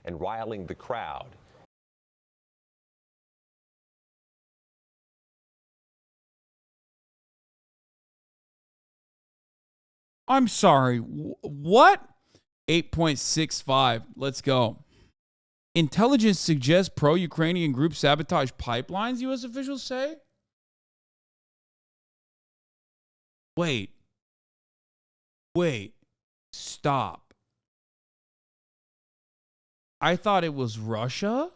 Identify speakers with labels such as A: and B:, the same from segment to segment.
A: and riling the crowd.
B: I'm sorry. What? 8.65. Let's go. Intelligence suggests pro-Ukrainian group sabotage pipelines, U.S. officials say? Wait. Stop. I thought it was Russia?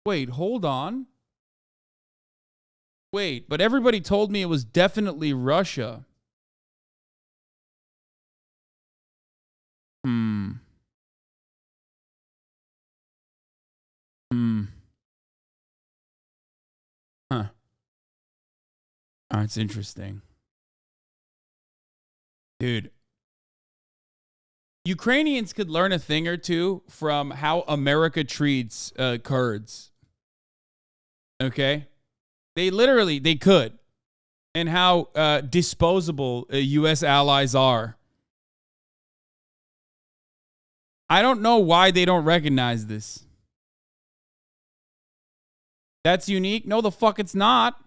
B: Wait, hold on. Wait, but everybody told me it was definitely Russia. Huh. That's interesting. Dude. Ukrainians could learn a thing or two from how America treats Kurds. Okay? They could. And how disposable U.S. allies are. I don't know why they don't recognize this. That's unique? No, the fuck it's not.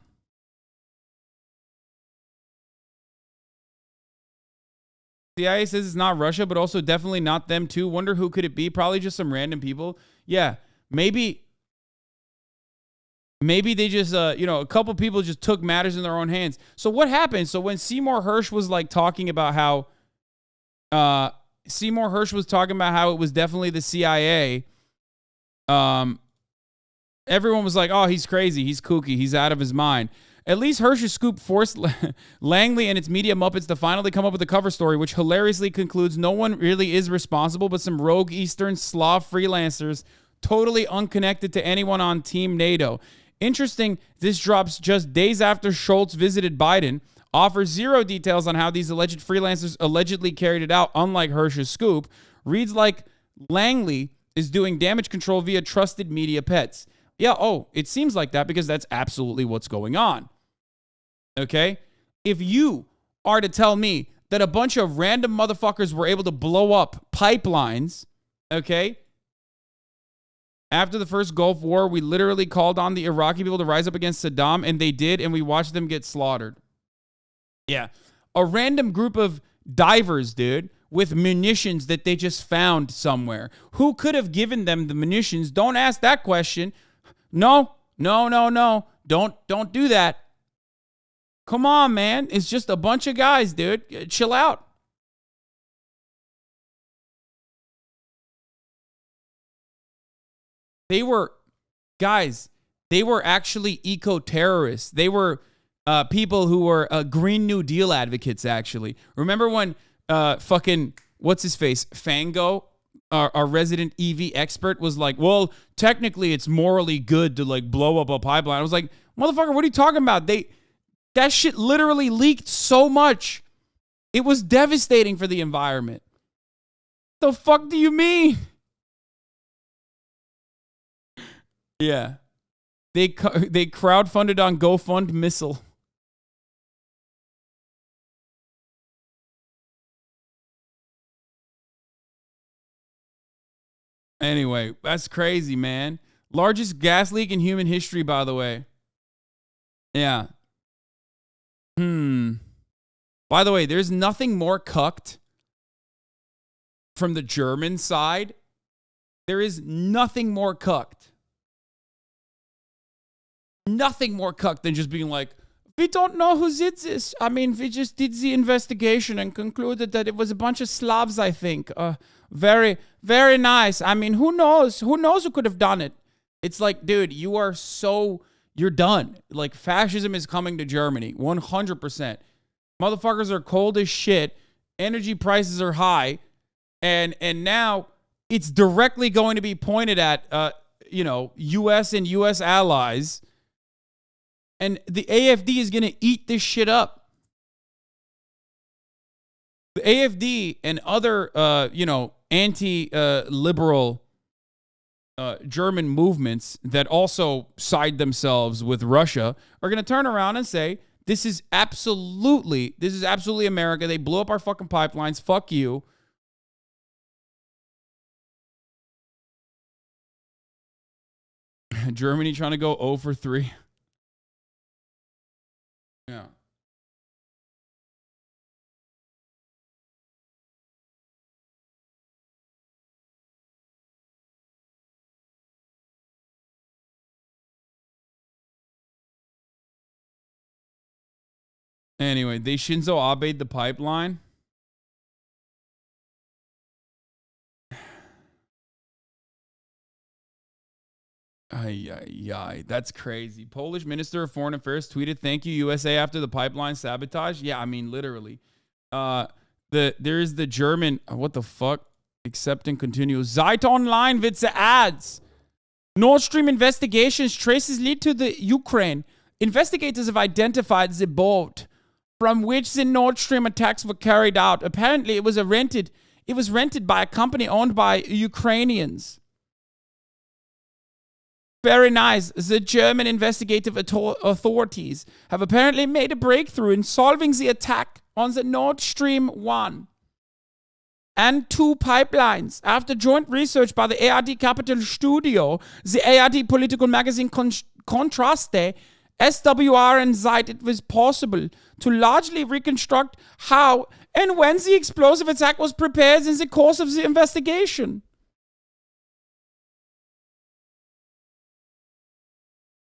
B: CIA says it's not Russia, but also definitely not them too. Wonder who could it be? Probably just some random people. Yeah, maybe they just, a couple people just took matters in their own hands. So what happened? So when Seymour Hersh was like talking about how, it was definitely the CIA. Everyone was like, oh, he's crazy. He's kooky. He's out of his mind. At least Hersh's scoop forced Langley and its media Muppets to finally come up with a cover story, which hilariously concludes no one really is responsible but some rogue Eastern Slav freelancers totally unconnected to anyone on Team NATO. Interesting, this drops just days after Schultz visited Biden, offers zero details on how these alleged freelancers allegedly carried it out, unlike Hersh's scoop. Reads like Langley is doing damage control via trusted media pets. Yeah, it seems like that because that's absolutely what's going on. Okay? If you are to tell me that a bunch of random motherfuckers were able to blow up pipelines, okay? After the first Gulf War, we literally called on the Iraqi people to rise up against Saddam, and they did, and we watched them get slaughtered. Yeah. A random group of divers, dude, with munitions that they just found somewhere. Who could have given them the munitions? Don't ask that question. No. Don't do that. Come on, man. It's just a bunch of guys, dude. Chill out. They were actually eco-terrorists. They were people who were Green New Deal advocates, actually. Remember when fucking, what's his face? Fango, our resident EV expert, was like, well, technically it's morally good to like blow up a pipeline. I was like, motherfucker, what are you talking about? That shit literally leaked so much. It was devastating for the environment. The fuck do you mean? Yeah. They crowdfunded on GoFund Missile. Anyway, that's crazy, man. Largest gas leak in human history, by the way. Yeah. By the way, there's nothing more cucked from the German side. There is nothing more cucked. Nothing more cucked than just being like, we don't know who did this. I mean, we just did the investigation and concluded that it was a bunch of Slavs, I think. Very, very nice. I mean, who knows? Who knows who could have done it? It's like, dude, you're done. Like, fascism is coming to Germany, 100%. Motherfuckers are cold as shit. Energy prices are high. And now it's directly going to be pointed at, U.S. and U.S. allies. And the AFD is going to eat this shit up. The AFD and other, anti-liberal German movements that also side themselves with Russia are going to turn around and say, this is absolutely America. They blew up our fucking pipelines. Fuck you. Germany trying to go 0 for 3. Yeah. Anyway, they Shinzo Abe'd the pipeline. Ay. That's crazy. Polish Minister of Foreign Affairs tweeted, "Thank you, USA," after the pipeline sabotage. Yeah, I mean, literally. There's the German, what the fuck? Accept and continue. Zeit Online with the ads. Nord Stream investigations traces lead to the Ukraine. Investigators have identified the boat from which the Nord Stream attacks were carried out. Apparently, it was rented by a company owned by Ukrainians. Very nice. The German investigative authorities have apparently made a breakthrough in solving the attack on the Nord Stream 1 and 2 pipelines. After joint research by the ARD Capital Studio, the ARD political magazine Kontraste, SWR and Zeit, it was possible to largely reconstruct how and when the explosive attack was prepared in the course of the investigation.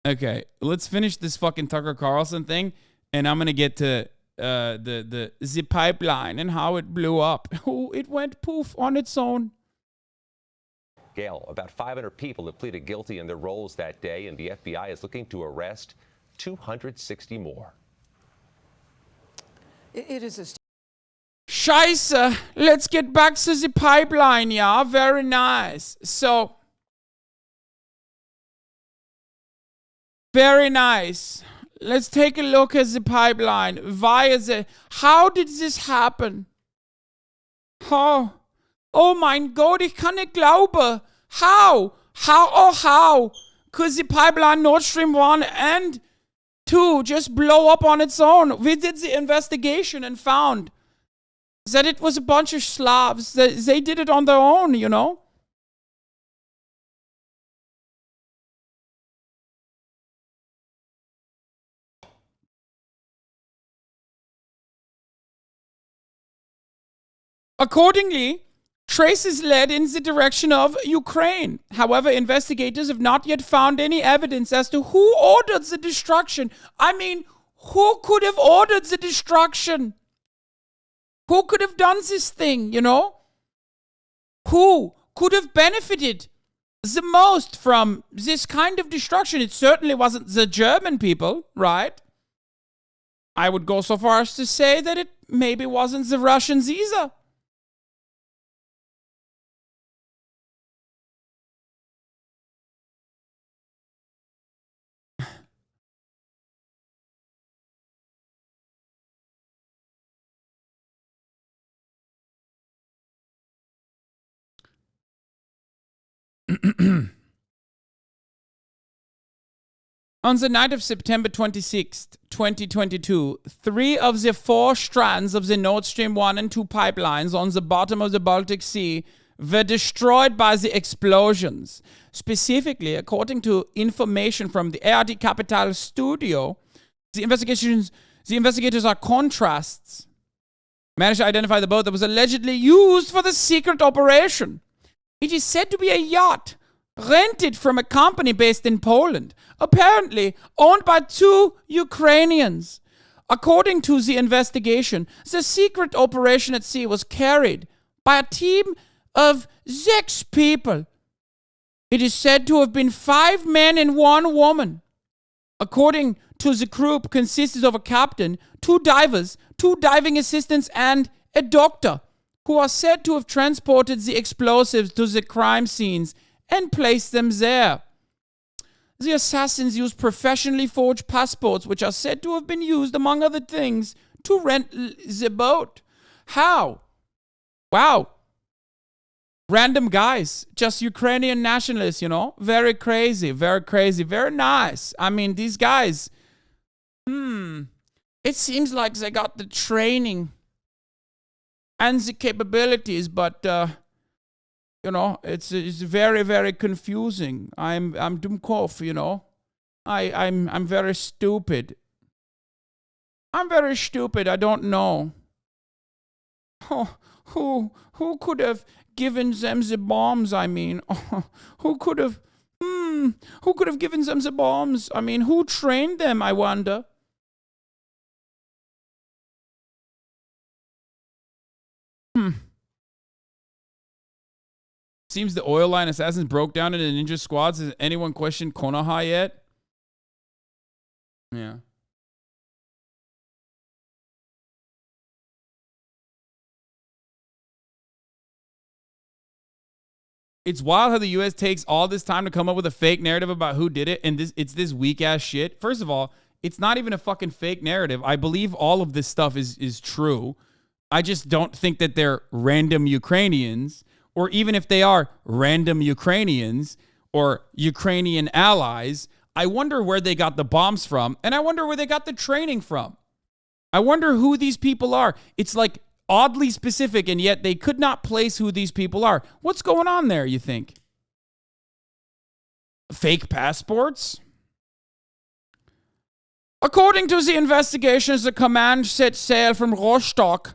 B: Okay, let's finish this fucking Tucker Carlson thing, and I'm gonna get to the pipeline and how it blew up. Oh, it went poof on its own.
A: Gail, about 500 people have pleaded guilty in their roles that day, and the FBI is looking to arrest 260 more.
C: It is a
B: Scheiße, let's get back to the pipeline, yeah? Very nice. So, very nice. Let's take a look at the pipeline. How did this happen? Oh mein Gott, ich kann nicht glauben. How? Could the pipeline Nord Stream 1 and 2 just blow up on its own? We did the investigation and found that it was a bunch of Slavs. They did it on their own, you know? Accordingly, traces led in the direction of Ukraine. However, investigators have not yet found any evidence as to who ordered the destruction. I mean, who could have ordered the destruction? Who could have done this thing, you know? Who could have benefited the most from this kind of destruction? It certainly wasn't the German people, right? I would go so far as to say that it maybe wasn't the Russians either. On the night of September 26th, 2022, 3 of the 4 strands of the Nord Stream 1 and 2 pipelines on the bottom of the Baltic Sea were destroyed by the explosions. Specifically, according to information from the ARD Capital Studio, the investigators are contrasts. Managed to identify the boat that was allegedly used for the secret operation. It is said to be a yacht rented from a company based in Poland, apparently owned by 2 Ukrainians. According to the investigation, the secret operation at sea was carried by a team of 6 people. It is said to have been 5 men and 1 woman. According to the group, consisted of a captain, 2 divers, 2 diving assistants, and a doctor, who are said to have transported the explosives to the crime scenes and placed them there. The assassins used professionally forged passports, which are said to have been used, among other things, to rent the boat. How? Wow. Random guys, just Ukrainian nationalists, you know? Very crazy, very nice. I mean, these guys, it seems like they got the training and the capabilities, but You know, it's very, very confusing. I'm Dumkov, you know. I'm very stupid. I'm very stupid. I don't know. Oh, who could have given them the bombs? I mean, who could have given them the bombs? I mean, who trained them, I wonder? Seems the oil line assassins broke down into ninja squads. Has anyone questioned Konoha yet? Yeah. It's wild how the U.S. takes all this time to come up with a fake narrative about who did it, and it's this weak-ass shit. First of all, it's not even a fucking fake narrative. I believe all of this stuff is true. I just don't think that they're random Ukrainians, or even if they are random Ukrainians or Ukrainian allies, I wonder where they got the bombs from, and I wonder where they got the training from. I wonder who these people are. It's like oddly specific, and yet they could not place who these people are. What's going on there, you think? Fake passports? According to the investigations, the command set sail from Rostock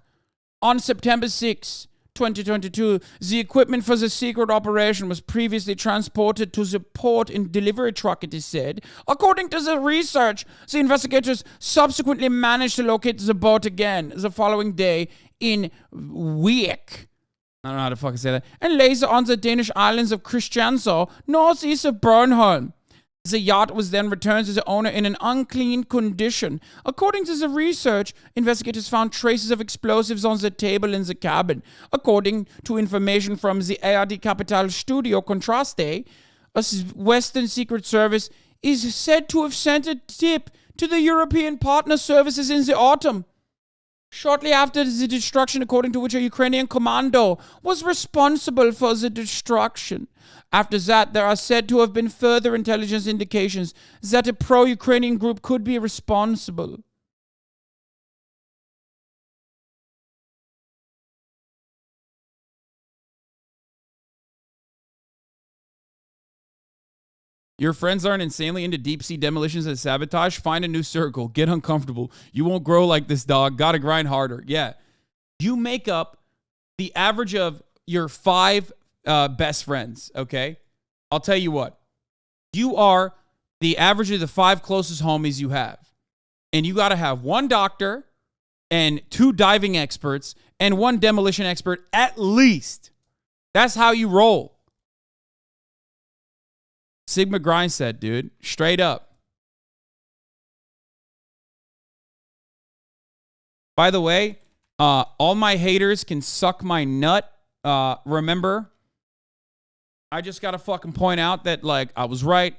B: on September 6, 2022. The equipment for the secret operation was previously transported to the port in delivery truck, it is said. According to the research, the investigators subsequently managed to locate the boat again the following day in Wieck. I don't know how to fucking say that. And later on the Danish islands of Christiansø, northeast of Bornholm. The yacht was then returned to the owner in an unclean condition. According to the research, investigators found traces of explosives on the table in the cabin. According to information from the ARD Capital Studio Contraste, a Western Secret Service is said to have sent a tip to the European partner services in the autumn. Shortly after the destruction, according to which a Ukrainian commando was responsible for the destruction. After that, there are said to have been further intelligence indications that a pro-Ukrainian group could be responsible. Your friends aren't insanely into deep-sea demolitions and sabotage? Find a new circle. Get uncomfortable. You won't grow like this, dog. Gotta grind harder. Yeah. You make up the average of your 5 best friends, okay? I'll tell you what. You are the average of the 5 closest homies you have. And you gotta have 1 doctor and 2 diving experts and 1 demolition expert at least. That's how you roll. Sigma grind set, dude. Straight up. By the way, all my haters can suck my nut. Remember, I just gotta fucking point out that, like, I was right.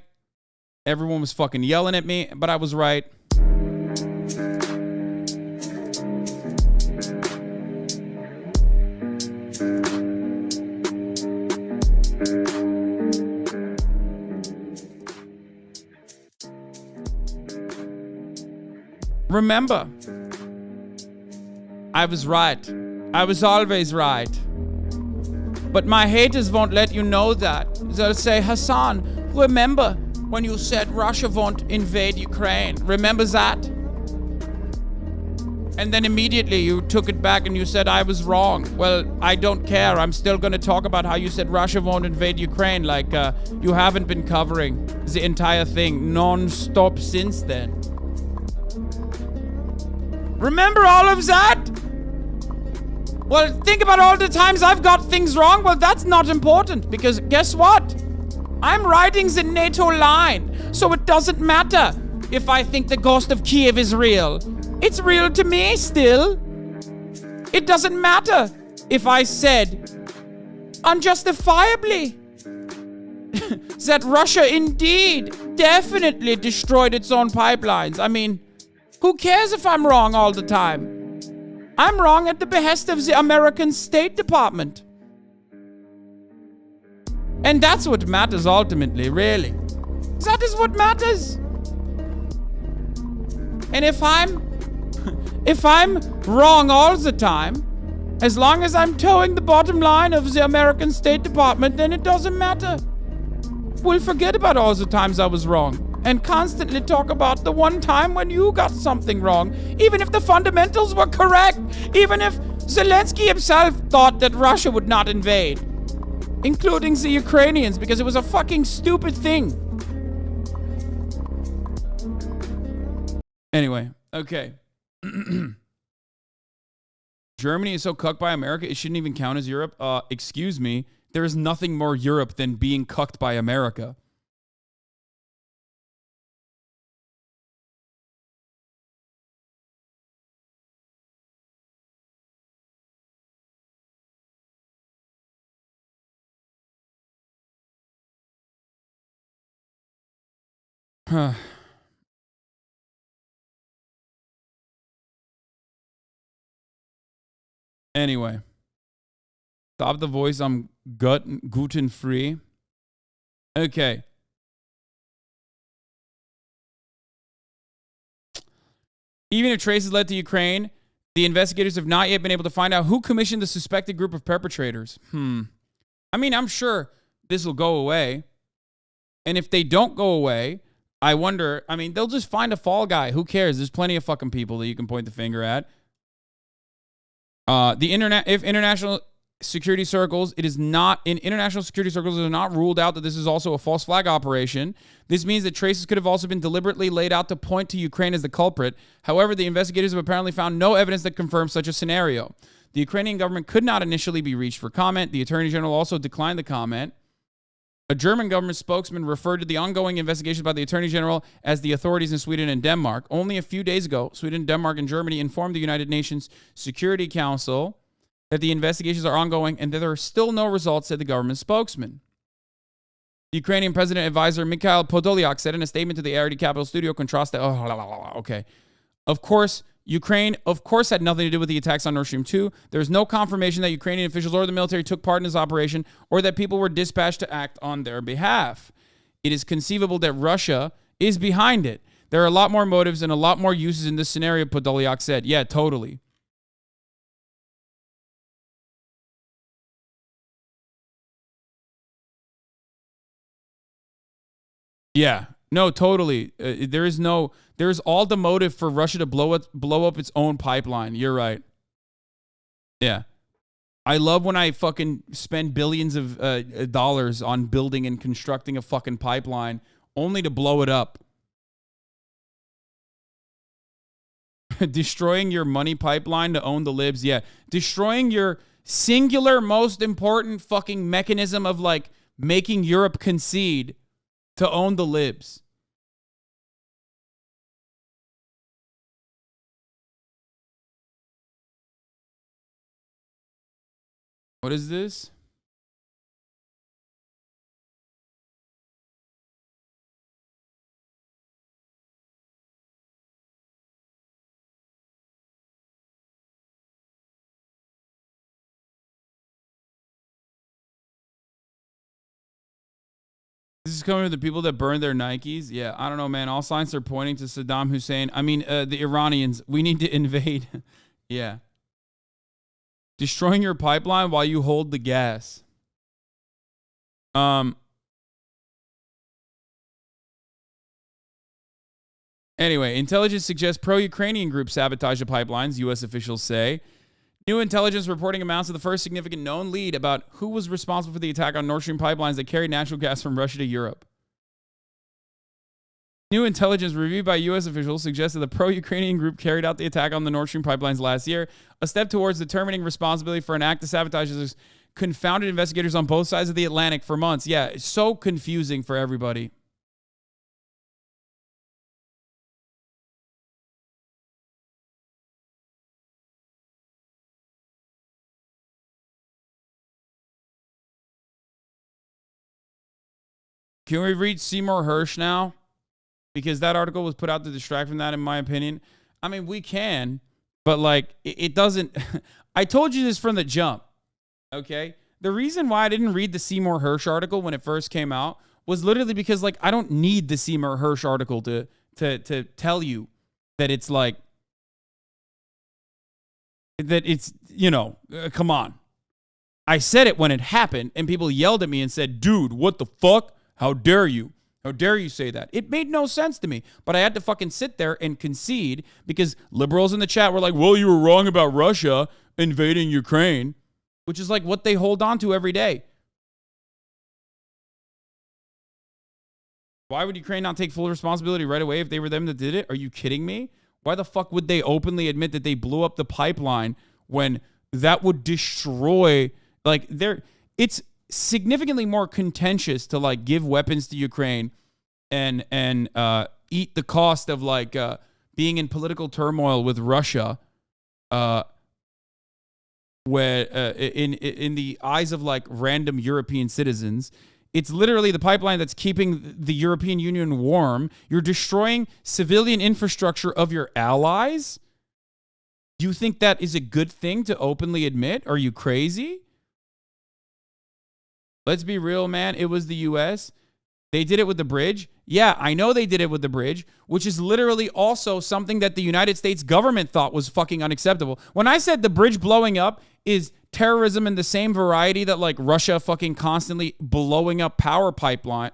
B: Everyone was fucking yelling at me, but I was right. Remember, I was right. I was always right. But my haters won't let you know that. They'll say, Hasan, remember when you said Russia won't invade Ukraine? Remember that? And then immediately you took it back and you said I was wrong. Well, I don't care. I'm still going to talk about how you said Russia won't invade Ukraine, like you haven't been covering the entire thing non-stop since then. Remember all of that? Well, think about all the times I've got things wrong. Well, that's not important, because guess what? I'm riding the NATO line, so it doesn't matter if I think the ghost of Kiev is real. It's real to me still. It doesn't matter if I said unjustifiably that Russia indeed definitely destroyed its own pipelines. I mean, who cares if I'm wrong all the time? I'm wrong at the behest of the American State Department. And that's what matters ultimately, really. That is what matters. And if I'm wrong all the time, As long as I'm towing the bottom line of the American State Department, then it doesn't matter. We'll forget about all the times I was wrong and constantly talk about the one time when you got something wrong, even if the fundamentals were correct, even if Zelensky himself thought that Russia would not invade, including the Ukrainians, because it was a fucking stupid thing. Anyway, okay. Germany is so cucked by America, it shouldn't even count as Europe. Excuse me. There is nothing more Europe than being cucked by America. Anyway. Stop the voice. I'm gluten free. Okay. Even if traces led to Ukraine, the investigators have not yet been able to find out who commissioned the suspected group of perpetrators. I mean, I'm sure this will go away. And if they don't go away, I wonder, I mean, they'll just find a fall guy. Who cares? There's plenty of fucking people that you can point the finger at. If international security circles, it is not ruled out that this is also a false flag operation. This means that traces could have also been deliberately laid out to point to Ukraine as the culprit. However, the investigators have apparently found no evidence that confirms such a scenario. The Ukrainian government could not initially be reached for comment. The Attorney General also declined the comment. A German government spokesman referred to the ongoing investigation by the Attorney General as the authorities in Sweden and Denmark. Only a few days ago, Sweden, Denmark, and Germany informed the United Nations Security Council that the investigations are ongoing and that there are still no results, said the government spokesman. The Ukrainian President Advisor Mikhail Podolyak said in a statement to the ARD Capital Studio, Of course, Ukraine, had nothing to do with the attacks on Nord Stream 2. There is no confirmation that Ukrainian officials or the military took part in this operation or that people were dispatched to act on their behalf. It is conceivable that Russia is behind it. There are a lot more motives and a lot more uses in this scenario, Podolyak said. Yeah, totally. Yeah, no, totally. There's all the motive for Russia to blow up its own pipeline. You're right. Yeah. I love when I fucking spend billions of dollars on building and constructing a fucking pipeline only to blow it up. Destroying your money pipeline to own the libs. Yeah. Destroying your singular most important fucking mechanism of like making Europe concede to own the libs. What is this? This is coming from the people that burned their Nikes. Yeah, I don't know, man. All signs are pointing to Saddam Hussein. I mean, the Iranians. We need to invade. Yeah. Destroying your pipeline while you hold the gas. Anyway, intelligence suggests pro-Ukrainian groups sabotage the pipelines, U.S. officials say. New intelligence reporting amounts to the first significant known lead about who was responsible for the attack on Nord Stream pipelines that carried natural gas from Russia to Europe. New intelligence reviewed by U.S. officials suggests that the pro-Ukrainian group carried out the attack on the Nord Stream pipelines last year, a step towards determining responsibility for an act of sabotage that has confounded investigators on both sides of the Atlantic for months. Yeah, it's so confusing for everybody. Can we read Seymour Hersh now? Because that article was put out to distract from that, in my opinion. I mean, we can, but like, it doesn't. I told you this from the jump, okay? The reason why I didn't read the Seymour Hersh article when it first came out was literally because, like, I don't need the Seymour Hersh article to tell you that it's that it's, come on. I said it when it happened, and people yelled at me and said, dude, what the fuck? How dare you? How dare you say that? It made no sense to me, but I had to fucking sit there and concede because liberals in the chat were like, well, you were wrong about Russia invading Ukraine, which is like what they hold on to every day. Why would Ukraine not take full responsibility right away if they were them that did it? Are you kidding me? Why the fuck would they openly admit that they blew up the pipeline when that would destroy, like, it's significantly more contentious to like give weapons to Ukraine and eat the cost of like being in political turmoil with Russia, where in the eyes of like random European citizens. It's literally the pipeline that's keeping the European Union warm. You're destroying civilian infrastructure of your allies. Do you think that is a good thing to openly admit? Are you crazy? Let's be real, man. It was the U.S. They did it with the bridge. Yeah, I know they did it with the bridge, which is literally also something that the United States government thought was fucking unacceptable. When I said the bridge blowing up is terrorism in the same variety that like Russia fucking constantly blowing up power pipeline,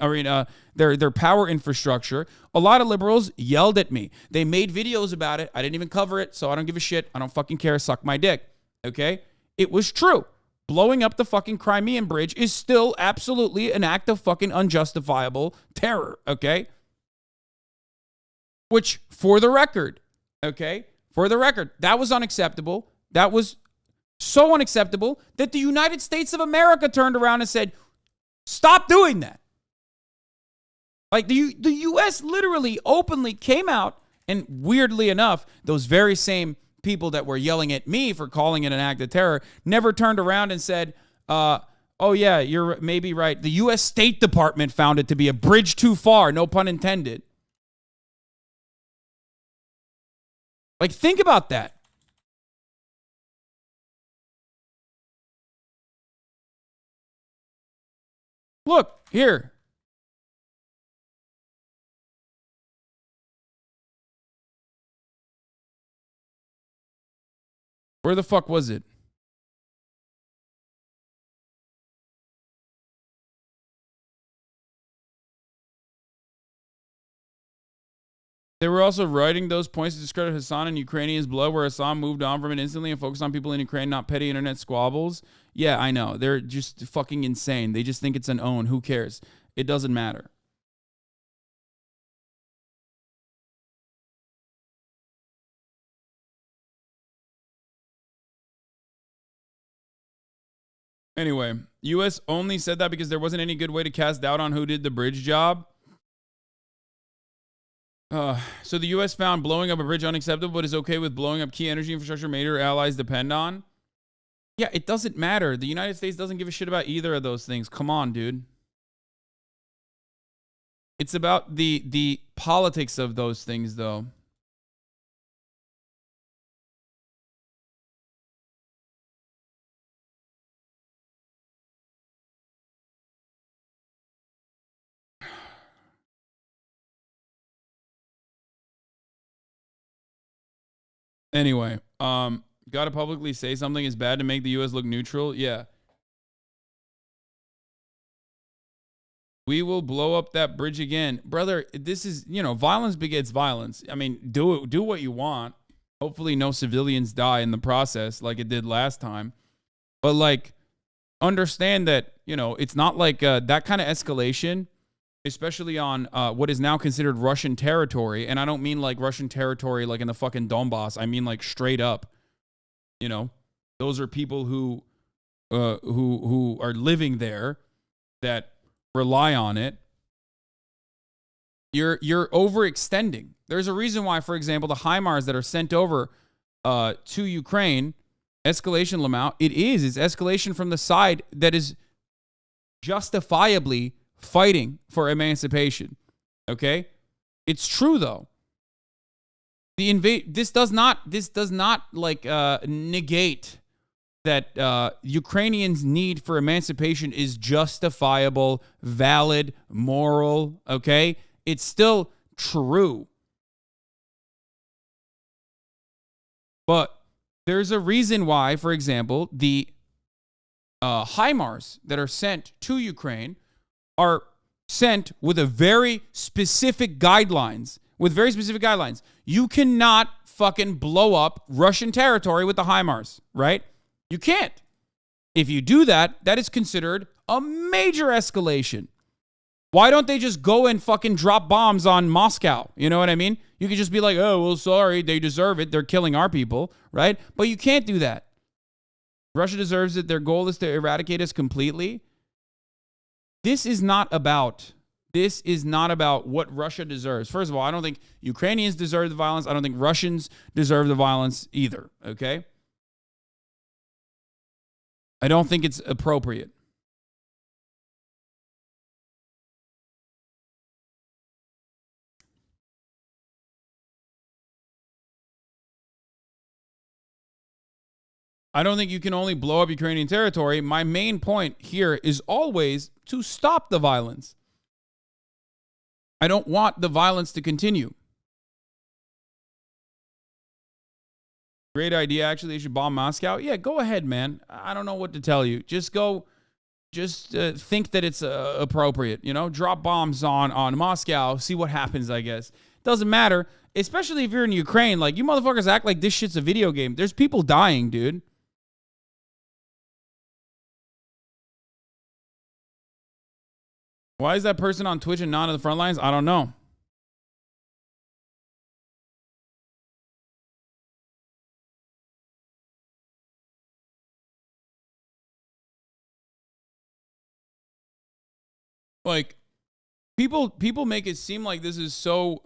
B: their power infrastructure, a lot of liberals yelled at me. They made videos about it. I didn't even cover it, so I don't give a shit. I don't fucking care. Suck my dick. Okay? It was true. Blowing up the fucking Crimean bridge is still absolutely an act of fucking unjustifiable terror, okay? Which, for the record, that was unacceptable. That was so unacceptable that the United States of America turned around and said, stop doing that. Like, the U.S. literally openly came out, and weirdly enough, those very same people that were yelling at me for calling it an act of terror never turned around and said, oh yeah, you're maybe right. The U.S. State Department found it to be a bridge too far, no pun intended. Like, think about that. Look, here. Where the fuck was it? They were also writing those points to discredit Hasan and Ukrainians' blood, where Hasan moved on from it instantly and focused on people in Ukraine, not petty internet squabbles. Yeah, I know. They're just fucking insane. They just think it's an own. Who cares? It doesn't matter. Anyway, U.S. only said that because there wasn't any good way to cast doubt on who did the bridge job. So the U.S. found blowing up a bridge unacceptable, but is okay with blowing up key energy infrastructure major allies depend on. Yeah, it doesn't matter. The United States doesn't give a shit about either of those things. Come on, dude. It's about the politics of those things, though. Anyway, gotta publicly say something is bad to make the U.S. look neutral. Yeah. We will blow up that bridge again. Brother, this is, violence begets violence. I mean, do what you want. Hopefully no civilians die in the process like it did last time. But, like, understand that, it's not like that kind of escalation, especially on what is now considered Russian territory. And I don't mean, like, Russian territory like in the fucking Donbass. I mean, like, straight up. Those are people who are living there that rely on it. You're overextending. There's a reason why, for example, the HIMARS that are sent over to Ukraine, escalation amount, it's escalation from the side that is justifiably fighting for emancipation. Okay? It's true though. This does not like negate that Ukrainians' need for emancipation is justifiable, valid, moral, okay? It's still true. But There's a reason why, for example, the HIMARS that are sent to Ukraine are sent with a very specific guidelines. With very specific guidelines. You cannot fucking blow up Russian territory with the HIMARS, right? You can't. If you do that, that is considered a major escalation. Why don't they just go and fucking drop bombs on Moscow? You know what I mean? You could just be like, oh, well, sorry, they deserve it. They're killing our people, right? But you can't do that. Russia deserves it. Their goal is to eradicate us completely. This is not about what Russia deserves. First of all, I don't think Ukrainians deserve the violence. I don't think Russians deserve the violence either, okay? I don't think it's appropriate. I don't think you can only blow up Ukrainian territory. My main point here is always to stop the violence. I don't want the violence to continue. Great idea, actually. They should bomb Moscow. Yeah, go ahead, man. I don't know what to tell you. Just go, think that it's appropriate. You know, drop bombs on Moscow. See what happens, I guess. Doesn't matter, especially if you're in Ukraine. Like, you motherfuckers act like this shit's a video game. There's people dying, dude. Why is that person on Twitch and not on the front lines? I don't know. Like, people make it seem like this is so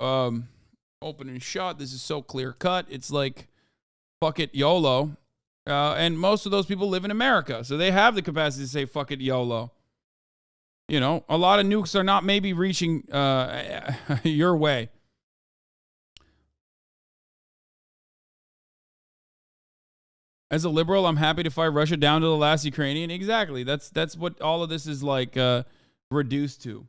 B: open and shut. This is so clear cut. It's like, fuck it, YOLO. And most of those people live in America, so they have the capacity to say fuck it, YOLO. You know, a lot of nukes are not maybe reaching your way. As a liberal, I'm happy to fight Russia down to the last Ukrainian. Exactly. That's what all of this is like reduced to.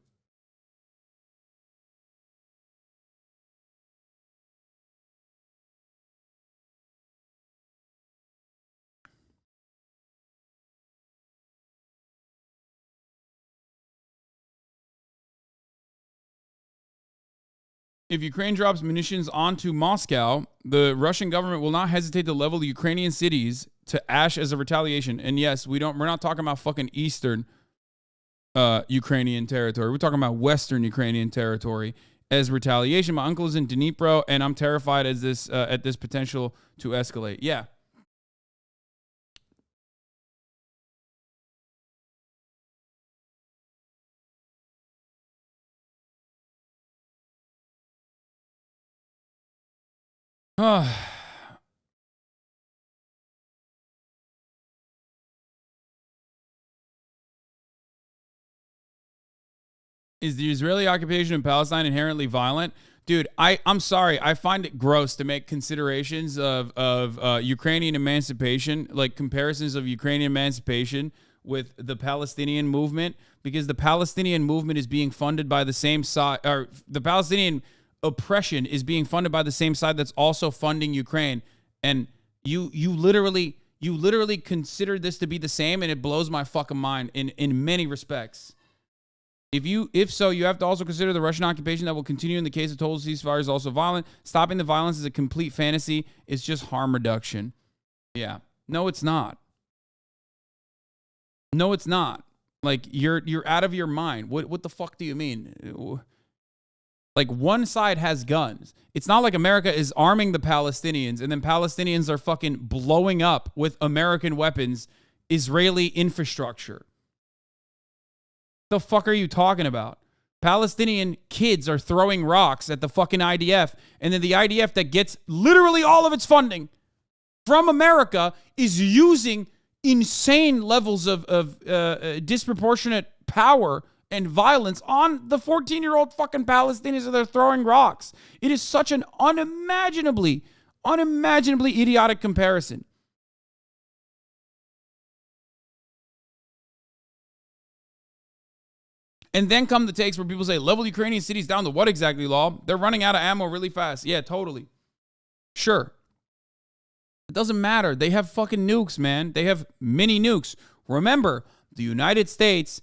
B: If Ukraine drops munitions onto Moscow, the Russian government will not hesitate to level Ukrainian cities to ash as a retaliation. And yes, we're not talking about fucking eastern Ukrainian territory. We're talking about western Ukrainian territory as retaliation. My uncle is in Dnipro, and I'm terrified at this potential to escalate. Yeah. Is the Israeli occupation in Palestine inherently violent? Dude, I'm sorry. I find it gross to make considerations of Ukrainian emancipation, like comparisons of Ukrainian emancipation with the Palestinian movement, because the Palestinian movement is being funded by the same side, or the Palestinian oppression is being funded by the same side that's also funding Ukraine. And you literally consider this to be the same, and it blows my fucking mind in many respects. If so, you have to also consider the Russian occupation that will continue in the case of total ceasefire is also violent. Stopping the violence is a complete fantasy. It's just harm reduction. Yeah. No, it's not. No, it's not. Like, you're out of your mind. What the fuck do you mean? Like, one side has guns. It's not like America is arming the Palestinians and then Palestinians are fucking blowing up with American weapons Israeli infrastructure. The fuck are you talking about? Palestinian kids are throwing rocks at the fucking IDF, and then the IDF that gets literally all of its funding from America is using insane levels of disproportionate power and violence on the 14-year-old fucking Palestinians that they're throwing rocks. It is such an unimaginably idiotic comparison. And then come the takes where people say, level Ukrainian cities down to what exactly, Law? They're running out of ammo really fast. Yeah, totally. Sure. It doesn't matter. They have fucking nukes, man. They have mini nukes. Remember, the United States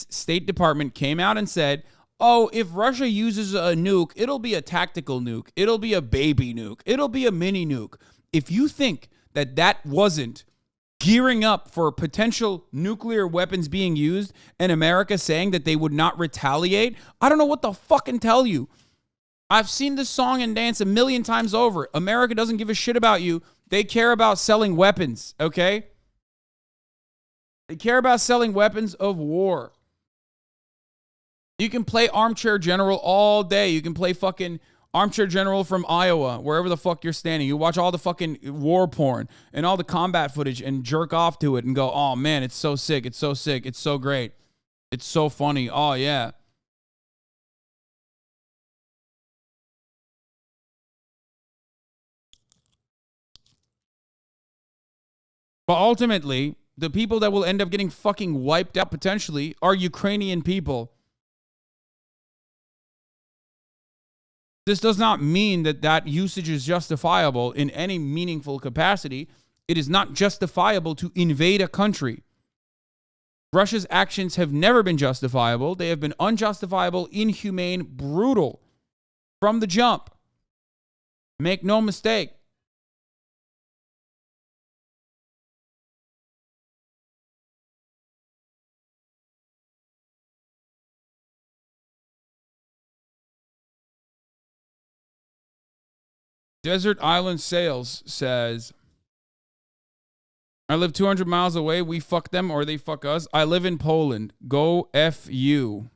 B: State Department came out and said, oh, if Russia uses a nuke, it'll be a tactical nuke. It'll be a baby nuke. It'll be a mini nuke. If you think that that wasn't gearing up for potential nuclear weapons being used and America saying that they would not retaliate, I don't know what the fucking tell you. I've seen this song and dance a million times over. America doesn't give a shit about you. They care about selling weapons, okay? They care about selling weapons of war. You can play Armchair General all day. You can play fucking Armchair General from Iowa, wherever the fuck you're standing. You watch all the fucking war porn and all the combat footage and jerk off to it and go, oh man, it's so sick. It's so sick. It's so great. It's so funny. Oh yeah. But ultimately, the people that will end up getting fucking wiped out potentially are Ukrainian people. This does not mean that that usage is justifiable in any meaningful capacity. It is not justifiable to invade a country. Russia's actions have never been justifiable. They have been unjustifiable, inhumane, brutal from the jump. Make no mistake. Desert Island Sales says, I live 200 miles away. We fuck them or they fuck us. I live in Poland. Go F you.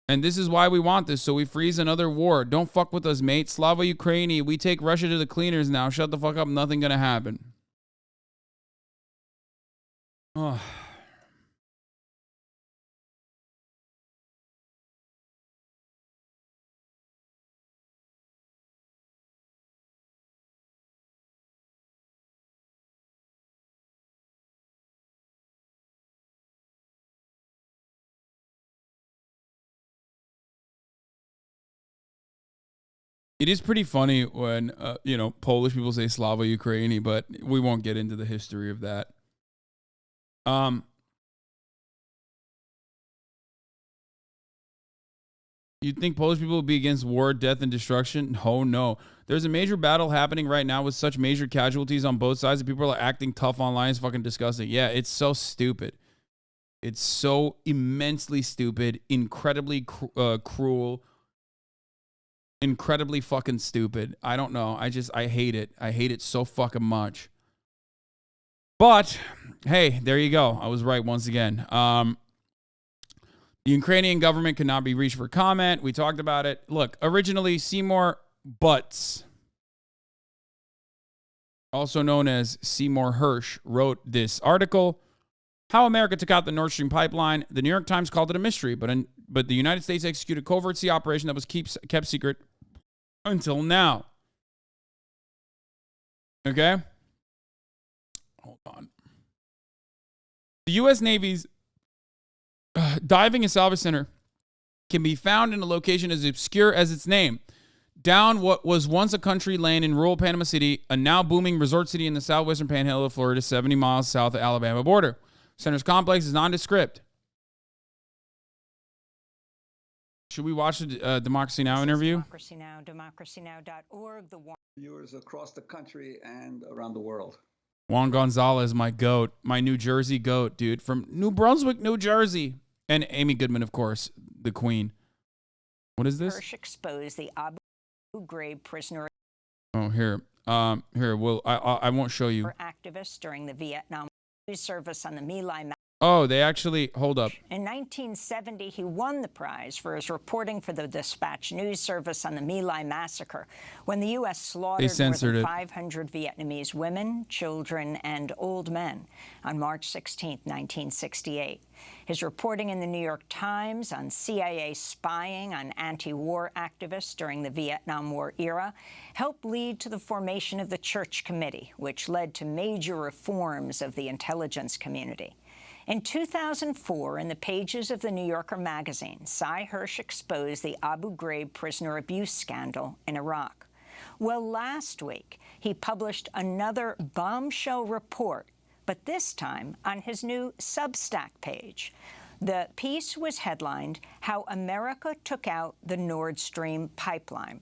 B: And this is why we want this, so we freeze another war. Don't fuck with us, mate. Slava Ukraini. We take Russia to the cleaners now. Shut the fuck up. Nothing gonna happen. Oh. It is pretty funny when, Polish people say Slava Ukraini, but we won't get into the history of that. You'd think Polish people would be against war, death, and destruction? Oh, no. There's a major battle happening right now with such major casualties on both sides, and people are acting tough online. It's fucking disgusting. Yeah, it's so stupid. It's so immensely stupid, incredibly cruel, incredibly fucking stupid. I don't know. I hate it. I hate it so fucking much. But, hey, there you go. I was right once again. The Ukrainian government cannot be reached for comment. We talked about it. Look, originally Seymour Butts, also known as Seymour Hersh, wrote this article, How America Took Out the Nord Stream Pipeline. The New York Times called it a mystery, but the United States executed covert sea operation that was kept secret until now. Okay? Hold on. The U.S. Navy's diving and salvage center can be found in a location as obscure as its name, down what was once a country lane in rural Panama City, a now booming resort city in the southwestern panhandle of Florida, 70 miles south of the Alabama border. Center's complex is nondescript. Should we watch the Democracy Now! Interview?
C: Democracy Now!, democracynow.org.
D: Viewers across the country and around the world.
B: Juan Gonzalez, my goat, my New Jersey goat, dude, from New Brunswick, New Jersey. And Amy Goodman, of course, the queen. What is this?
C: Hersh exposed the Abu Ghraib prisoner.
B: Oh, here. I won't show you.
C: Activists during the Vietnam news service on the My Lai.
B: Oh, they actually, hold up.
C: In 1970, he won the prize for his reporting for the Dispatch news service on the My Lai massacre, when the U.S. slaughtered more than 500 Vietnamese women, children, and old men on March 16, 1968. His reporting in the New York Times on CIA spying on anti-war activists during the Vietnam War era helped lead to the formation of the Church Committee, which led to major reforms of the intelligence community. In 2004, in the pages of the New Yorker magazine, Cy Hersh exposed the Abu Ghraib prisoner abuse scandal in Iraq. Well, last week, he published another bombshell report, but this time on his new Substack page. The piece was headlined, "How America Took Out the Nord Stream Pipeline."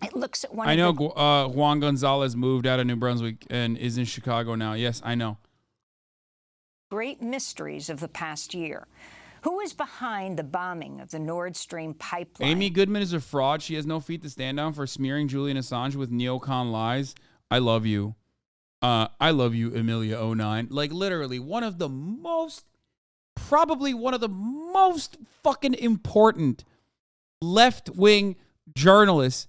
C: It looks at one
B: I know Juan Gonzalez moved out of New Brunswick and is in Chicago now. Yes, I know.
C: Great mysteries of the past year. Who is behind the bombing of the Nord Stream pipeline?
B: Amy Goodman is a fraud. She has no feet to stand on for smearing Julian Assange with neocon lies. I love you. I love you, Amelia09. Like, literally, probably one of the most fucking important left-wing journalists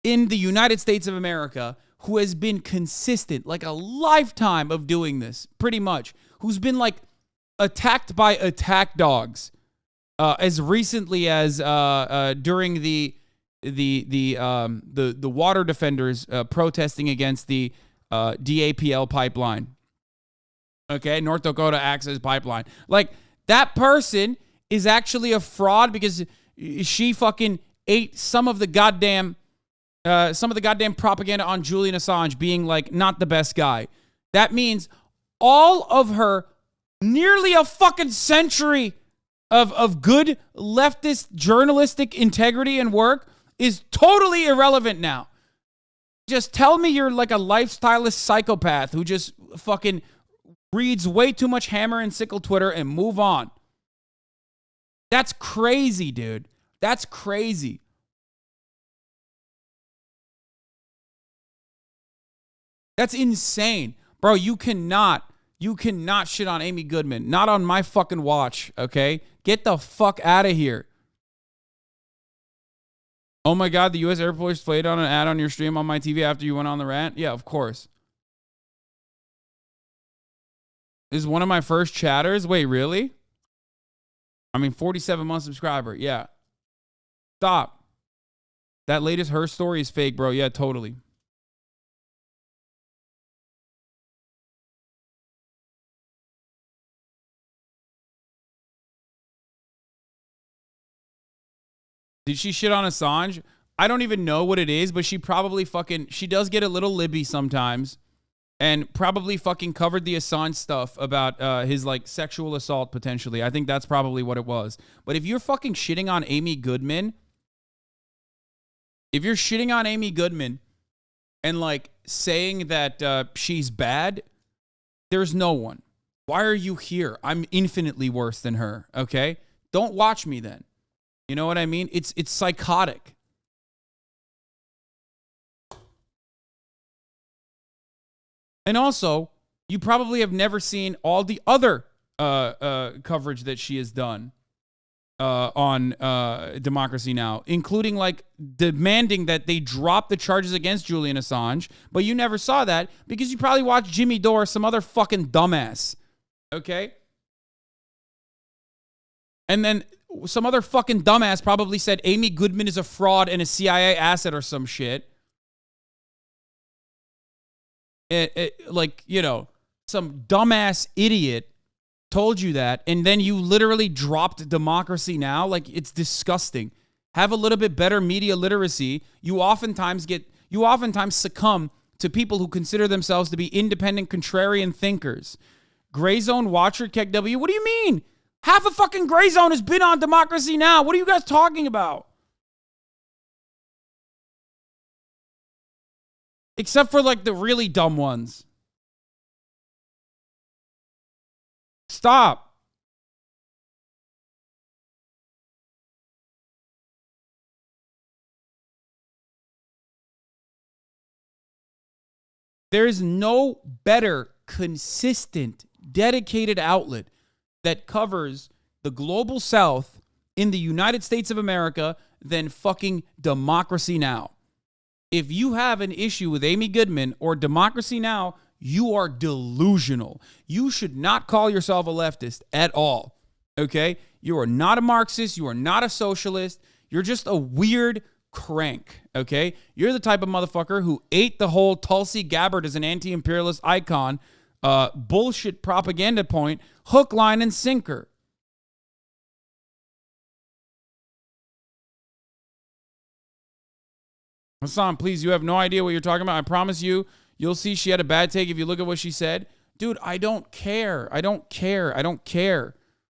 B: in the United States of America, who has been consistent, like a lifetime of doing this, pretty much, who's been like attacked by attack dogs as recently as during the water defenders protesting against the DAPL pipeline. Okay, North Dakota Access Pipeline. Like, that person is actually a fraud because she fucking ate some of the goddamn propaganda on Julian Assange being like not the best guy. That means all of her nearly a fucking century of good leftist journalistic integrity and work is totally irrelevant now. Just tell me you're like a lifestylist psychopath who just fucking reads way too much Hammer and Sickle Twitter and move on. That's crazy, dude. That's crazy. That's insane. Bro, you cannot shit on Amy Goodman. Not on my fucking watch, okay? Get the fuck out of here. Oh my God, the U.S. Air Force played on an ad on your stream on my TV after you went on the rant? Yeah, of course. This is one of my first chatters? Wait, really? 47-month subscriber. Yeah. Stop. That latest her story is fake, bro. Yeah, totally. Did she shit on Assange? I don't even know what it is, but she probably she does get a little libby sometimes and probably fucking covered the Assange stuff about his like sexual assault potentially. I think that's probably what it was. But if you're fucking shitting on Amy Goodman, and like saying that she's bad, there's no one. Why are you here? I'm infinitely worse than her, okay? Don't watch me then. You know what I mean? It's psychotic. And also, you probably have never seen all the other coverage that she has done on Democracy Now!, including like demanding that they drop the charges against Julian Assange, but you never saw that because you probably watched Jimmy Dore or some other fucking dumbass. Okay? And then some other fucking dumbass probably said Amy Goodman is a fraud and a CIA asset or some shit. Like, you know, some dumbass idiot told you that, and then you literally dropped Democracy Now! Like, it's disgusting. Have a little bit better media literacy. You oftentimes succumb to people who consider themselves to be independent, contrarian thinkers. Gray Zone Watcher, Keck W, what do you mean? Half a fucking Gray Zone has been on Democracy Now! What are you guys talking about? Except for like the really dumb ones. Stop. There is no better, consistent, dedicated outlet that covers the global south in the United States of America than fucking Democracy Now! If you have an issue with Amy Goodman or Democracy Now!, you are delusional. You should not call yourself a leftist at all, okay? You are not a Marxist. You are not a socialist. You're just a weird crank, okay? You're the type of motherfucker who ate the whole Tulsi Gabbard as an anti-imperialist icon bullshit propaganda point, hook, line, and sinker. Hasan, please, you have no idea what you're talking about. I promise you, you'll see she had a bad take if you look at what she said. Dude, I don't care. I don't care. I don't care.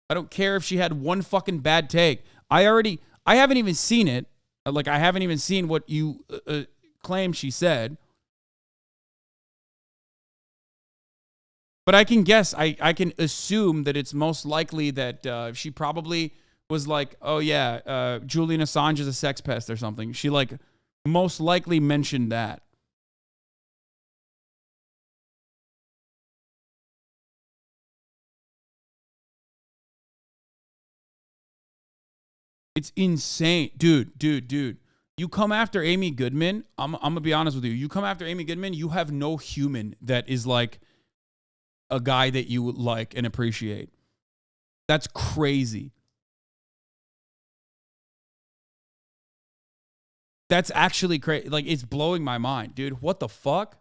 B: I don't care if she had one fucking bad take. I haven't even seen it. Like, I haven't even seen what you claim she said. But I can guess, I can assume that it's most likely that she probably was like, oh yeah, Julian Assange is a sex pest or something. She like most likely mentioned that. It's insane. Dude. You come after Amy Goodman, I'm going to be honest with you. You come after Amy Goodman, you have no human that is like a guy that you would like and appreciate. That's crazy. That's actually crazy. Like, it's blowing my mind, dude. What the fuck?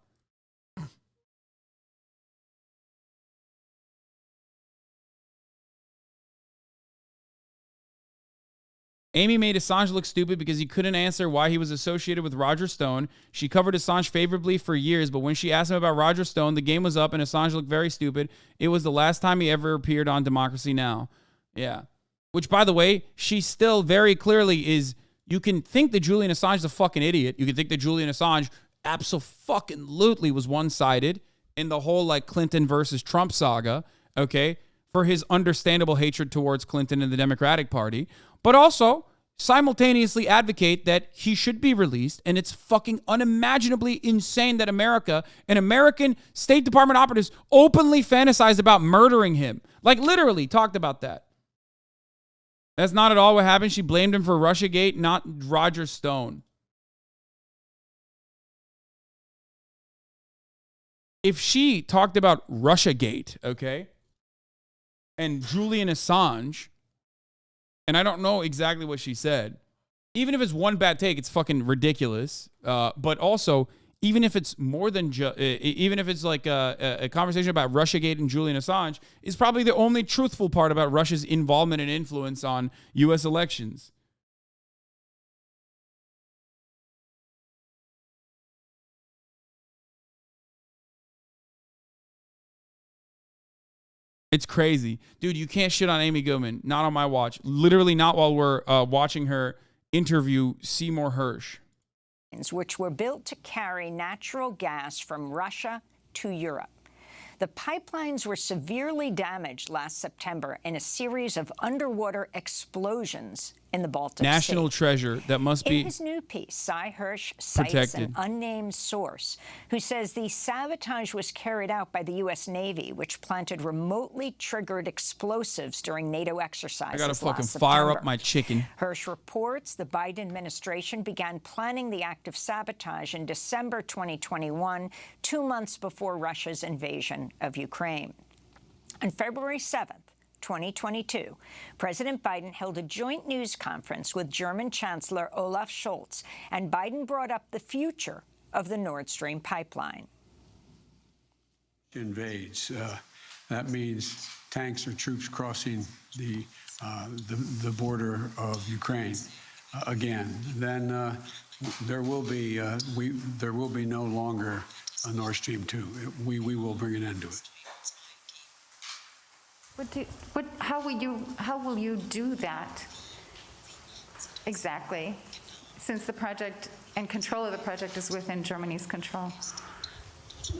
B: Amy made Assange look stupid because he couldn't answer why he was associated with Roger Stone. She covered Assange favorably for years, but when she asked him about Roger Stone, the game was up and Assange looked very stupid. It was the last time he ever appeared on Democracy Now! Yeah. Which, by the way, she still very clearly is... You can think that Julian Assange is a fucking idiot. You can think that Julian Assange absolutely was one-sided in the whole, like, Clinton versus Trump saga, okay, for his understandable hatred towards Clinton and the Democratic Party, but also simultaneously advocate that he should be released, and it's fucking unimaginably insane that America and American State Department operatives openly fantasized about murdering him. Like, literally talked about that. That's not at all what happened. She blamed him for Russiagate, not Roger Stone. If she talked about Russiagate, okay, and Julian Assange, and I don't know exactly what she said, even if it's one bad take, it's fucking ridiculous. But also, even if it's more than even if it's like a conversation about Russiagate and Julian Assange, is probably the only truthful part about Russia's involvement and influence on U.S. elections. It's crazy. Dude, you can't shit on Amy Goodman. Not on my watch. Literally not while we're watching her interview Seymour Hersh.
C: Which were built to carry natural gas from Russia to Europe. The pipelines were severely damaged last September in a series of underwater explosions in the Baltic Sea.
B: National treasure that must be
C: In his new piece, Sy Hersh cites an unnamed source who says the sabotage was carried out by the U.S. Navy, which planted remotely triggered explosives during NATO exercises
B: I gotta fucking
C: last
B: fire
C: September.
B: up my chicken.
C: Hersh reports the Biden administration began planning the act of sabotage in December 2021, 2 months before Russia's invasion of Ukraine. On February 7th, 2022, President Biden held a joint news conference with German Chancellor Olaf Scholz, and Biden brought up the future of the Nord Stream pipeline.
E: Invades. That means tanks or troops crossing the border of Ukraine again. Then there will be no longer a Nord Stream 2. We will bring an end to it.
F: How will you do that exactly, since the project and control of the project is within Germany's control?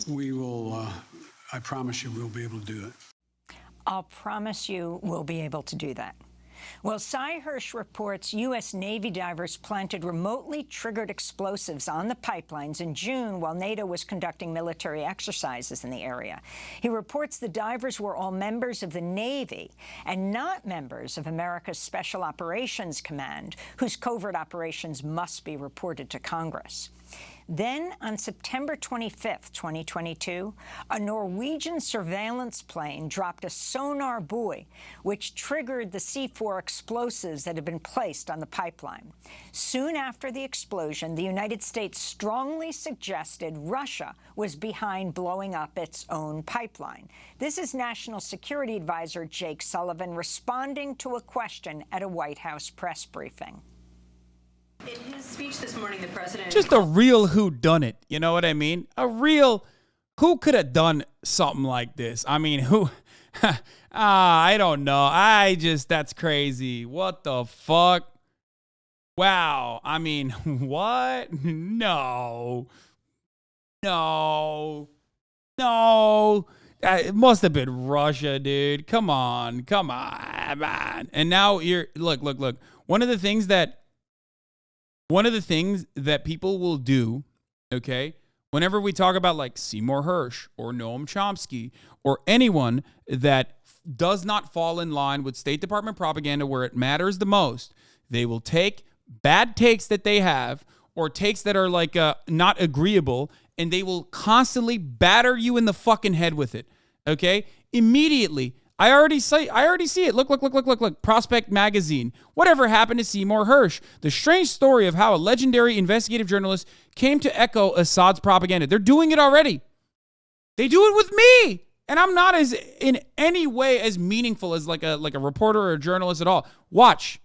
E: We will, I promise you we'll be able to do it.
C: I'll promise you we'll be able to do that. Well, Sy Hersh reports U.S. Navy divers planted remotely triggered explosives on the pipelines in June while NATO was conducting military exercises in the area. He reports the divers were all members of the Navy and not members of America's Special Operations Command, whose covert operations must be reported to Congress. Then, on September 25th, 2022, a Norwegian surveillance plane dropped a sonar buoy, which triggered the C4 explosives that had been placed on the pipeline. Soon after the explosion, the United States strongly suggested Russia was behind blowing up its own pipeline. This is National Security Advisor Jake Sullivan responding to a question at a White House press briefing.
G: In his speech this morning, the president...
B: Just a real whodunit, you know what I mean? A real, who could have done something like this? I mean, who... I don't know. That's crazy. What the fuck? Wow. I mean, what? No. It must have been Russia, dude. Come on, man. And now look. One of the things that people will do, okay, whenever we talk about like Seymour Hersh or Noam Chomsky or anyone that does not fall in line with State Department propaganda where it matters the most, they will take bad takes that they have or takes that are like not agreeable, and they will constantly batter you in the fucking head with it. Okay? Immediately. I already see it. Look. Prospect Magazine. Whatever happened to Seymour Hersh? The strange story of how a legendary investigative journalist came to echo Assad's propaganda. They're doing it already. They do it with me. And I'm not in any way as meaningful as like a reporter or a journalist at all. Watch.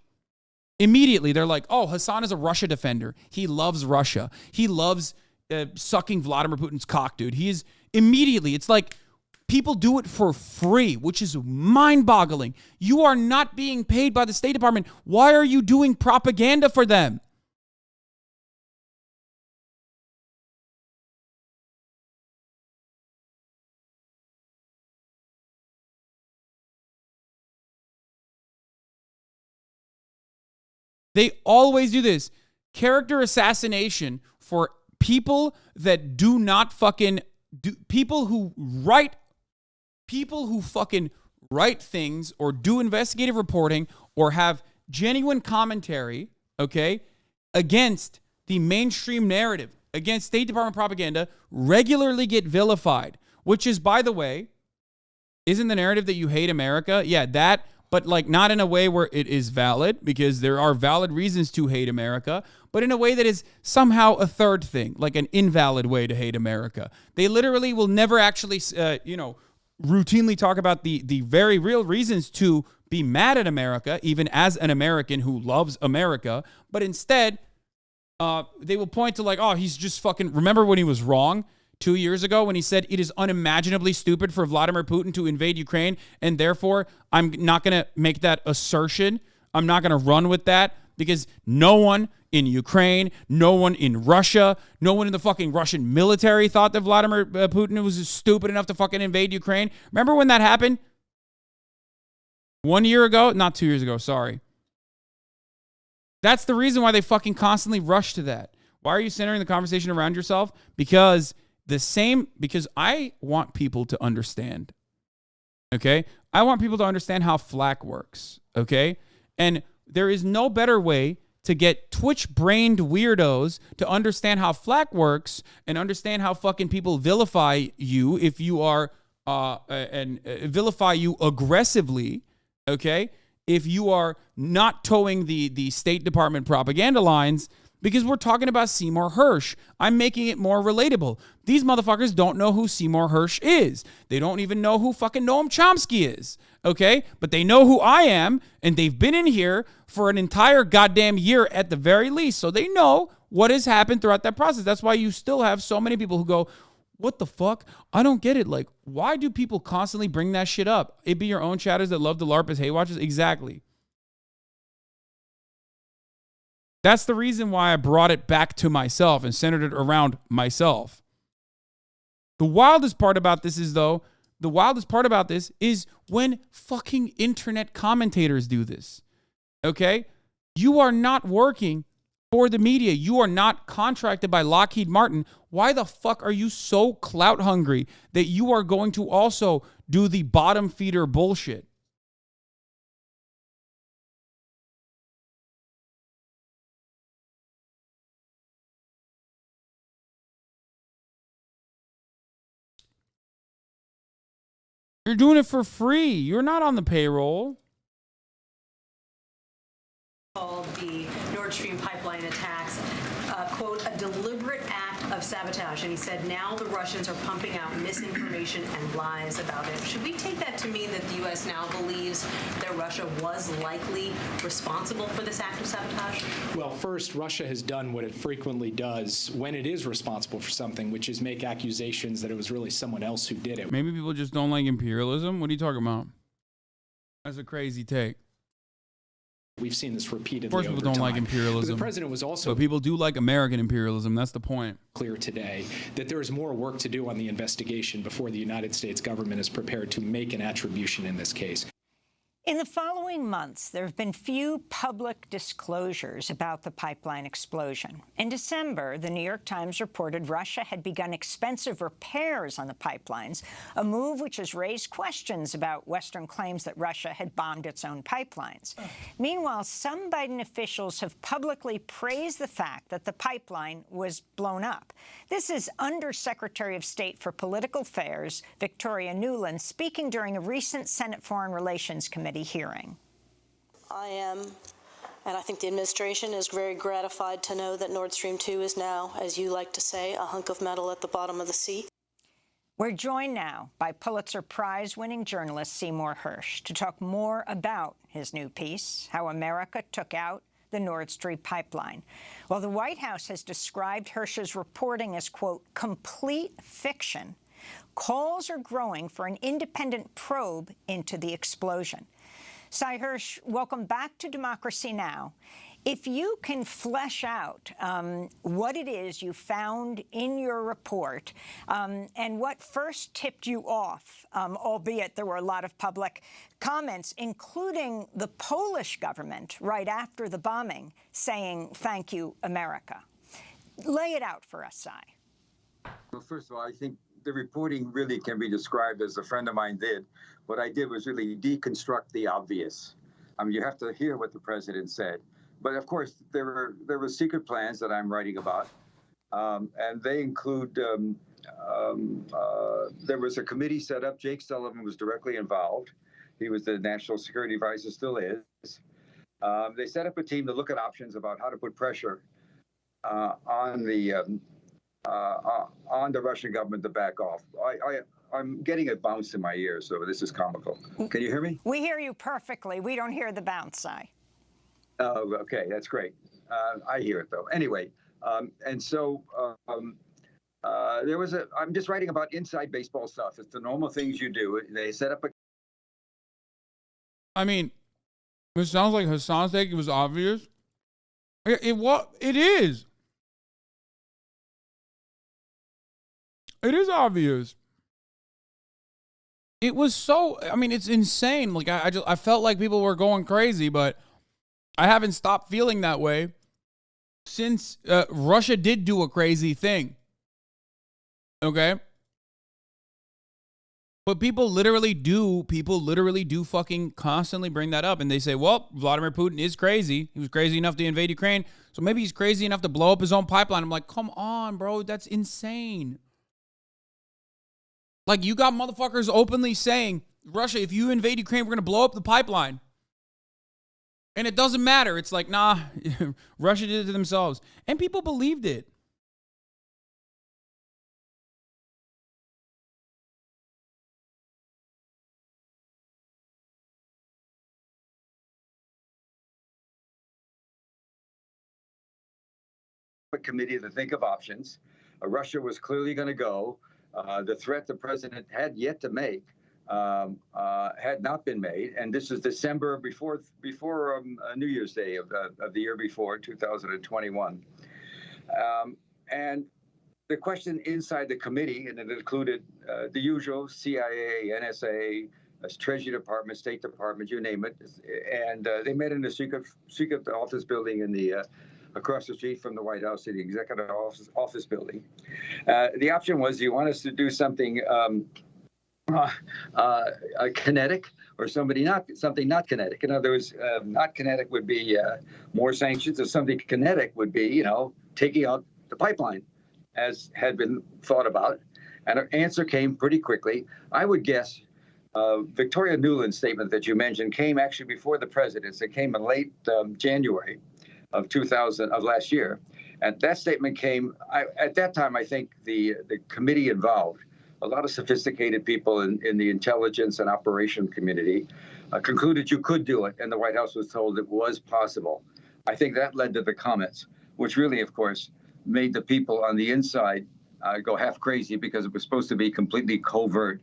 B: Immediately, they're like, oh, Hasan is a Russia defender. He loves Russia. He loves sucking Vladimir Putin's cock, dude. It's like people do it for free, which is mind-boggling. You are not being paid by the State Department. Why are you doing propaganda for them? They always do this. Character assassination for people that do not fucking do, people who fucking write things or do investigative reporting or have genuine commentary, okay, against the mainstream narrative, against State Department propaganda, regularly get vilified, which is, by the way, isn't the narrative that you hate America? Yeah, that, but like not in a way where it is valid, because there are valid reasons to hate America, but in a way that is somehow a third thing, like an invalid way to hate America. They literally will never actually, routinely talk about the very real reasons to be mad at America, even as an American who loves America, but instead, they will point to like, oh, he's just fucking, remember when he was wrong 2 years ago when he said it is unimaginably stupid for Vladimir Putin to invade Ukraine, and therefore I'm not going to make that assertion. I'm not going to run with that because no one in Ukraine, no one in Russia, no one in the fucking Russian military thought that Vladimir Putin was stupid enough to fucking invade Ukraine. Remember when that happened? 1 year ago? Not 2 years ago, sorry. That's the reason why they fucking constantly rush to that. Why are you centering the conversation around yourself? Because I want people to understand. Okay? I want people to understand how Flack works. Okay? And there is no better way to get Twitch-brained weirdos to understand how Flack works and understand how fucking people vilify you if you are, and vilify you aggressively, okay? If you are not towing the State Department propaganda lines, because we're talking about Seymour Hersh. I'm making it more relatable. These motherfuckers don't know who Seymour Hersh is. They don't even know who fucking Noam Chomsky is, okay? But they know who I am, and they've been in here for an entire goddamn year at the very least, so they know what has happened throughout that process. That's why you still have so many people who go, what the fuck? I don't get it. Like, why do people constantly bring that shit up? It be your own chatters that love to LARP as hate watchers? Exactly. That's the reason why I brought it back to myself and centered it around myself. The wildest part about this is when fucking internet commentators do this. Okay? You are not working for the media. You are not contracted by Lockheed Martin. Why the fuck are you so clout hungry that you are going to also do the bottom feeder bullshit? You're doing it for free. You're not on the payroll.
G: Called the Nord Stream pipeline attacks. quote, a deliberate act of sabotage. And he said now the Russians are pumping out misinformation and lies about it. Should we take that to mean that the U.S. now believes that Russia was likely responsible for this act of sabotage?
H: Well, first, Russia has done what it frequently does when it is responsible for something, which is make accusations that it was really someone else who did it.
B: Maybe people just don't like imperialism. What are you talking about? That's a crazy take.
H: We've seen this repeatedly.
B: Of course, people don't like imperialism.
H: But the president was also.
B: But people do like American imperialism. That's the point.
H: Clear today that there is more work to do on the investigation before the United States government is prepared to make an attribution in this case.
C: In the following months, there have been few public disclosures about the pipeline explosion. In December, the New York Times reported Russia had begun expensive repairs on the pipelines, a move which has raised questions about Western claims that Russia had bombed its own pipelines. Meanwhile, some Biden officials have publicly praised the fact that the pipeline was blown up. This is Undersecretary of State for Political Affairs Victoria Nuland speaking during a recent Senate Foreign Relations Committee hearing.
I: I am, and I think the administration is very gratified to know that Nord Stream 2 is now, as you like to say, a hunk of metal at the bottom of the sea.
C: We're joined now by Pulitzer Prize-winning journalist Seymour Hersh to talk more about his new piece, How America Took Out the Nord Stream Pipeline. While the White House has described Hersh's reporting as, quote, complete fiction, calls are growing for an independent probe into the explosion. Cy Hersh, welcome back to Democracy Now! If you can flesh out what it is you found in your report and what first tipped you off, albeit there were a lot of public comments, including the Polish government right after the bombing saying, thank you, America. Lay it out for us, Cy.
J: Well, first of all, I think the reporting really can be described as a friend of mine did. What I did was really deconstruct the obvious. I mean, you have to hear what the president said. But of course, there were secret plans that I'm writing about, and they include. There was a committee set up. Jake Sullivan was directly involved. He was the national security advisor, still is. They set up a team to look at options about how to put pressure on the Russian government to back off. I'm getting a bounce in my ears, so this is comical. Can you hear me?
C: We hear you perfectly. We don't hear the bounce, Cy.
J: Oh, okay, that's great. I hear it though. Anyway, and so there was I'm just writing about inside baseball stuff. It's the normal things you do. They set up a.
B: I mean, it sounds like Hasan's take. It was obvious. It is. It is obvious. It was so. I mean, it's insane. Like I felt like people were going crazy, but I haven't stopped feeling that way since Russia did do a crazy thing. Okay? But people literally do fucking constantly bring that up. And they say, well, Vladimir Putin is crazy. He was crazy enough to invade Ukraine. So maybe he's crazy enough to blow up his own pipeline. I'm like, come on, bro. That's insane. Like, you got motherfuckers openly saying, Russia, if you invade Ukraine, we're going to blow up the pipeline. And it doesn't matter. It's like, nah, Russia did it to themselves. And people believed it.
J: A committee to think of options. Russia was clearly going to go. The threat the president had yet to make had not been made, and this is December before New Year's Day of the year before, 2021. And the question inside the committee, and it included the usual CIA, NSA, Treasury Department, State Department, you name it, and they met in a secret office building in the across the street from the White House, in the executive office building. The option was, do you want us to do something kinetic or something not kinetic? In other words, not kinetic would be more sanctions, or something kinetic would be, taking out the pipeline, as had been thought about. And an answer came pretty quickly. I would guess Victoria Nuland's statement that you mentioned came actually before the president's. It came in late January. of last year. And that statement came, at that time, I think the committee involved, a lot of sophisticated people in the intelligence and operation community, concluded you could do it, and the White House was told it was possible. I think that led to the comments, which really, of course, made the people on the inside go half crazy because it was supposed to be completely covert.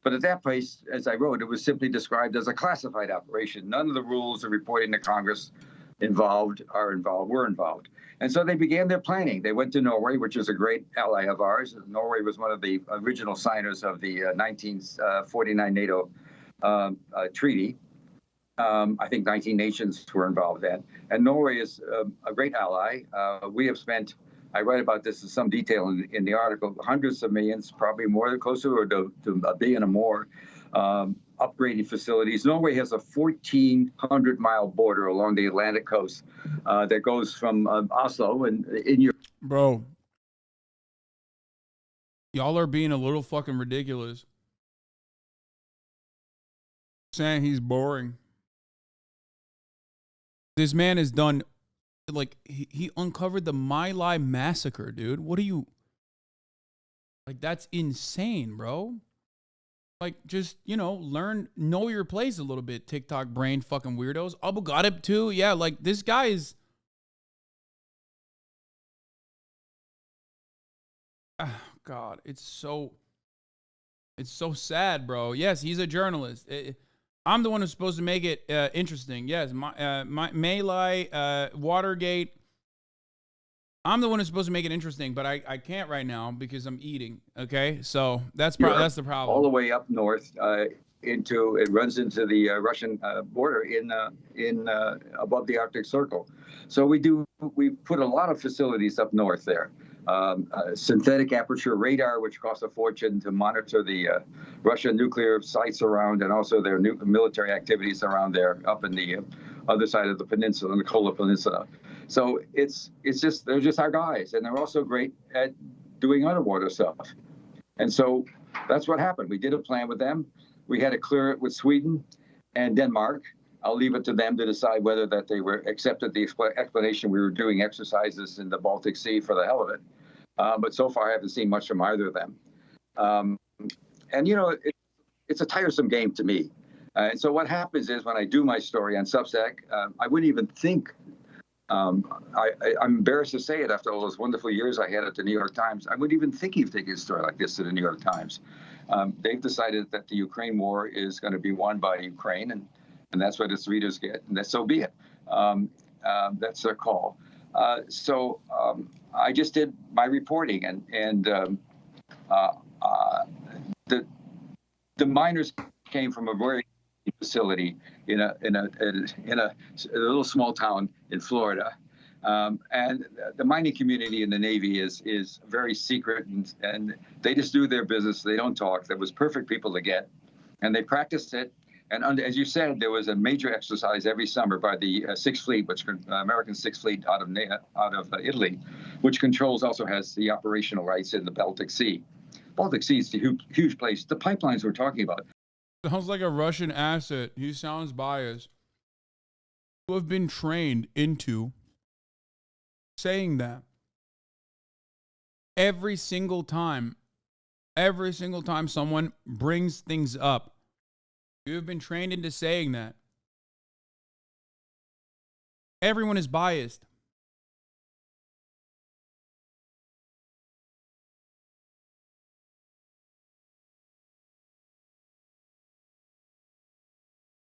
J: But at that place, as I wrote, it was simply described as a classified operation. None of the rules of reporting to Congress were involved. And so they began their planning. They went to Norway, which is a great ally of ours. Norway was one of the original signers of the 1949 NATO treaty. I think 19 nations were involved then. And Norway is a great ally. We have spent, I write about this in some detail in the article, hundreds of millions, probably more, closer to $1 billion or more, upgrading facilities. Norway has a 1,400-mile border along the Atlantic coast that goes from Oslo and in Europe.
B: Bro, y'all are being a little fucking ridiculous. Saying he's boring. This man has done, like, he uncovered the My Lai massacre, dude. What are you, like, that's insane, bro. Like, just, you know, know your place a little bit, TikTok brain fucking weirdos. Abu Ghraib too, yeah, like, this guy is, oh, God, it's so sad, bro. Yes, he's a journalist. I'm the one who's supposed to make it interesting. Yes, My Lai, Watergate. I'm the one who's supposed to make it interesting, but I can't right now because I'm eating. Okay, so that's the problem.
J: All the way up north it runs into the Russian border in above the Arctic Circle. So we put a lot of facilities up north there. Synthetic aperture radar, which costs a fortune to monitor the Russian nuclear sites around, and also their military activities around there, up in the other side of the peninsula, in the Kola Peninsula. So they're just our guys, and they're also great at doing underwater stuff. And so that's what happened. We did a plan with them. We had to clear it with Sweden and Denmark. I'll leave it to them to decide whether that they were accepted the explanation we were doing exercises in the Baltic Sea for the hell of it. But so far, I haven't seen much from either of them. And, you know, it's a tiresome game to me. And so what happens is when I do my story on Substack, I wouldn't even think, I'm embarrassed to say it after all those wonderful years I had at the New York Times, I wouldn't even think of taking a story like this to the New York Times. They've decided that the Ukraine war is going to be won by Ukraine, and that's what its readers get, and so be it. That's their call. So I just did my reporting, and the miners came from a very facility in a little small town in Florida, and the mining community in the Navy is very secret, and they just do their business. They don't talk. There was perfect people to get, and they practiced it. And as you said, there was a major exercise every summer by the Sixth Fleet, which American Sixth Fleet out of Italy, which also has the operational rights in the Baltic Sea. Baltic Sea is a huge place. The pipelines we're talking about.
B: Sounds like a Russian asset. He sounds biased. You have been trained into saying that every single time someone brings things up. You have been trained into saying that. Everyone is biased.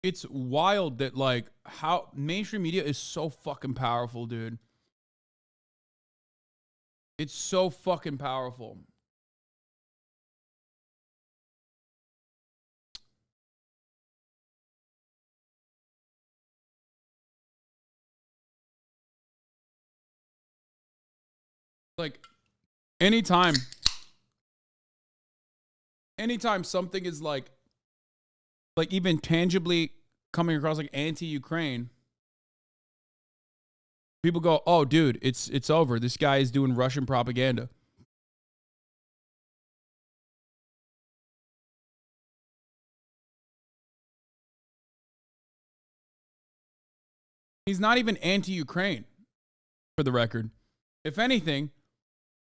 B: It's wild that, like, how mainstream media is so fucking powerful, dude. It's so fucking powerful. Like, anytime something is like even tangibly coming across like anti-Ukraine, people go, "Oh, dude, it's over. This guy is doing Russian propaganda." He's not even anti-Ukraine. for the record. If anything,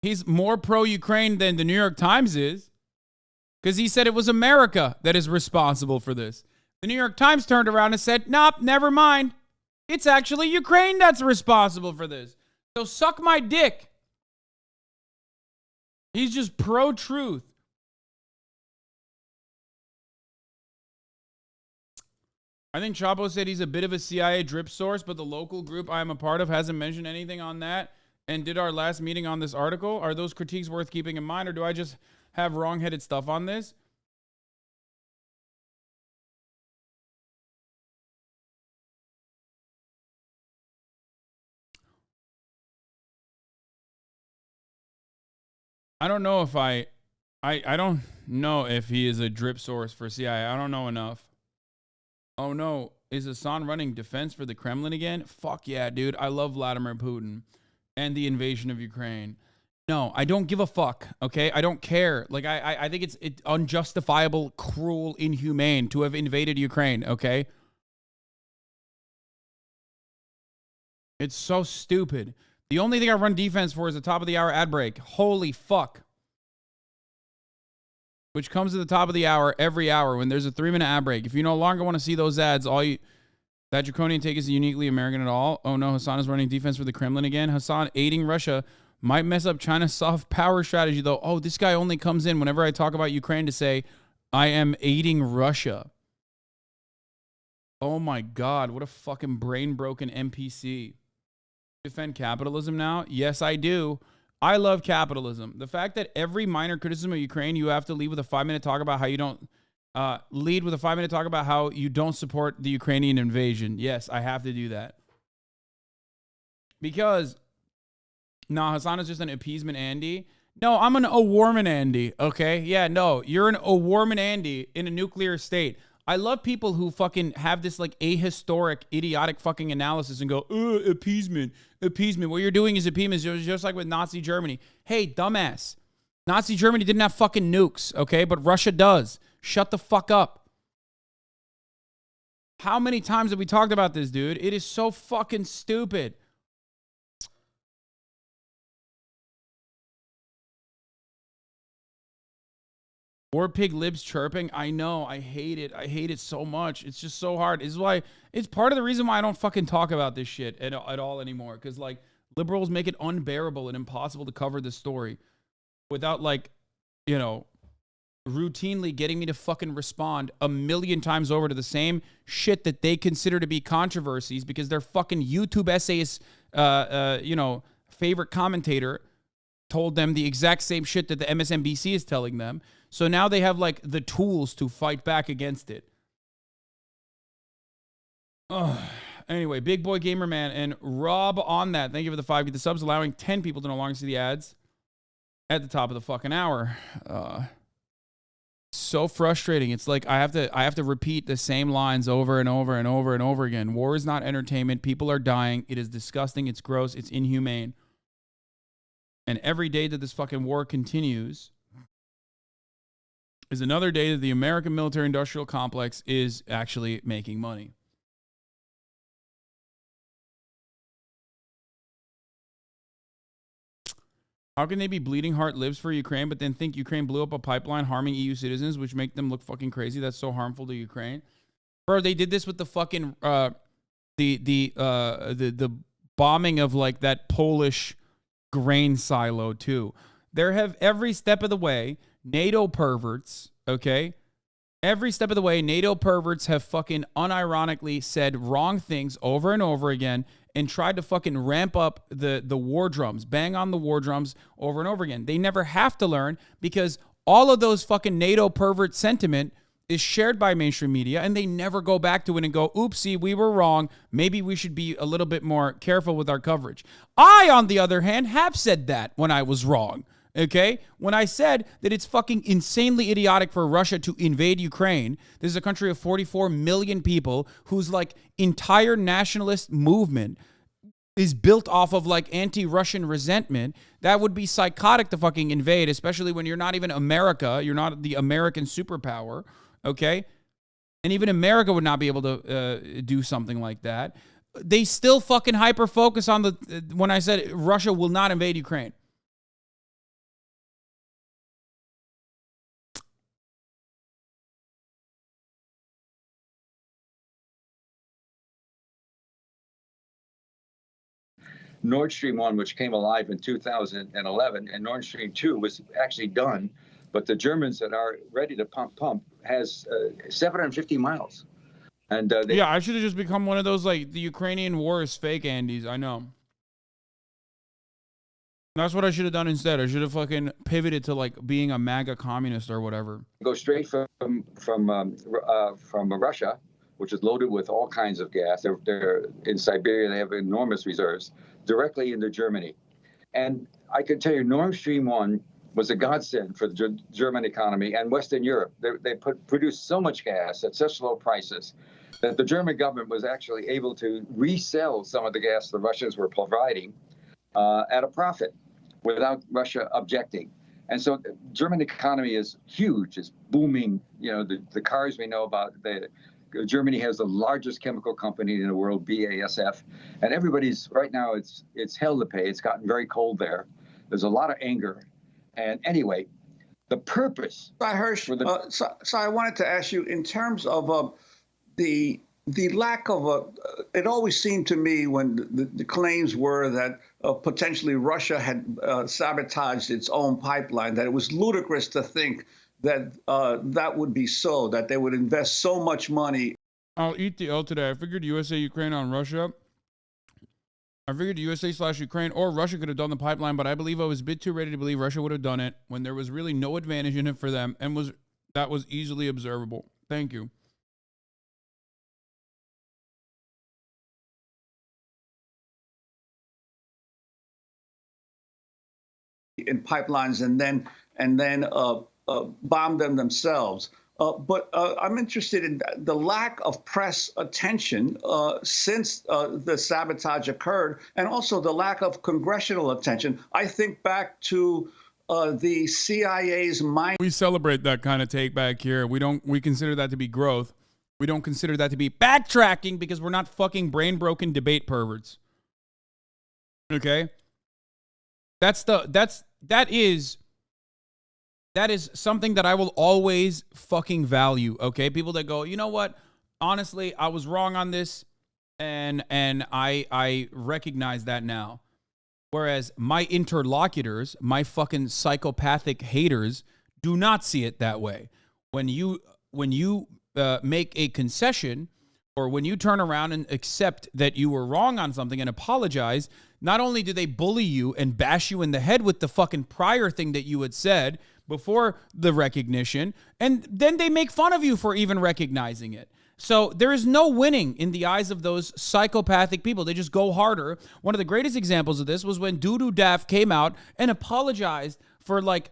B: he's more pro-Ukraine than the New York Times is, because he said it was America that is responsible for this. The New York Times turned around and said, nope, never mind. It's actually Ukraine that's responsible for this. So suck my dick. He's just pro-truth. I think Chapo said he's a bit of a CIA drip source, but the local group I am a part of hasn't mentioned anything on that and did our last meeting on this article. Are those critiques worth keeping in mind, or do I just have wrong-headed stuff on this? I don't know if I don't know if he is a drip source for CIA. I don't know enough. Oh no, is Hasan running defense for the Kremlin again? Fuck yeah, dude. I love Vladimir Putin and the invasion of Ukraine. No, I don't give a fuck, okay? I don't care. Like, I think it's unjustifiable, cruel, inhumane to have invaded Ukraine, okay? It's so stupid. The only thing I run defense for is the top of the hour ad break. Holy fuck. Which comes at the top of the hour every hour when there's a 3-minute ad break. If you no longer want to see those ads, that draconian take is uniquely American at all. Oh no, Hasan is running defense for the Kremlin again. Hasan aiding Russia might mess up China's soft power strategy, though. Oh, this guy only comes in whenever I talk about Ukraine to say, I am aiding Russia. Oh my God, what a fucking brain-broken NPC. Defend capitalism now? Yes, I do. I love capitalism. The fact that every minor criticism of Ukraine, you have to lead with a 5-minute talk about how you don't talk about how you don't support the Ukrainian invasion. Yes, I have to do that. Because, Hasan is just an appeasement Andy. No, I'm an O'Warman Andy, okay? Yeah, no, you're an O'Warman Andy in a nuclear state. I love people who fucking have this like ahistoric, idiotic fucking analysis and go, appeasement. What you're doing is appeasement, just like with Nazi Germany. Hey, dumbass. Nazi Germany didn't have fucking nukes, okay? But Russia does. Shut the fuck up. How many times have we talked about this, dude? It is so fucking stupid. War pig libs chirping. I know. I hate it. I hate it so much. It's just so hard. It's part of the reason why I don't fucking talk about this shit at all anymore. Because, like, liberals make it unbearable and impossible to cover this story without, like, you know, routinely getting me to fucking respond a million times over to the same shit that they consider to be controversies because their fucking YouTube essayist, favorite commentator told them the exact same shit that the MSNBC is telling them. So now they have, like, the tools to fight back against it. Anyway, Big Boy Gamer Man and Rob on that. Thank you for the 5. Get the subs, allowing 10 people to no longer see the ads at the top of the fucking hour. So frustrating. It's like I have to repeat the same lines over and over and over and over again. War is not entertainment. People are dying. It is disgusting. It's gross. It's inhumane. And every day that this fucking war continues is another day that the American military-industrial complex is actually making money. How can they be bleeding heart libs for Ukraine, but then think Ukraine blew up a pipeline harming EU citizens, which make them look fucking crazy? That's so harmful to Ukraine. Bro, they did this with the fucking the bombing of like that Polish grain silo too. There have every step of the way NATO perverts, okay? Every step of the way, NATO perverts have fucking unironically said wrong things over and over again and tried to fucking ramp up the war drums, bang on the war drums over and over again. They never have to learn because all of those fucking NATO pervert sentiment is shared by mainstream media and they never go back to it and go, oopsie, we were wrong. Maybe we should be a little bit more careful with our coverage. I, on the other hand, have said that when I was wrong. Okay? When I said that it's fucking insanely idiotic for Russia to invade Ukraine, this is a country of 44 million people whose like entire nationalist movement is built off of like anti-Russian resentment, that would be psychotic to fucking invade, especially when you're not even America, you're not the American superpower, okay? And even America would not be able to do something like that. they still fucking hyper focus on the when I said Russia will not invade Ukraine.
J: Nord Stream 1, which came alive in 2011, and Nord Stream 2 was actually done, but the Germans that are ready to pump has 750 miles. And
B: yeah, I should have just become one of those, like, the Ukrainian war is fake Andes. I know. That's what I should have done instead. I should have fucking pivoted to, like, being a MAGA communist or whatever.
J: Go straight from Russia, which is loaded with all kinds of gas. They're in Siberia. They have enormous reserves, directly into Germany. And I can tell you, Nord Stream 1 was a godsend for the German economy and Western Europe. They produced so much gas at such low prices that the German government was actually able to resell some of the gas the Russians were providing at a profit without Russia objecting. And so the German economy is huge, it's booming. You know, the cars we know about, Germany has the largest chemical company in the world, BASF, and everybody's right now, it's hell to pay. It's gotten very cold there. There's a lot of anger. And anyway, the purpose.
D: So I wanted to ask you, in terms of the lack of it always seemed to me when the claims were that potentially Russia had sabotaged its own pipeline, that it was ludicrous to think that that would be so, that they would invest so much money.
B: I'll eat the L today. I figured USA, Ukraine on Russia. I figured USA/Ukraine or Russia could have done the pipeline, but I believe I was a bit too ready to believe Russia would have done it when there was really no advantage in it for them, and that was easily observable. Thank you.
D: In pipelines and then bomb them themselves. But I'm interested in the lack of press attention since the sabotage occurred, and also the lack of congressional attention. I think back to the CIA's mind.
B: We celebrate that kind of take back here. We consider that to be growth. We don't consider that to be backtracking because we're not fucking brain broken debate perverts. Okay? That is something that I will always fucking value, okay? People that go, you know what? Honestly, I was wrong on this, and I recognize that now. Whereas my interlocutors, my fucking psychopathic haters, do not see it that way. When you make a concession, or when you turn around and accept that you were wrong on something and apologize, not only do they bully you and bash you in the head with the fucking prior thing that you had said before the recognition, and then they make fun of you for even recognizing it. So there is no winning in the eyes of those psychopathic people. They just go harder. One of the greatest examples of this was when Dudu Daff came out and apologized for, like,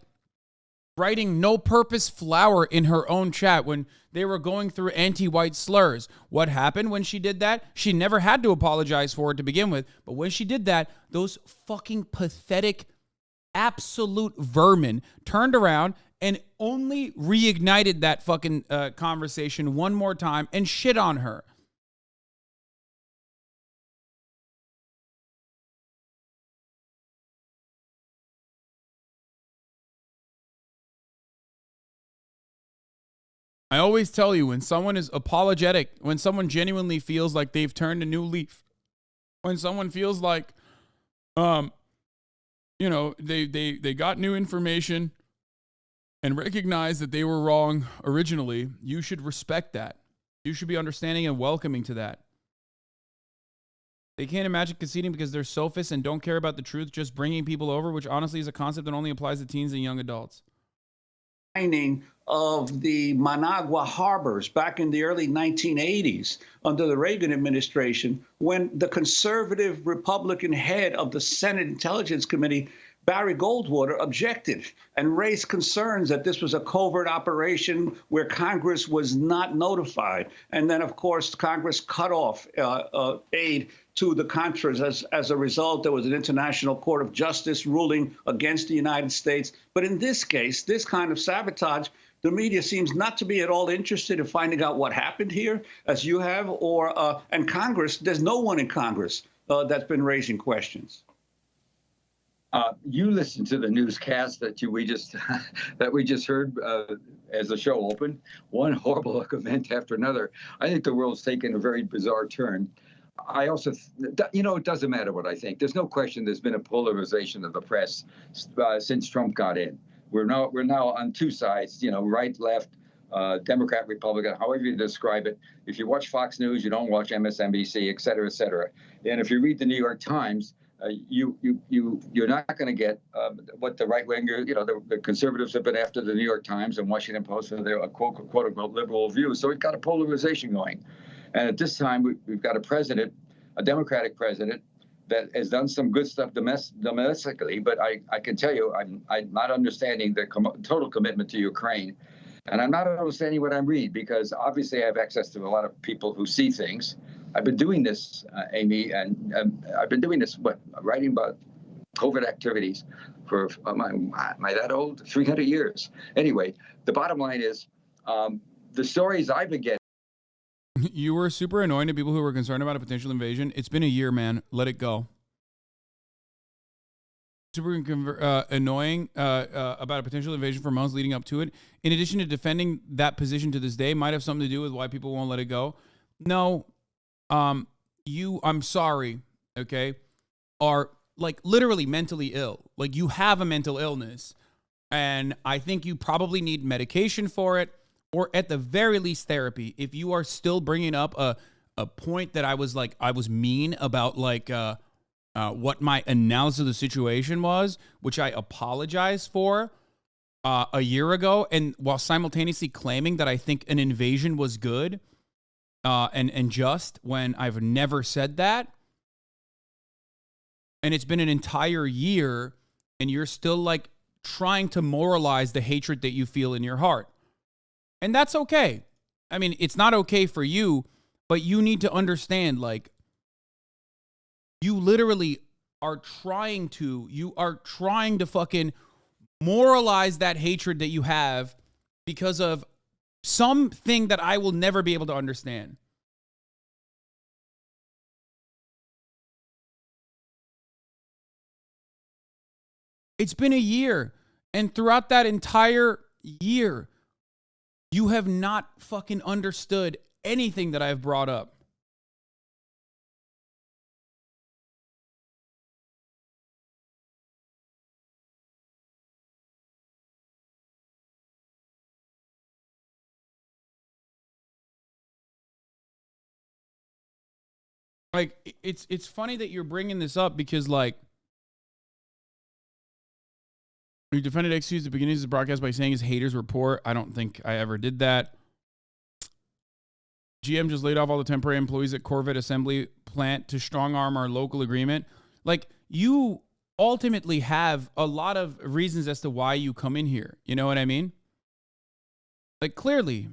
B: writing no purpose flower in her own chat when they were going through anti-white slurs. What happened when she did that? She never had to apologize for it to begin with. But when she did that, those fucking pathetic, absolute vermin turned around and only reignited that fucking conversation one more time and shit on her. I always tell you, when someone is apologetic, when someone genuinely feels like they've turned a new leaf, when someone feels like, they got new information and recognize that they were wrong originally, you should respect that. You should be understanding and welcoming to that. They can't imagine conceding because they're sophists and don't care about the truth, just bringing people over, which honestly is a concept that only applies to teens and young adults.
D: Of the Managua harbors back in the early 1980s under the Reagan administration, when the conservative Republican head of the Senate Intelligence Committee, Barry Goldwater, objected and raised concerns that this was a covert operation where Congress was not notified. And then, of course, Congress cut off aid to the Contras. As a result, there was an International Court of Justice ruling against the United States. But in this case, this kind of sabotage The media seems not to be at all interested in finding out what happened here, as you have, and Congress. There's no one in Congress that's been raising questions.
J: You listened to the newscast that we just heard as the show opened. One horrible event after another. I think the world's taken a very bizarre turn. I also, it doesn't matter what I think. There's no question there's been a polarization of the press since Trump got in. We're now on two sides, right, left, Democrat, Republican, however you describe it. If you watch Fox News, you don't watch MSNBC, et cetera, et cetera. And if you read the New York Times, you're not going to get what the right winger, the conservatives have been after the New York Times and Washington Post for their quote unquote liberal views. So we've got a polarization going, and at this time we've got a Democratic president that has done some good stuff domestically, but I can tell you I'm not understanding the total commitment to Ukraine, and I'm not understanding what I read, because obviously I have access to a lot of people who see things. I've been doing this, Amy, and I've been doing this, writing about COVID activities for, am I that old? 300 years. Anyway, the bottom line is the stories I've been getting.
B: You were super annoying to people who were concerned about a potential invasion. It's been a year, man. Let it go. Super annoying about a potential invasion for months leading up to it. In addition to defending that position to this day, might have something to do with why people won't let it go. No, I'm sorry, okay, are like literally mentally ill. Like, you have a mental illness, and I think you probably need medication for it, or at the very least therapy. If you are still bringing up a point that I was mean about, what my analysis of the situation was, which I apologize for a year ago, and while simultaneously claiming that I think an invasion was good and just, when I've never said that. And it's been an entire year, and you're still trying to moralize the hatred that you feel in your heart. And that's okay. I mean, it's not okay for you, but you need to understand, you literally are trying to fucking moralize that hatred that you have because of something that I will never be able to understand. It's been a year, and throughout that entire year, you have not fucking understood anything that I've brought up. It's funny that you're bringing this up, because you defended XQ at the beginning of the broadcast by saying his haters were poor. I don't think I ever did that. GM just laid off all the temporary employees at Corvette assembly plant to strong arm our local agreement. You ultimately have a lot of reasons as to why you come in here. You know what I mean? Clearly.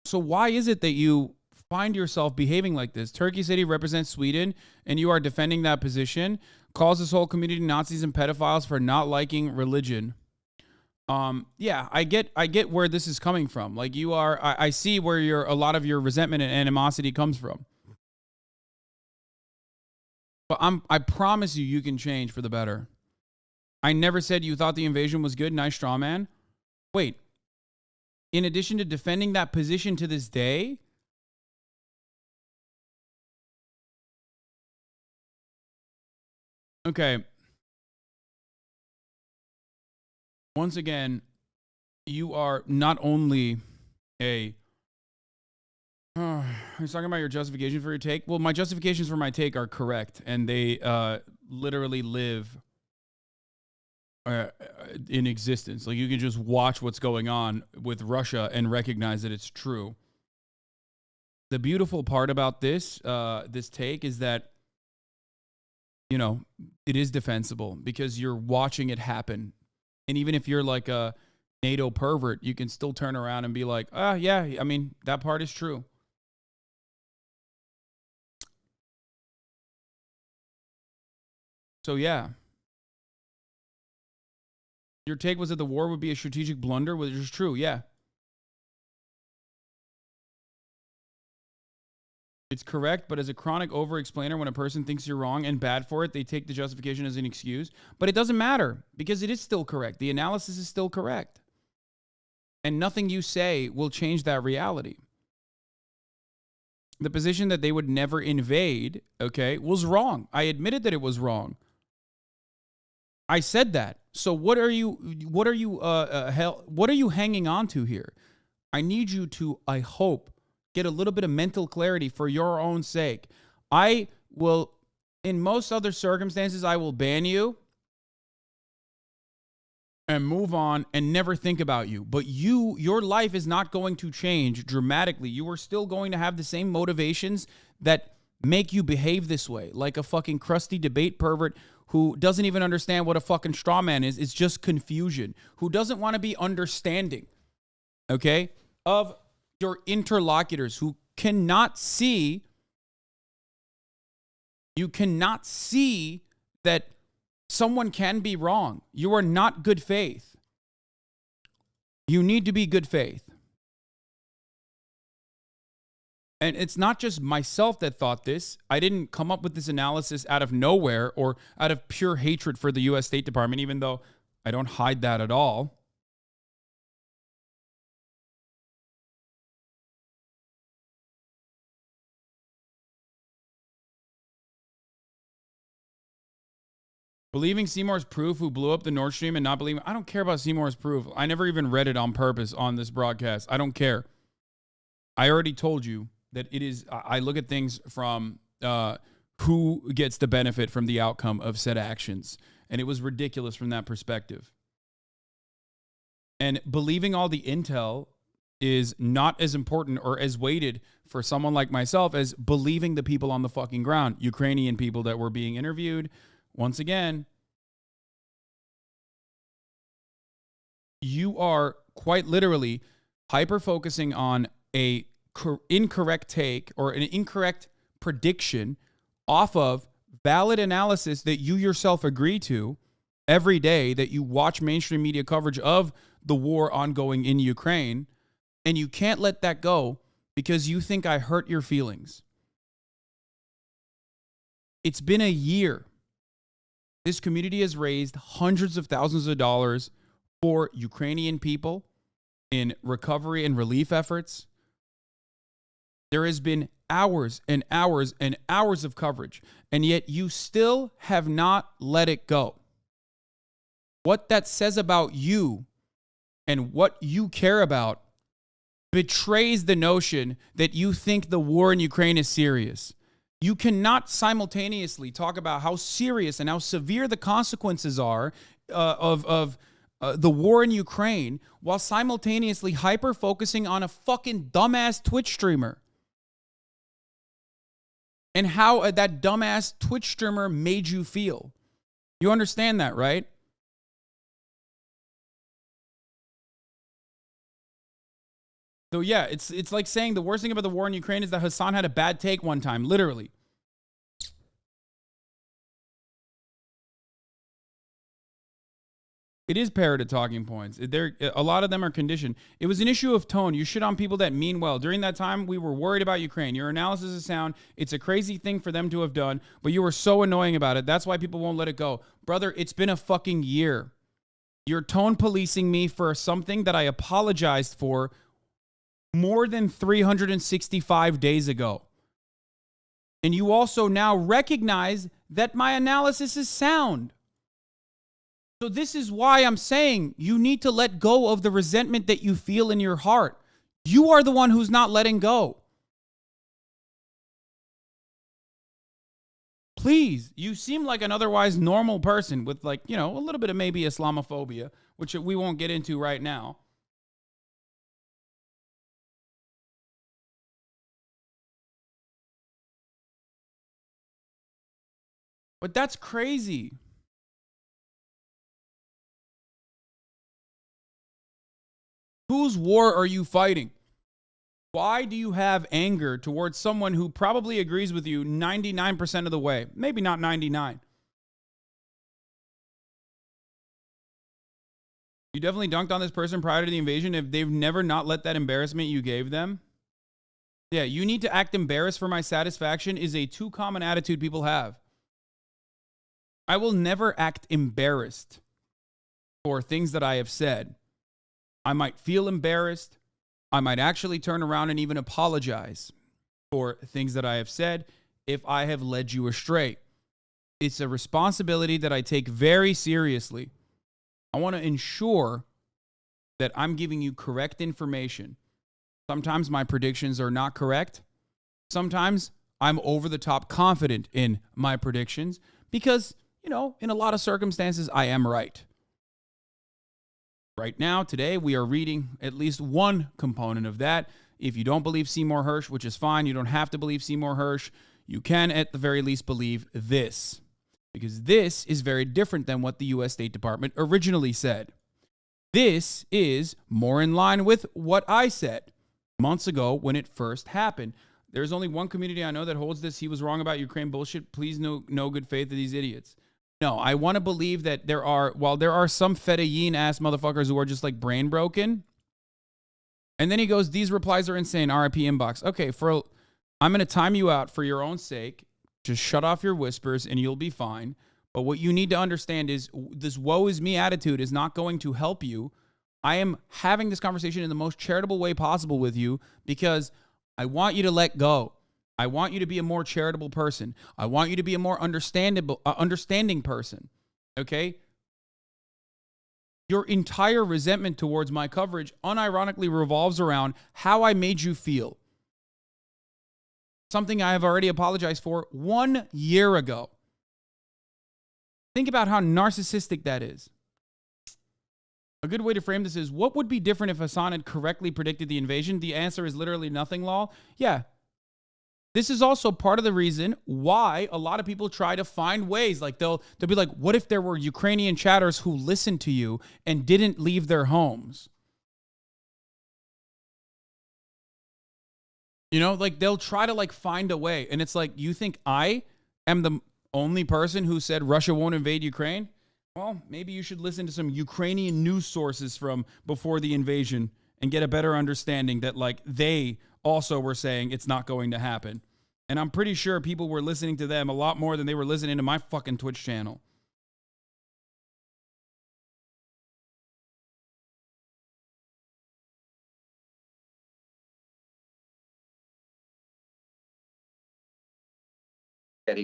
B: So why is it that you find yourself behaving like this? Turkey City represents Sweden, and you are defending that position. Calls this whole community Nazis and pedophiles for not liking religion. Yeah, I get where this is coming from. I see where a lot of your resentment and animosity comes from. But I promise you can change for the better. I never said you thought the invasion was good. Nice straw man. Wait. In addition to defending that position to this day, okay. Once again, you are not only I was talking about your justification for your take. Well, my justifications for my take are correct, and they literally live in existence. You can just watch what's going on with Russia and recognize that it's true. The beautiful part about this take is that, it is defensible because you're watching it happen. And even if you're a NATO pervert, you can still turn around and be like, yeah, I mean, that part is true. So, yeah. Your take was that the war would be a strategic blunder, which is true. Yeah. It's correct, but as a chronic over-explainer, when a person thinks you're wrong and bad for it, they take the justification as an excuse. But it doesn't matter because it is still correct. The analysis is still correct. And nothing you say will change that reality. The position that they would never invade, okay, was wrong. I admitted that it was wrong. I said that. So what are you hanging on to here? I need you to, I hope, get a little bit of mental clarity for your own sake. I will, in most other circumstances, I will ban you and move on and never think about you. But your life is not going to change dramatically. You are still going to have the same motivations that make you behave this way, like a fucking crusty debate pervert who doesn't even understand what a fucking straw man is. It's just confusion. Who doesn't want to be understanding, okay, of your interlocutors, who cannot see, you cannot see that someone can be wrong. You are not good faith. You need to be good faith. And it's not just myself that thought this. I didn't come up with this analysis out of nowhere or out of pure hatred for the U.S. State Department, even though I don't hide that at all. Believing Seymour's proof, who blew up the Nord Stream, and not believing... I don't care about Seymour's proof. I never even read it on purpose on this broadcast. I don't care. I already told you that it is... I look at things from who gets the benefit from the outcome of said actions. And it was ridiculous from that perspective. And believing all the intel is not as important or as weighted for someone like myself as believing the people on the fucking ground. Ukrainian people that were being interviewed... Once again, you are quite literally hyper-focusing on a incorrect take or an incorrect prediction off of valid analysis that you yourself agree to every day that you watch mainstream media coverage of the war ongoing in Ukraine, and you can't let that go because you think I hurt your feelings. It's been a year. This community has raised hundreds of thousands of dollars for Ukrainian people in recovery and relief efforts. There has been hours and hours and hours of coverage, and yet you still have not let it go. What that says about you and what you care about betrays the notion that you think the war in Ukraine is serious. You cannot simultaneously talk about how serious and how severe the consequences are of the war in Ukraine while simultaneously hyper-focusing on a fucking dumbass Twitch streamer. And how that dumbass Twitch streamer made you feel. You understand that, right? So yeah, it's like saying the worst thing about the war in Ukraine is that Hasan had a bad take one time, literally. It is parroted talking points. A lot of them are conditioned. It was an issue of tone. You shit on people that mean well. During that time, we were worried about Ukraine. Your analysis is sound. It's a crazy thing for them to have done, but you were so annoying about it. That's why people won't let it go. Brother, it's been a fucking year. You're tone policing me for something that I apologized for more than 365 days ago. And you also now recognize that my analysis is sound. So this is why I'm saying you need to let go of the resentment that you feel in your heart. You are the one who's not letting go. Please, you seem like an otherwise normal person with, like, you know, a little bit of maybe Islamophobia, which we won't get into right now. But that's crazy. Whose war are you fighting? Why do you have anger towards someone who probably agrees with you 99% of the way? Maybe not 99. You definitely dunked on this person prior to the invasion if they've never not let that embarrassment you gave them. Yeah, you need to act embarrassed for my satisfaction is a too common attitude people have. I will never act embarrassed for things that I have said. I might feel embarrassed. I might actually turn around and even apologize for things that I have said if I have led you astray. It's a responsibility that I take very seriously. I want to ensure that I'm giving you correct information. Sometimes my predictions are not correct. Sometimes I'm over the top confident in my predictions because, you know, in a lot of circumstances, I am right. Right now, today, we are reading at least one component of that. If you don't believe Seymour Hersh, which is fine, you don't have to believe Seymour Hersh, you can at the very least believe this. Because this is very different than what the U.S. State Department originally said. This is more in line with what I said months ago when it first happened. There's only one community I know that holds this. He was wrong about Ukraine bullshit. Please no good faith of these idiots. No, I want to believe that while there are some fedayeen ass motherfuckers who are just like brain broken. And then he goes, these replies are insane. RIP inbox. Okay, I'm going to time you out for your own sake. Just shut off your whispers and you'll be fine. But what you need to understand is this woe is me attitude is not going to help you. I am having this conversation in the most charitable way possible with you because I want you to let go. I want you to be a more charitable person. I want you to be a more understanding person. Okay? Your entire resentment towards my coverage unironically revolves around how I made you feel. Something I have already apologized for 1 year ago. Think about how narcissistic that is. A good way to frame this is, what would be different if Hasan had correctly predicted the invasion? The answer is literally nothing, lol. Yeah. This is also part of the reason why a lot of people try to find ways. Like they'll be like, what if there were Ukrainian chatters who listened to you and didn't leave their homes? You know, like they'll try to like find a way. And it's like, you think I am the only person who said Russia won't invade Ukraine? Well, maybe you should listen to some Ukrainian news sources from before the invasion and get a better understanding that like they also were saying it's not going to happen. And I'm pretty sure people were listening to them a lot more than they were listening to my fucking Twitch channel.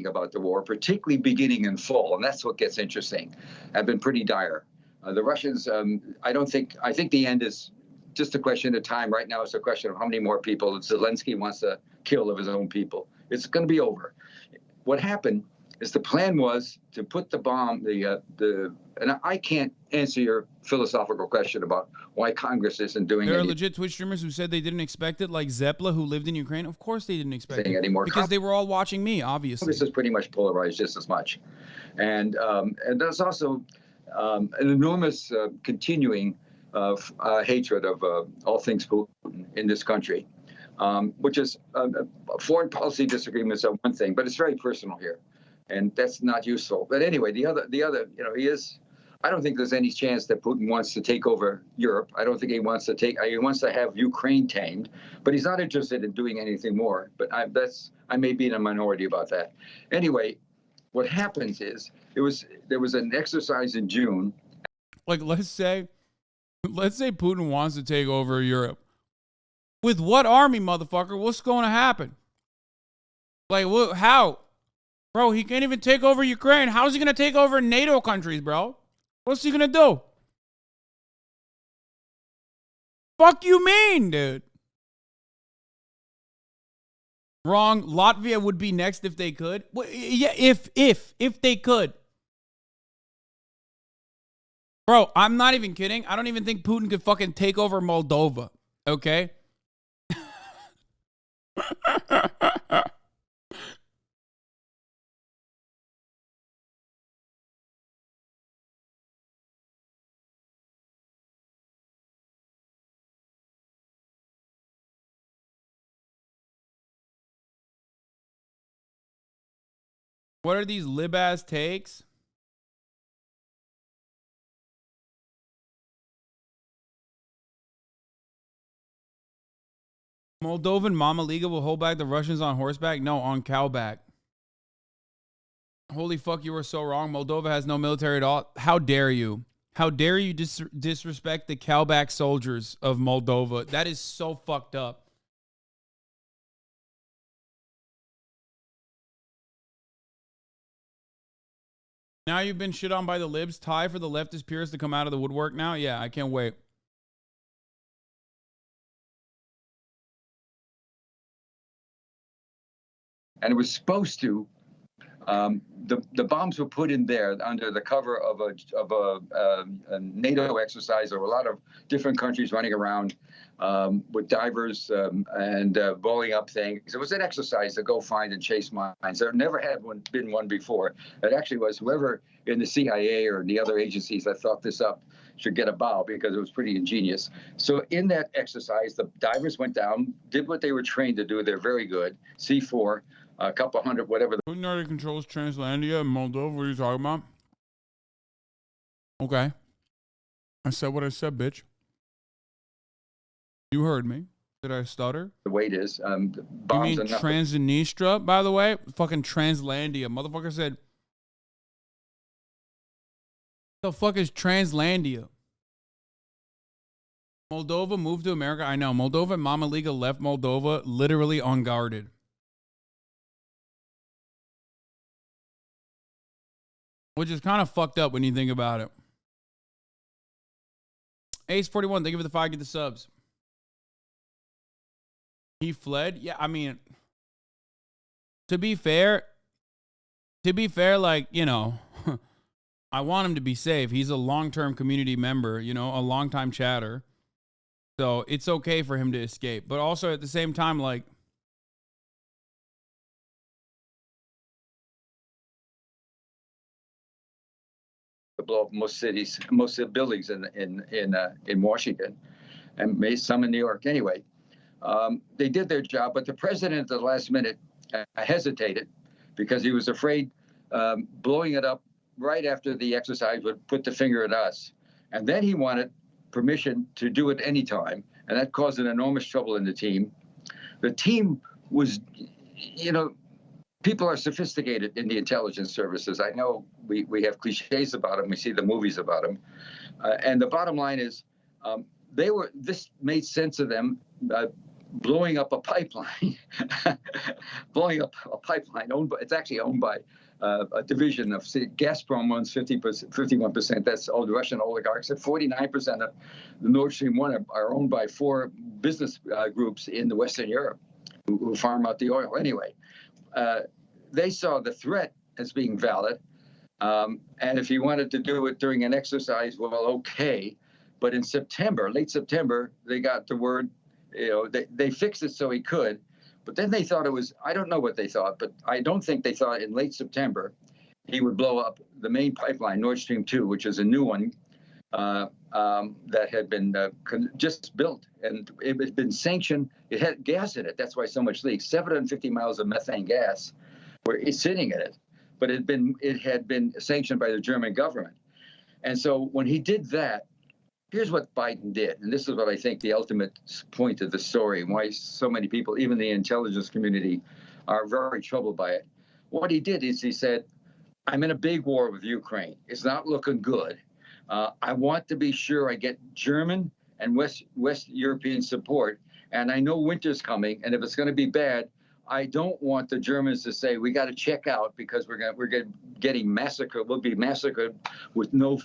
J: About the war, particularly beginning in fall, and that's what gets interesting, have been pretty dire. The Russians, I think the end is just a question of time. Right now, it's a question of how many more people Zelensky wants to kill of his own people. It's going to be over. What happened is the plan was to put the bomb, and I can't answer your philosophical question about why Congress isn't doing
B: There are
J: anything.
B: legit Twitch streamers who said they didn't expect it, like Zepla, who lived in Ukraine. Of course they didn't expect it.
J: Anymore.
B: Because they were all watching me, obviously.
J: Congress is pretty much polarized just as much. And there's also an enormous continuing hatred of all things Putin in this country, which is foreign policy disagreements are one thing, but it's very personal here. And that's not useful. But anyway, the other, I don't think there's any chance that Putin wants to take over Europe. I don't think he wants to have Ukraine tamed, but he's not interested in doing anything more. But I may be in a minority about that. Anyway, what happens is there was an exercise in June.
B: Like, let's say Putin wants to take over Europe. With what army, motherfucker? What's going to happen? Like, how? Bro, he can't even take over Ukraine. How's he going to take over NATO countries, bro? What's he going to do? Fuck you mean, dude? Wrong. Latvia would be next if they could. Well, yeah, if they could. Bro, I'm not even kidding. I don't even think Putin could fucking take over Moldova. Okay? What are these lib-ass takes? Moldovan Mama Liga will hold back the Russians on horseback? No, on cowback. Holy fuck, you are so wrong. Moldova has no military at all. How dare you? How dare you disrespect the cowback soldiers of Moldova? That is so fucked up. Now you've been shit on by the libs. Tie for the leftist peers to come out of the woodwork now? Yeah, I can't wait.
J: And it was supposed to. The bombs were put in there under the cover of a NATO exercise. There were a lot of different countries running around with divers and blowing up things. It was an exercise to go find and chase mines. There never had been one before. It actually was whoever in the CIA or the other agencies that thought this up should get a bow because it was pretty ingenious. So in that exercise, the divers went down, did what they were trained to do. They're very good. C4. A couple hundred, whatever.
B: Putin already controls Translandia and Moldova. What are you talking about? Okay. I said what I said, bitch. You heard me. Did I stutter?
J: The weight is.
B: You mean Transnistria, by the way? Fucking Translandia. Motherfucker said. What the fuck is Translandia? Moldova moved to America. I know. Moldova and Mama Liga left Moldova literally unguarded. Which is kind of fucked up when you think about it. Ace41, thank you for the 5, get the subs. He fled? Yeah, I mean, to be fair, like, you know, I want him to be safe. He's a long-term community member, you know, a long-time chatter. So it's okay for him to escape. But also at the same time, like,
J: blow up most cities, most of the buildings in Washington, and some in New York. Anyway, they did their job, but the president at the last minute hesitated because he was afraid blowing it up right after the exercise would put the finger at us, and then he wanted permission to do it anytime, and that caused an enormous trouble in the team. The team was, you know. People are sophisticated in the intelligence services. I know we have cliches about them. We see the movies about them. And the bottom line is this made sense of them blowing up a pipeline, it's actually owned by a division of Gazprom owns 51%. That's all the Russian oligarchs. And 49% of the Nord Stream 1 are owned by 4 business groups in the Western Europe who farm out the oil anyway. They saw the threat as being valid. And if he wanted to do it during an exercise, well, okay. But in September, late September, they got the word, you know, they fixed it so he could. But then they thought it was, I don't know what they thought, but I don't think they thought in late September he would blow up the main pipeline, Nord Stream 2, which is a new one that had been just built. And it had been sanctioned. It had gas in it. That's why so much leaks. 750 miles of methane gas were sitting in it. But it had been sanctioned by the German government. And so when he did that, here's what Biden did. And this is what I think the ultimate point of the story, and why so many people, even the intelligence community, are very troubled by it. What he did is he said, I'm in a big war with Ukraine. It's not looking good. I want to be sure I get German and West European support. And I know winter's coming. And if it's going to be bad, I don't want the Germans to say, we got to check out because we're getting massacred. We'll be massacred with no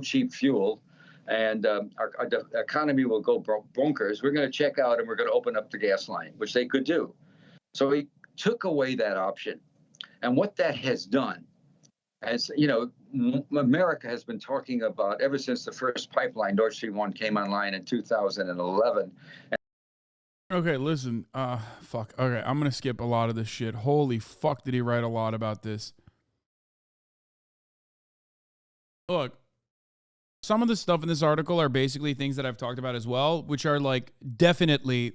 J: cheap fuel. And our economy will go bonkers. We're going to check out and we're going to open up the gas line, which they could do. So he took away that option. And what that has done, as you know, America has been talking about ever since the first pipeline, Nord Stream 1, came online in 2011.
B: Okay, listen. Fuck. Okay, I'm going to skip a lot of this shit. Holy fuck, did he write a lot about this? Look. Some of the stuff in this article are basically things that I've talked about as well, which are like definitely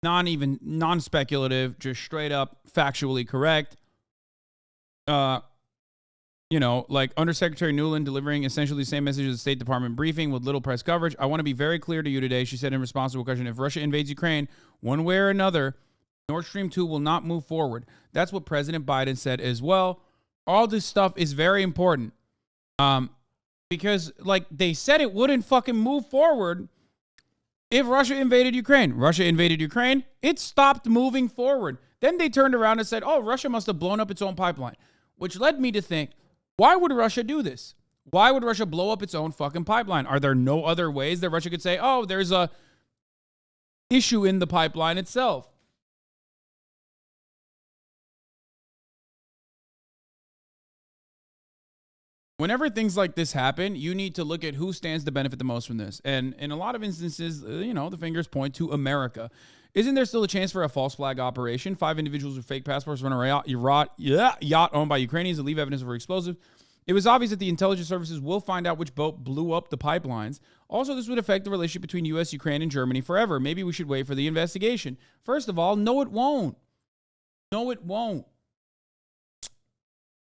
B: non-speculative, just straight up factually correct. you know, like Undersecretary Nuland delivering essentially the same message as the State Department briefing with little press coverage. I want to be very clear to you today, she said in response to a question, if Russia invades Ukraine, one way or another, Nord Stream 2 will not move forward. That's what President Biden said as well. All this stuff is very important. Because, like, they said it wouldn't fucking move forward if Russia invaded Ukraine. Russia invaded Ukraine. It stopped moving forward. Then they turned around and said, oh, Russia must have blown up its own pipeline, which led me to think, why would Russia do this? Why would Russia blow up its own fucking pipeline? Are there no other ways that Russia could say, oh, there's a issue in the pipeline itself? Whenever things like this happen, you need to look at who stands to benefit the most from this. And in a lot of instances, you know, the fingers point to America. Isn't there still a chance for a false flag operation? 5 individuals with fake passports run a yacht owned by Ukrainians to leave evidence of her explosive. It was obvious that the intelligence services will find out which boat blew up the pipelines. Also, this would affect the relationship between U.S., Ukraine, and Germany forever. Maybe we should wait for the investigation. First of all, no, it won't. No, it won't.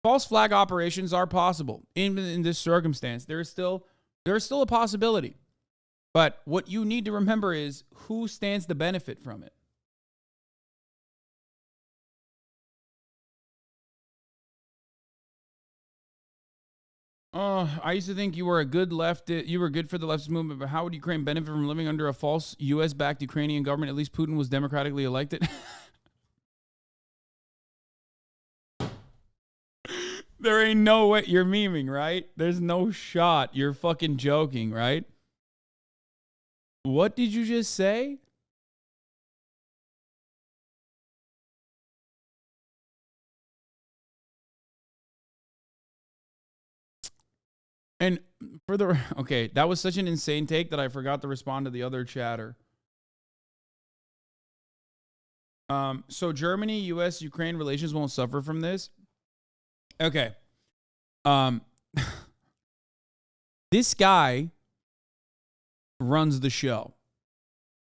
B: False flag operations are possible. In this circumstance, there is still a possibility. But what you need to remember is who stands to benefit from it. I used to think you were good for the leftist movement, but how would Ukraine benefit from living under a false U.S.-backed Ukrainian government? At least Putin was democratically elected. There ain't no way. You're memeing, right? There's no shot. You're fucking joking, right? What did you just say? And for the... Okay, that was such an insane take that I forgot to respond to the other chatter. So Germany, U.S., Ukraine relations won't suffer from this. Okay. This guy runs the show.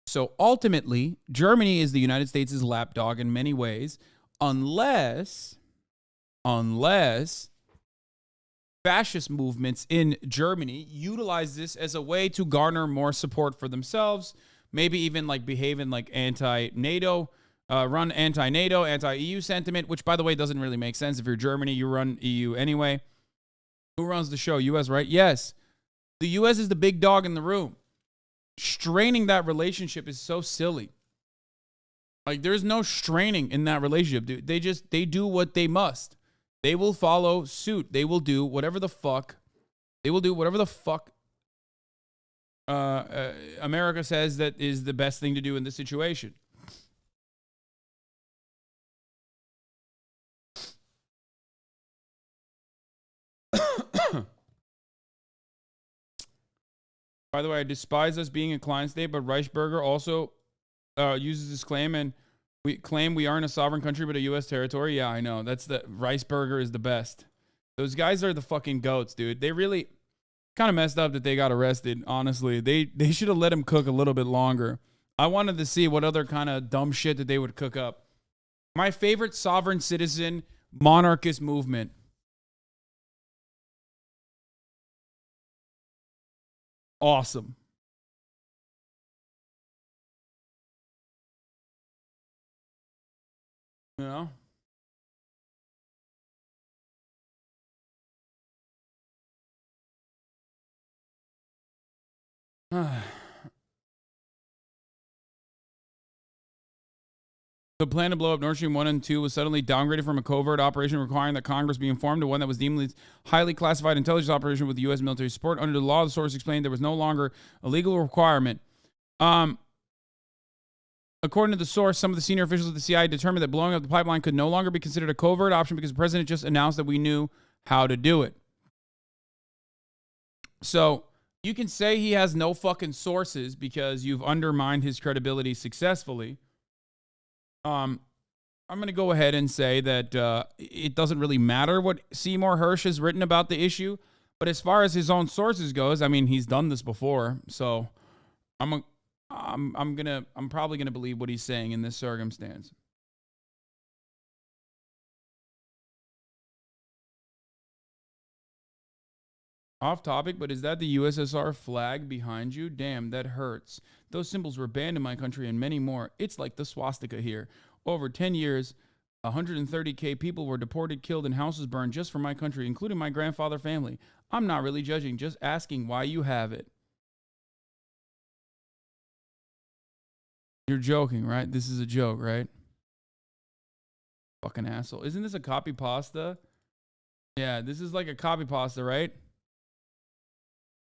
B: So ultimately, Germany is the United States' lapdog in many ways, unless fascist movements in Germany utilize this as a way to garner more support for themselves, maybe even like behaving like anti-NATO, run anti-NATO, anti-EU sentiment, which, by the way, doesn't really make sense. If you're Germany, you run EU anyway. Who runs the show? U.S., right? Yes. The U.S. is the big dog in the room. Straining that relationship is so silly. Like, there's no straining in that relationship, dude. They do what they must. They will follow suit. They will do whatever the fuck. America says that is the best thing to do in this situation. By the way, I despise us being a client state, but Reichberger also uses this claim, and we claim we aren't a sovereign country but a U.S. territory. Yeah, I know. That's the Reichberger is the best. Those guys are the fucking goats, dude. They really kind of messed up that they got arrested, honestly. They should have let him cook a little bit longer. I wanted to see what other kind of dumb shit that they would cook up. My favorite sovereign citizen monarchist movement. Awesome. You know? The plan to blow up Nord Stream 1 and 2 was suddenly downgraded from a covert operation requiring that Congress be informed to one that was deemed highly classified intelligence operation with U.S. military support. Under the law, the source explained there was no longer a legal requirement. According to the source, some of the senior officials of the CIA determined that blowing up the pipeline could no longer be considered a covert option because the president just announced that we knew how to do it. So you can say he has no fucking sources because you've undermined his credibility successfully. I'm going to go ahead and say that it doesn't really matter what Seymour Hersh has written about the issue, but as far as his own sources goes, I mean, he's done this before, so I'm probably gonna believe what he's saying in this circumstance. Off topic, but is that the USSR flag behind you? Damn, that hurts. Those symbols were banned in my country and many more. It's like the swastika here. Over 10 years, 130K people were deported, killed, and houses burned just for my country, including my grandfather family. I'm not really judging, just asking why you have it. You're joking, right? This is a joke, right? Fucking asshole. Isn't this a copy pasta? Yeah, this is like a copy pasta, right?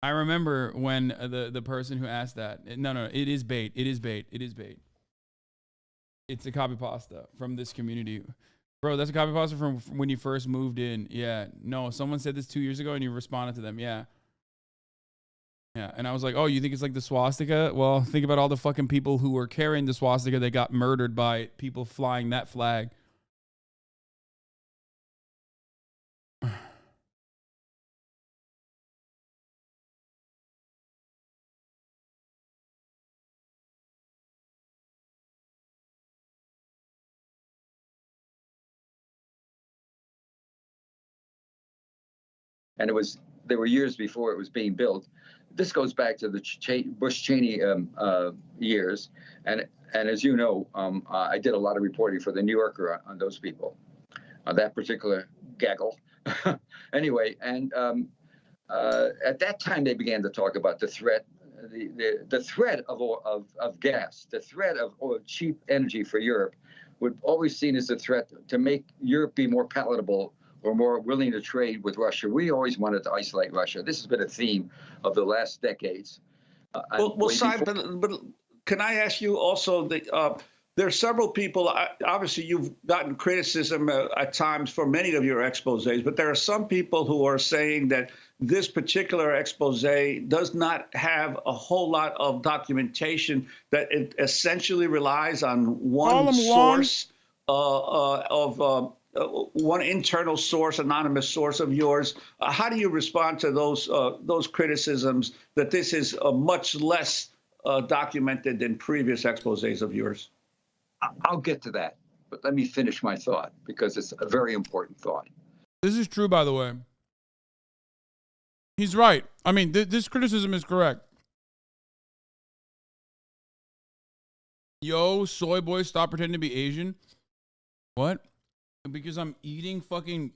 B: I remember when the person who asked that. No, it is bait. It is bait. It is bait. It's a copy pasta from this community. Bro, that's a copy pasta from when you first moved in. Yeah. No, someone said this 2 years ago and you responded to them. Yeah. Yeah. And I was like, oh, you think it's like the swastika? Well, think about all the fucking people who were carrying the swastika that got murdered by people flying that flag.
J: And there were years before it was being built. This goes back to the Bush-Cheney years, and as you know, I did a lot of reporting for the New Yorker on those people, on that particular gaggle. Anyway, and at that time they began to talk about the threat, the threat of gas, the threat of cheap energy for Europe, would always seen as a threat to make Europe be more palatable or more willing to trade with Russia. We always wanted to isolate Russia. This has been a theme of the last decades.
D: Well, Simon, but can I ask you also that there are several people, obviously you've gotten criticism at times for many of your exposés, but there are some people who are saying that this particular expose does not have a whole lot of documentation, that it essentially relies on one source of one internal source, anonymous source of yours. How do you respond to those criticisms that this is much less documented than previous exposés of yours?
J: I'll get to that, but let me finish my thought because it's a very important thought.
B: This is true, by the way. He's right. I mean, this criticism is correct. Yo, soy boy, stop pretending to be Asian. What? Because I'm eating fucking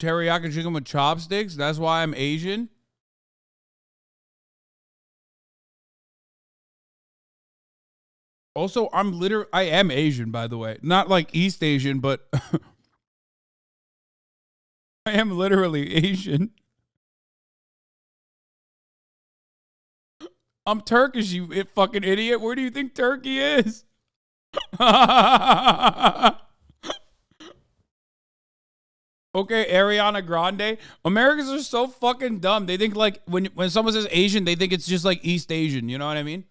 B: teriyaki chicken with chopsticks? That's why I'm Asian? Also, I am Asian, by the way. Not like East Asian, but I am literally Asian. I'm Turkish, you fucking idiot. Where do you think Turkey is? Okay, Ariana Grande. Americans are so fucking dumb. They think like when someone says Asian, they think it's just like East Asian. You know what I mean?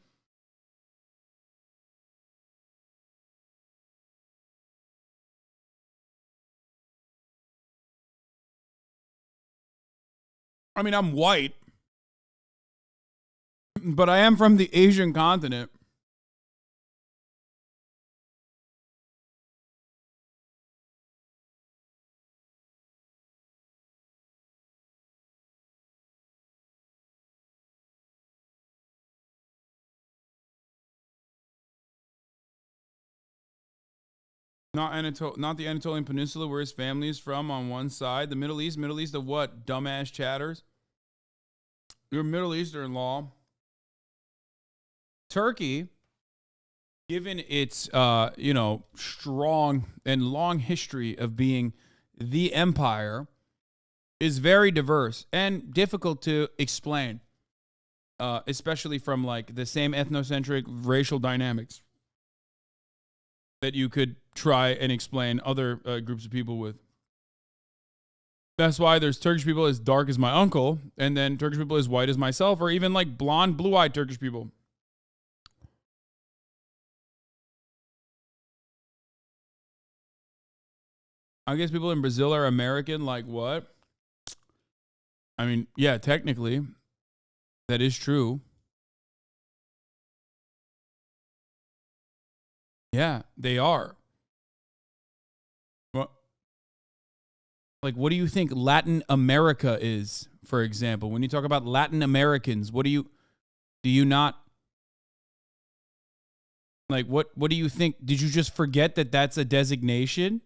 B: I mean, I'm white, but I am from the Asian continent. Not the Anatolian Peninsula, where his family is from on one side. The Middle East of what? Dumbass chatters. You're Middle Eastern law. Turkey, given its strong and long history of being the empire, is very diverse and difficult to explain, especially from like the same ethnocentric racial dynamics that you could try and explain other groups of people with. That's why there's Turkish people as dark as my uncle, and then Turkish people as white as myself, or even like blonde, blue-eyed Turkish people. I guess people in Brazil are American, like what? I mean, yeah, technically, that is true. Yeah, they are. Well, Like, what do you think Latin America is, for example? When you talk about Latin Americans, do you not, like, what do you think? Did you just forget that that's a designation?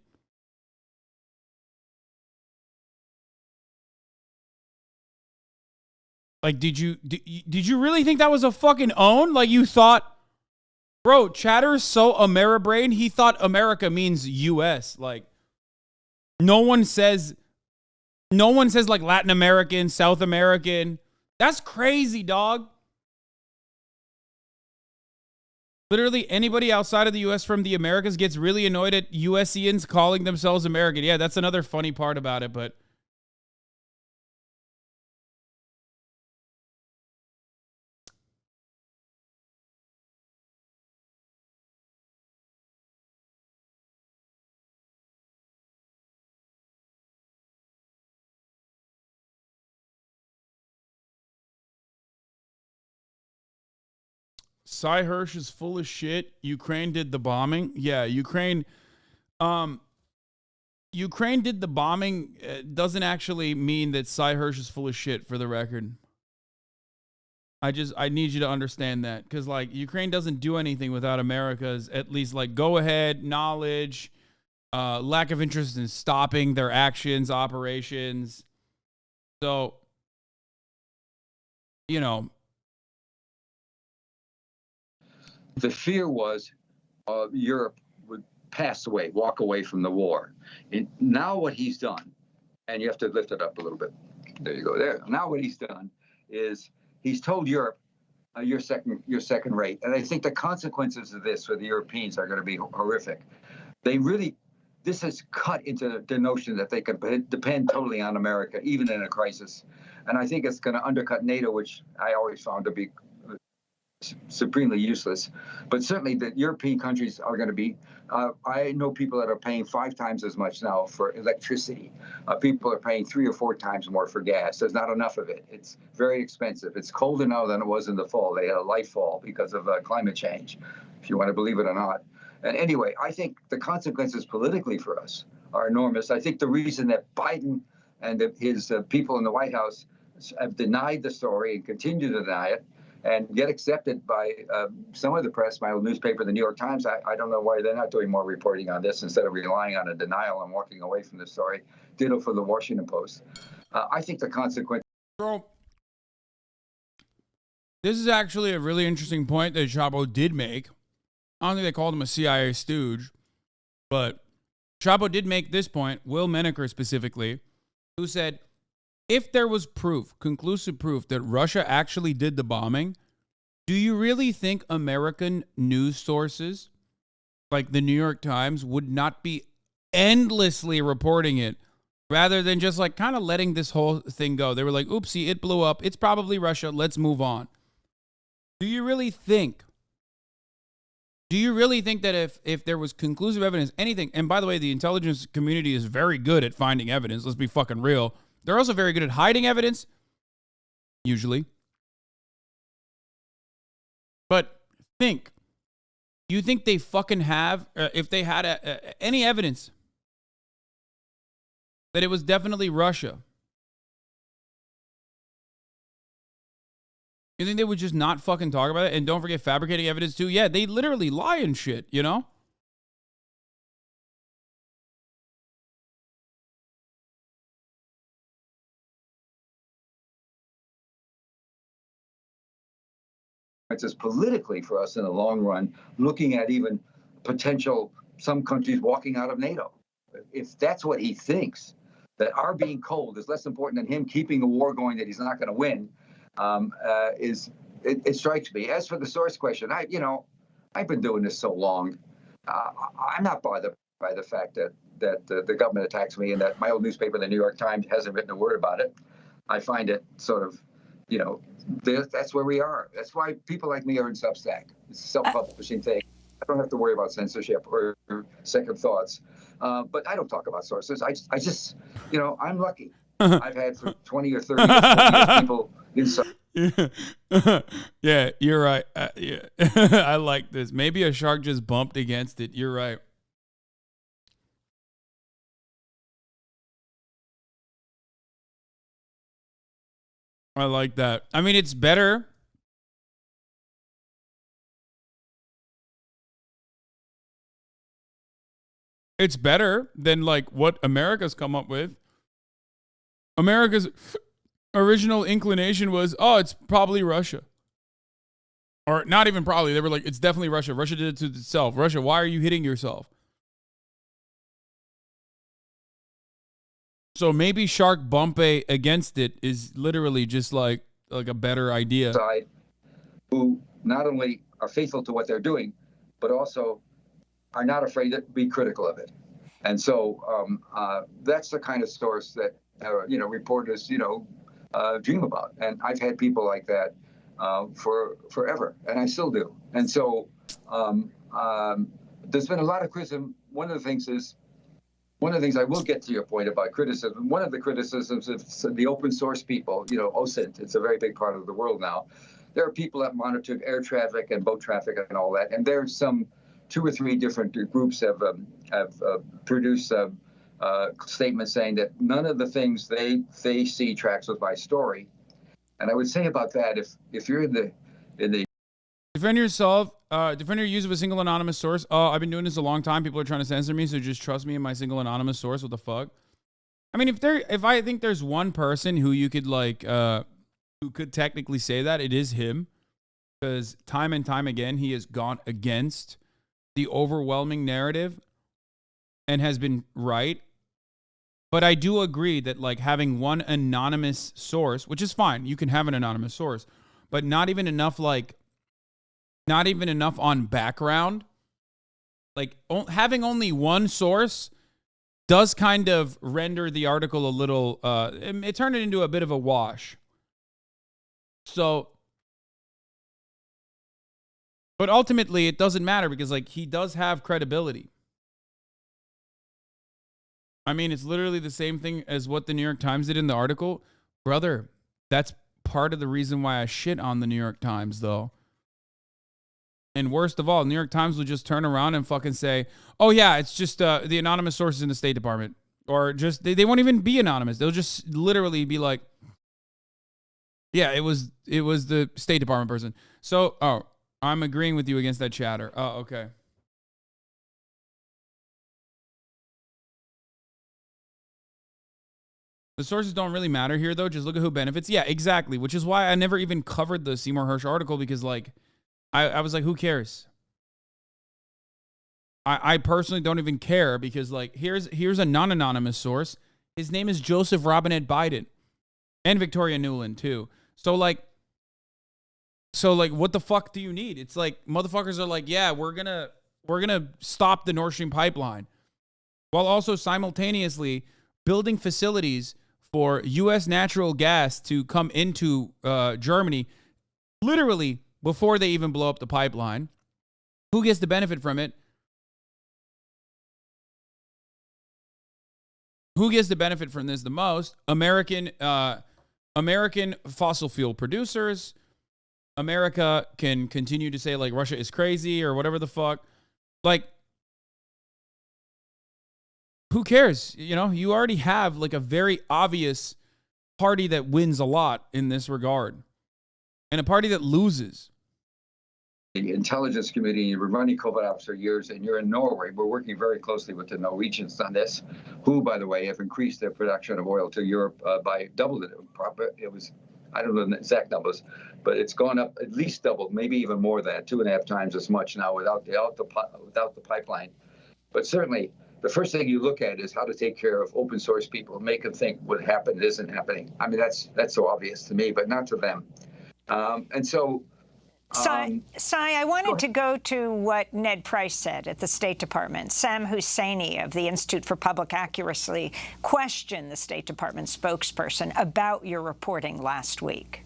B: Like, did you really think that was a fucking own? Like, you thought, bro, Chatter's so Ameribrain, he thought America means U.S. Like, no one says like Latin American, South American. That's crazy, dog. Literally anybody outside of the U.S. from the Americas gets really annoyed at USians calling themselves American. Yeah, that's another funny part about it, but Cy Hirsch is full of shit. Ukraine did the bombing. Yeah, Ukraine did the bombing. Doesn't actually mean that Cy Hirsch is full of shit, for the record. I need you to understand that, because, like, Ukraine doesn't do anything without America's, at least, like, go ahead, knowledge, lack of interest in stopping their actions, operations. So, you know,
J: the fear was Europe would pass away, walk away from the war. And now what he's done, and you have to lift it up a little bit. There you go. There. Now what he's done is he's told Europe, you're second rate. And I think the consequences of this for the Europeans are going to be horrific. This has cut into the notion that they can depend totally on America, even in a crisis. And I think it's going to undercut NATO, which I always found to be supremely useless. But certainly the European countries are going to be, I know people that are paying 5 times as much now for electricity. People are paying 3 or 4 times more for gas. There's not enough of it. It's very expensive. It's colder now than it was in the fall. They had a light fall because of climate change, if you want to believe it or not. And anyway, I think the consequences politically for us are enormous. I think the reason that Biden and his people in the White House have denied the story and continue to deny it, and get accepted by some of the press, my old newspaper, the New York Times. I don't know why they're not doing more reporting on this instead of relying on a denial and walking away from the story. Ditto for the Washington Post. I think the consequence.
B: Bro, this is actually a really interesting point that Chapo did make. I don't think they called him a CIA stooge, but Chapo did make this point, Will Menaker specifically, who said, if there was proof, conclusive proof, that Russia actually did the bombing, do you really think American news sources like the New York Times would not be endlessly reporting it rather than just like kind of letting this whole thing go? They were like, oopsie, it blew up. It's probably Russia. Let's move on. Do you really think that if there was conclusive evidence, anything, and by the way, the intelligence community is very good at finding evidence. Let's be fucking real. They're also very good at hiding evidence, usually. But you think they fucking have, if they had any evidence that it was definitely Russia, you think they would just not fucking talk about it? And don't forget fabricating evidence too. Yeah, they literally lie and shit, you know?
J: Is politically for us in the long run, looking at even potential some countries walking out of NATO. If that's what he thinks, that our being cold is less important than him keeping a war going that he's not going to win, it strikes me. As for the source question, I've been doing this so long, I'm not bothered by the fact that the government attacks me and that my old newspaper, the New York Times, hasn't written a word about it. I find it sort of, that's where we are. That's why people like me are in Substack. It's a self-publishing thing. I don't have to worry about censorship or second thoughts. But I don't talk about sources. I just, I'm lucky. I've had for 20 or 30 years people inside.
B: Yeah, you're right. Yeah. I like this. Maybe a shark just bumped against it. You're right. I like that. I mean, it's better. It's better than like what America's come up with. America's original inclination was, oh, it's probably Russia. Or not even probably. They were like, it's definitely Russia. Russia did it to itself. Russia, why are you hitting yourself? So maybe Shark Bumpe against it is literally just like a better idea.
J: Side who not only are faithful to what they're doing, but also are not afraid to be critical of it. And so that's the kind of source that, reporters, dream about. And I've had people like that for forever, and I still do. And so there's been a lot of criticism. One of the things I will get to your point about criticism. One of the criticisms of the open source people, OSINT, it's a very big part of the world now. There are people that monitor air traffic and boat traffic and all that. And there's some 2 or 3 different groups have produced statements saying that none of the things they see tracks with my story. And I would say about that, if you're in the
B: defend yourself, defend your use of a single anonymous source. Oh, I've been doing this a long time. People are trying to censor me, so just trust me in my single anonymous source. What the fuck? I mean, if I think there's one person who you could who could technically say that, it is him, because time and time again he has gone against the overwhelming narrative and has been right. But I do agree that like having one anonymous source, which is fine, you can have an anonymous source, but not even enough on background. Like having only one source does kind of render the article a little, it turned it into a bit of a wash. So, but ultimately it doesn't matter because like he does have credibility. I mean, it's literally the same thing as what the New York Times did in the article. Brother, that's part of the reason why I shit on the New York Times, though. And worst of all, New York Times will just turn around and fucking say, oh, yeah, it's just the anonymous sources in the State Department. Or just, they won't even be anonymous. They'll just literally be like, yeah, it was the State Department person. So, oh, I'm agreeing with you against that chatter. Oh, okay. The sources don't really matter here, though. Just look at who benefits. Yeah, exactly. Which is why I never even covered the Seymour Hersh article because, like, I was like, who cares? I personally don't even care because, like, here's a non-anonymous source. His name is Joseph Robinette Biden and Victoria Nuland, too. So, like, what the fuck do you need? It's like motherfuckers are like, yeah, we're gonna stop the Nord Stream pipeline while also simultaneously building facilities for U.S. natural gas to come into Germany literally before they even blow up the pipeline. Who gets the benefit from it? Who gets the benefit from this the most? American fossil fuel producers. America can continue to say, like, Russia is crazy or whatever the fuck. Like, who cares? You know, you already have like a very obvious party that wins a lot in this regard and a party that loses.
J: The intelligence community, you've been running COVID ops for years, and you're in Norway. We're working very closely with the Norwegians on this, who, by the way, have increased their production of oil to Europe by double it. It was, I don't know the exact numbers, but it's gone up at least double, maybe even more than that, 2.5 times as much now without the pipeline. But certainly, the first thing you look at is how to take care of open source people, make them think what happened isn't happening. I mean, that's so obvious to me, but not to them. And so.
C: Sai, I wanted to go to what Ned Price said at the State Department. Sam Husseini of the Institute for Public Accuracy questioned the State Department spokesperson about your reporting last week.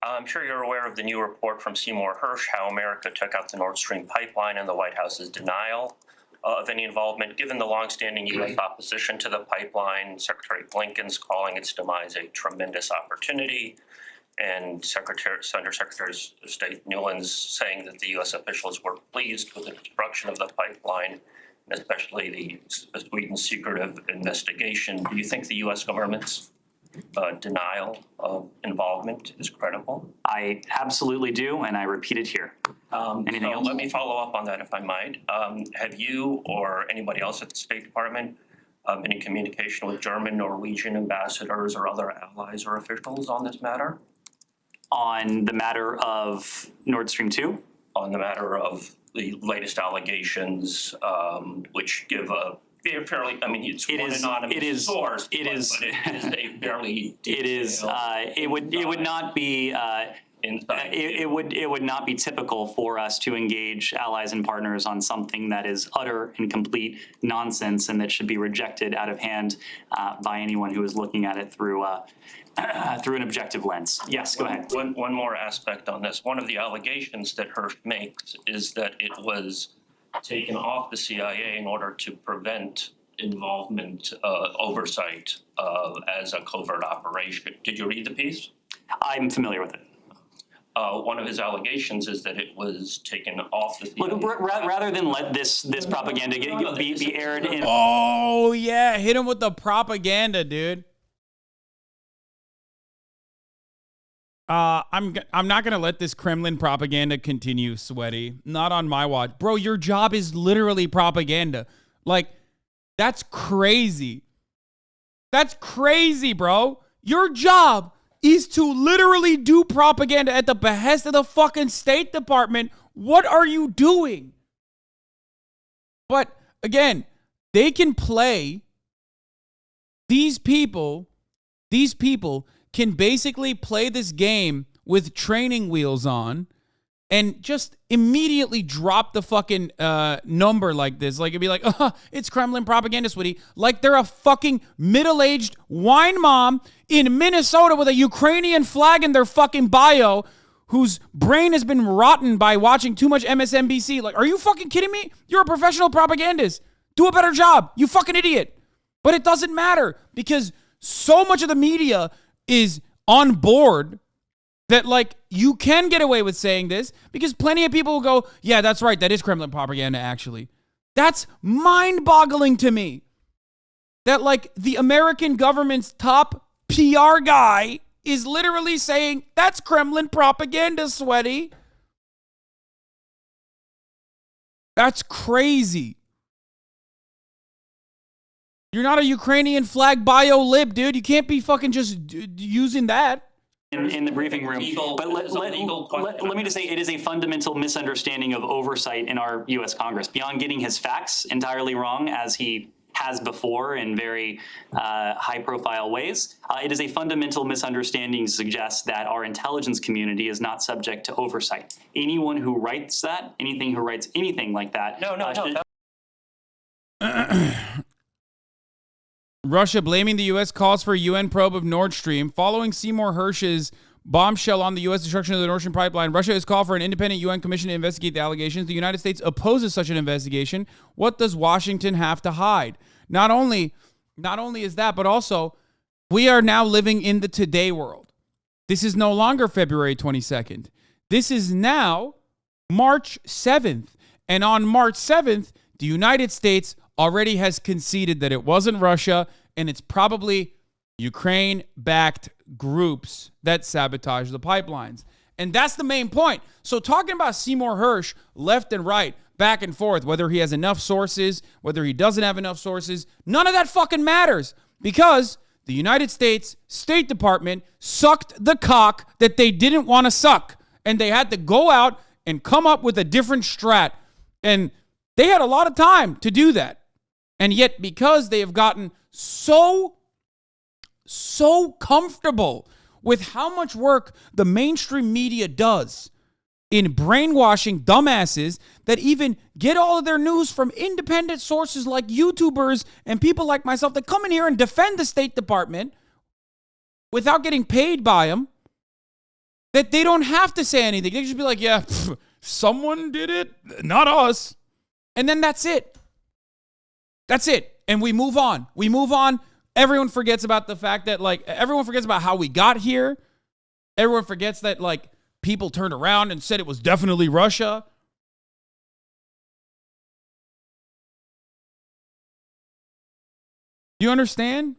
K: I'm sure you're aware of the new report from Seymour Hersh, how America took out the Nord Stream pipeline and the White House's denial of any involvement. Given the longstanding U.S. opposition to the pipeline, Secretary Blinken's calling its demise a tremendous opportunity, and Secretary of State Nuland's saying that the U.S. officials were pleased with the destruction of the pipeline, and especially the Sweden secretive investigation. Do you think the U.S. government's denial of involvement is credible?
L: I absolutely do, and I repeat it here. Anything
K: So
L: else?
K: let me follow up on that, if I might. Have you or anybody else at the State Department been in communication with German, Norwegian ambassadors or other allies or officials on this matter?
L: On the matter of Nord Stream 2?
K: On the matter of the latest allegations, which give a fairly, I mean, it's one anonymous source, but it is a fairly detailed.
L: It would not be. It would not be typical for us to engage allies and partners on something that is utter and complete nonsense and that should be rejected out of hand by anyone who is looking at it through an objective lens. Yes, go ahead.
K: One more aspect on this. One of the allegations that Hirsch makes is that it was taken off the CIA in order to prevent involvement, oversight as a covert operation. Did you read the piece?
L: I'm familiar with it.
K: One of his allegations is that it was taken off the CIA.
L: Look, rather than let this propaganda be aired in.
B: Oh yeah, hit him with the propaganda, dude. I'm not gonna let this Kremlin propaganda continue, Sweaty. Not on my watch, bro. Your job is literally propaganda. Like, that's crazy. That's crazy, bro. Your job is to literally do propaganda at the behest of the fucking State Department. What are you doing? But again, they can play. These people can basically play this game with training wheels on and just immediately drop the fucking number like this. Like, it'd be like, it's Kremlin propaganda, Sweetie. Like they're a fucking middle-aged wine mom in Minnesota with a Ukrainian flag in their fucking bio whose brain has been rotten by watching too much MSNBC. Like, are you fucking kidding me? You're a professional propagandist. Do a better job, you fucking idiot. But it doesn't matter because so much of the media is on board that, like, you can get away with saying this because plenty of people will go, yeah, that's right. That is Kremlin propaganda, actually. That's mind-boggling to me. That, like, the American government's top PR guy is literally saying, that's Kremlin propaganda, Sweaty. That's crazy. You're not a Ukrainian flag bio lib, dude. You can't be fucking just using that.
L: In the briefing room. But let me just say, it is a fundamental misunderstanding of oversight in our U.S. Congress. Beyond getting his facts entirely wrong, as he has before in very high-profile ways, it is a fundamental misunderstanding to suggest that our intelligence community is not subject to oversight. Anyone who writes that, who writes anything like that...
B: Russia blaming the U.S. calls for UN probe of Nord Stream. Following Seymour Hersh's bombshell on the U.S. destruction of the Nord Stream pipeline, Russia has called for an independent UN commission to investigate the allegations. The United States opposes such an investigation. What does Washington have to hide? Not only is that, but also we are now living in the today world. This is no longer February 22nd. This is now March 7th. And on March 7th, the United States already has conceded that it wasn't Russia, and it's probably Ukraine-backed groups that sabotage the pipelines. And that's the main point. So talking about Seymour Hersh left and right, back and forth, whether he has enough sources, whether he doesn't have enough sources, none of that fucking matters because the United States State Department sucked the cock that they didn't want to suck. And they had to go out and come up with a different strat. And they had a lot of time to do that. And yet, because they have gotten so comfortable with how much work the mainstream media does in brainwashing dumbasses that even get all of their news from independent sources like YouTubers and people like myself that come in here and defend the State Department without getting paid by them, that they don't have to say anything. They just be like, yeah, someone did it, not us. And then that's it. That's it. And we move on. Everyone forgets about the fact that, like, everyone forgets about how we got here. Everyone forgets that, like, people turned around and said it was definitely Russia. Do you understand?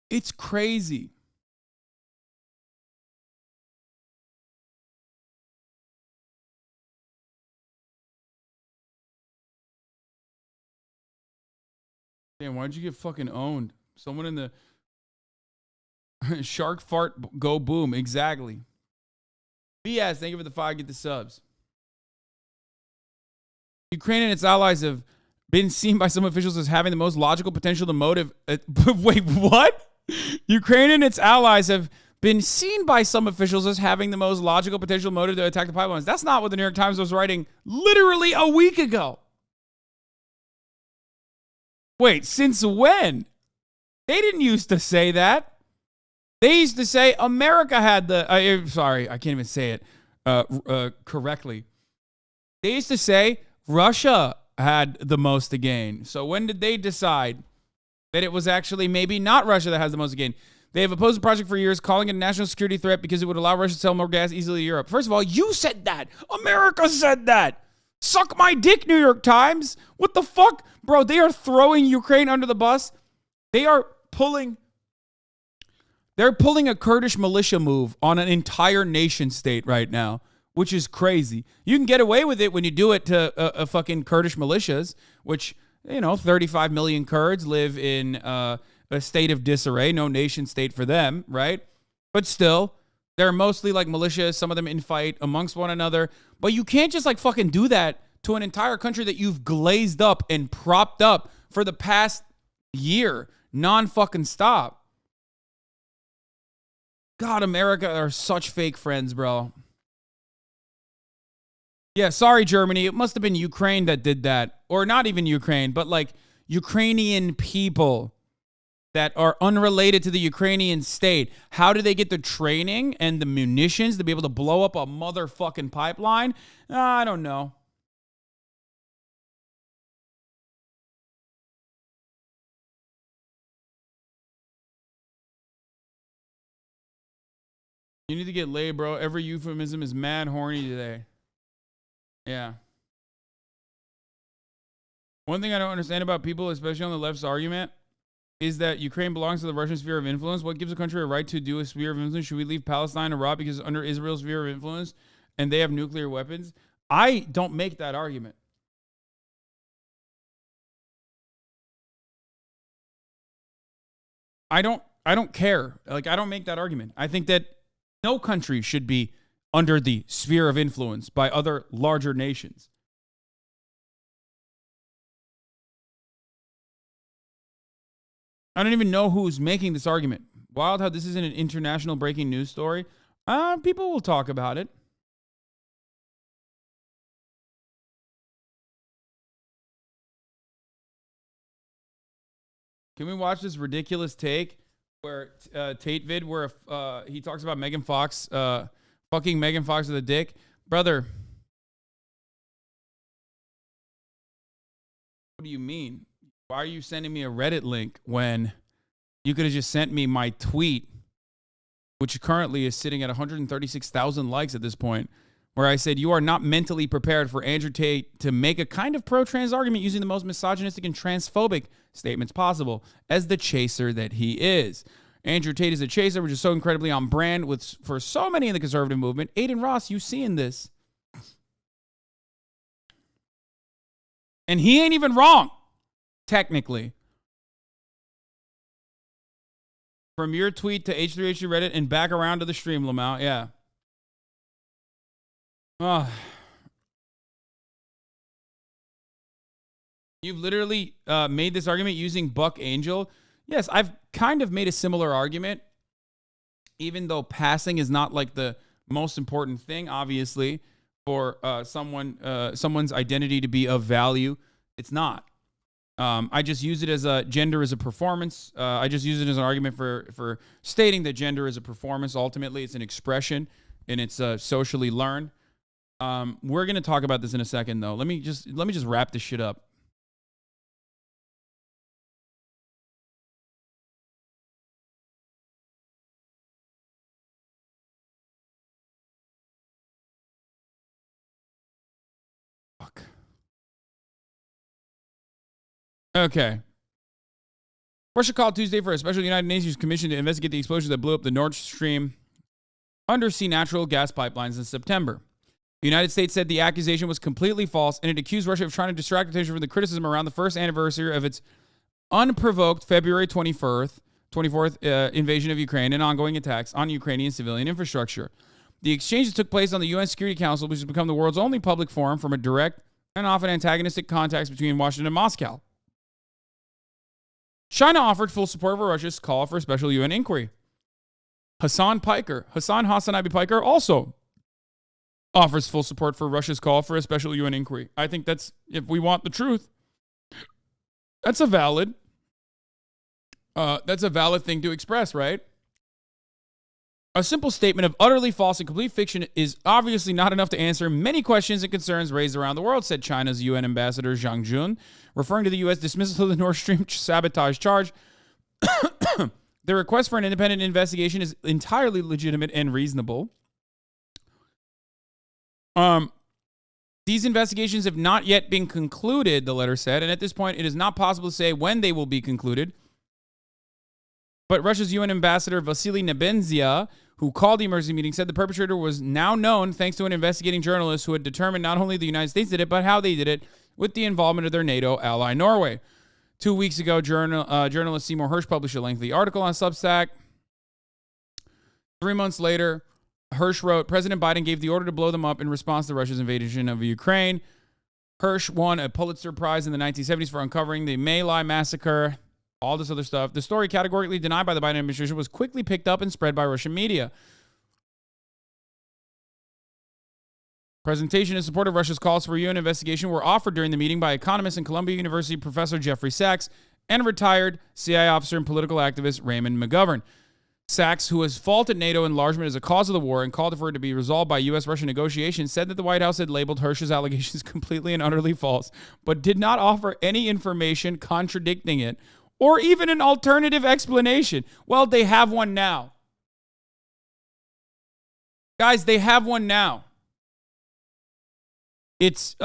B: It's crazy. Damn, why'd you get fucking owned? Someone in the shark fart go boom. Exactly. BS, thank you for the 5. Get the subs. Ukraine and its allies have been seen by some officials as having the most logical potential to motive. Wait, what? Ukraine and its allies have been seen by some officials as having the most logical potential motive to attack the pipelines. That's not what the New York Times was writing literally a week ago. Wait, since when? They didn't used to say that. They used to say America had the... sorry, I can't even say it correctly. They used to say Russia had the most to gain. So when did they decide that it was actually maybe not Russia that has the most to gain? They have opposed the project for years, calling it a national security threat because it would allow Russia to sell more gas easily to Europe. First of all, you said that. America said that. Suck my dick, New York Times. What the fuck? Bro, they are throwing Ukraine under the bus. They're pulling a Kurdish militia move on an entire nation state right now, which is crazy. You can get away with it when you do it to a fucking Kurdish militias, which, 35 million Kurds live in a state of disarray, no nation state for them, right? But still, they're mostly like militias, some of them in fight amongst one another. But you can't just like fucking do that to an entire country that you've glazed up and propped up for the past year, non-fucking stop. God, America are such fake friends, bro. Yeah, sorry, Germany. It must have been Ukraine that did that. Or not even Ukraine, but like Ukrainian people that are unrelated to the Ukrainian state. How do they get the training and the munitions to be able to blow up a motherfucking pipeline? I don't know. You need to get laid, bro. Every euphemism is mad horny today. Yeah. One thing I don't understand about people, especially on the left's argument, is that Ukraine belongs to the Russian sphere of influence. What gives a country a right to do a sphere of influence? Should we leave Palestine to rot because it's under Israel's sphere of influence and they have nuclear weapons? I don't make that argument. I don't care. Like, I don't make that argument. I think that no country should be under the sphere of influence by other larger nations. I don't even know who's making this argument. Wild how this isn't an international breaking news story. People will talk about it. Can we watch this ridiculous take where Tate vid where he talks about Megan Fox fucking Megan Fox with a dick? Brother, what do you mean? Why are you sending me a Reddit link when you could have just sent me my tweet, which currently is sitting at 136,000 likes at this point, where I said, you are not mentally prepared for Andrew Tate to make a kind of pro-trans argument using the most misogynistic and transphobic statements possible as the chaser that he is. Andrew Tate is a chaser, which is so incredibly on brand for so many in the conservative movement. Aiden Ross, you seeing this. And he ain't even wrong, technically. From your tweet to H3H3 Reddit and back around to the stream, Lamau. Yeah. You've literally made this argument using Buck Angel. Yes, I've kind of made a similar argument, even though passing is not like the most important thing, obviously, for someone's identity to be of value. It's not. I just use it as a gender is a performance. I just use it as an argument for stating that gender is a performance. Ultimately, it's an expression, and it's socially learned. We're gonna talk about this in a second, though. Let me just wrap this shit up. Fuck. Okay. Russia called Tuesday for a special United Nations commission to investigate the explosion that blew up the Nord Stream undersea natural gas pipelines in September. The United States said the accusation was completely false, and it accused Russia of trying to distract attention from the criticism around the first anniversary of its unprovoked February 24th invasion of Ukraine and ongoing attacks on Ukrainian civilian infrastructure. The exchanges took place on the UN Security Council, which has become the world's only public forum from a direct and often antagonistic contacts between Washington and Moscow. China offered full support for Russia's call for a special UN inquiry. Hassan Hasanabi piker also offers full support for Russia's call for a special UN inquiry. I think that's, if we want the truth, that's a valid thing to express, right? A simple statement of utterly false and complete fiction is obviously not enough to answer many questions and concerns raised around the world, said China's UN ambassador Zhang Jun, referring to the U.S. dismissal of the Nord Stream sabotage charge. The request for an independent investigation is entirely legitimate and reasonable. These investigations have not yet been concluded, the letter said, and at this point it is not possible to say when they will be concluded. But Russia's UN ambassador Vasily Nebenzia, who called the emergency meeting, said the perpetrator was now known thanks to an investigating journalist who had determined not only the United States did it, but how they did it with the involvement of their NATO ally, Norway. 2 weeks ago, journalist Seymour Hersh published a lengthy article on Substack. 3 months later, Hersh wrote, President Biden gave the order to blow them up in response to Russia's invasion of Ukraine. Hersh won a Pulitzer Prize in the 1970s for uncovering the My Lai massacre, all this other stuff. The story, categorically denied by the Biden administration, was quickly picked up and spread by Russian media. Presentation in support of Russia's calls for a UN investigation were offered during the meeting by economist and Columbia University professor Jeffrey Sachs and retired CIA officer and political activist Raymond McGovern. Sachs, who has faulted NATO enlargement as a cause of the war and called for it to be resolved by U.S.-Russia negotiations, said that the White House had labeled Hersh's allegations completely and utterly false, but did not offer any information contradicting it or even an alternative explanation. Well, they have one now. Guys, they have one now. It's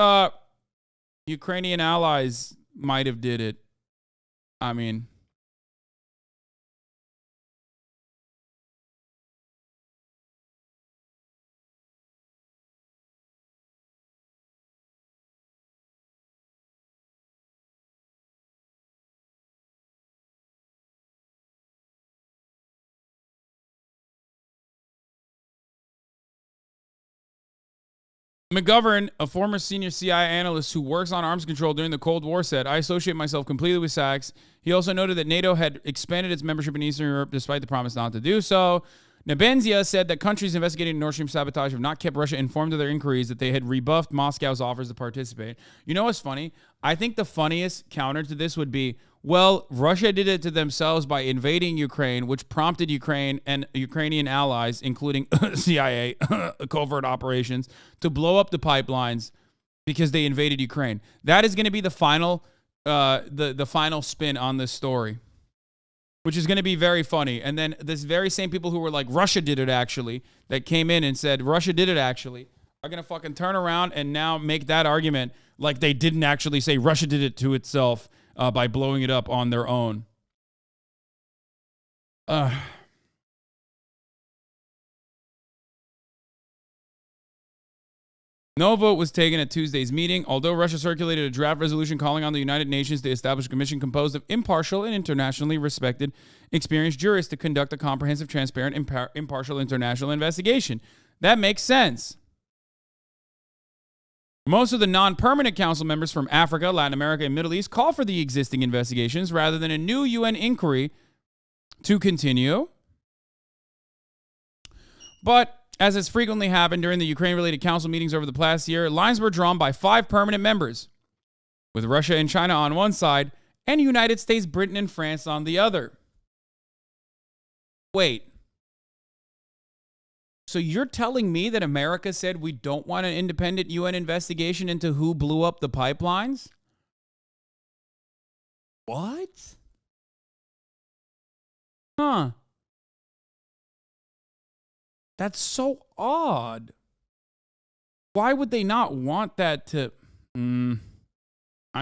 B: Ukrainian allies might have did it. I mean, McGovern, a former senior CIA analyst who works on arms control during the Cold War, said, I associate myself completely with Sachs. He also noted that NATO had expanded its membership in Eastern Europe despite the promise not to do so. Nebenzia said that countries investigating Nord Stream sabotage have not kept Russia informed of their inquiries, that they had rebuffed Moscow's offers to participate. You know what's funny? I think the funniest counter to this would be, well, Russia did it to themselves by invading Ukraine, which prompted Ukraine and Ukrainian allies, including CIA, covert operations, to blow up the pipelines because they invaded Ukraine. That is going to be the final, the final spin on this story, which is going to be very funny. And then this very same people who were like, Russia did it actually, that came in and said, Russia did it actually, are going to fucking turn around and now make that argument like they didn't actually say Russia did it to itself by blowing it up on their own. No vote was taken at Tuesday's meeting, although Russia circulated a draft resolution calling on the United Nations to establish a commission composed of impartial and internationally respected, experienced jurists to conduct a comprehensive, transparent, impartial international investigation. That makes sense. Most of the non-permanent council members from Africa, Latin America, and Middle East call for the existing investigations rather than a new UN inquiry to continue. But as has frequently happened during the Ukraine-related council meetings over the past year, lines were drawn by 5 permanent members, with Russia and China on one side and United States, Britain, and France on the other. Wait. So you're telling me that America said we don't want an independent UN investigation into who blew up the pipelines? What? Huh. That's so odd. Why would they not want that to... I'm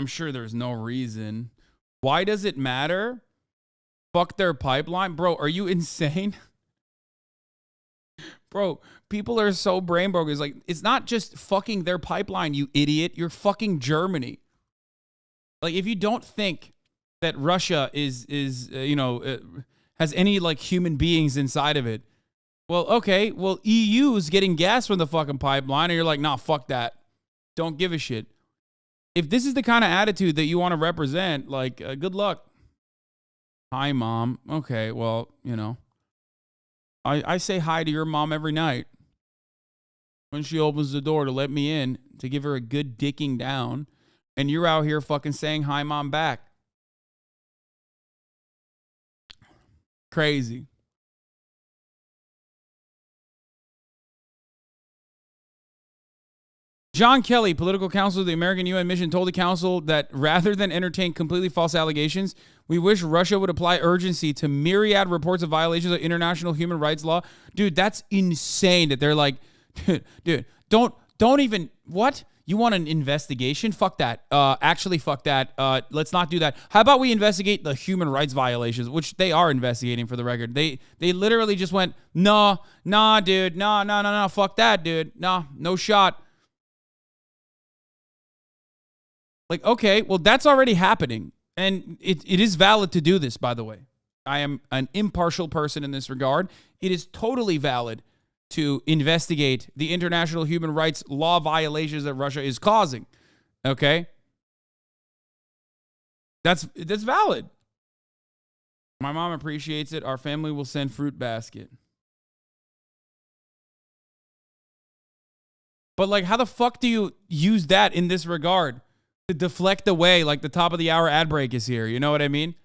B: sure there's no reason. Why does it matter? Fuck their pipeline? Bro, are you insane? Bro, people are so brain broken. It's like, it's not just fucking their pipeline, you idiot. You're fucking Germany. Like, if you don't think that Russia is has any, like, human beings inside of it, well, okay, well, EU's getting gas from the fucking pipeline, and you're like, nah, fuck that. Don't give a shit. If this is the kind of attitude that you want to represent, like, good luck. Hi, Mom. Okay, well, I say hi to your mom every night when she opens the door to let me in to give her a good dicking down, and you're out here fucking saying hi, Mom, back. Crazy. John Kelly, political counsel of the American UN mission, told the council that rather than entertain completely false allegations, we wish Russia would apply urgency to myriad reports of violations of international human rights law. Dude, that's insane that they're like, dude, don't even, what? You want an investigation? Fuck that. Actually, fuck that. Let's not do that. How about we investigate the human rights violations, which they are investigating, for the record. They literally just went, nah, dude. No. Fuck that, dude. Nah, no shot. Like, okay, well, that's already happening. And it is valid to do this, by the way. I am an impartial person in this regard. It is totally valid to investigate the international human rights law violations that Russia is causing. Okay? That's valid. My mom appreciates it. Our family will send fruit basket. But, like, how the fuck do you use that in this regard? To deflect away, like the top of the hour ad break is here. You know what I mean?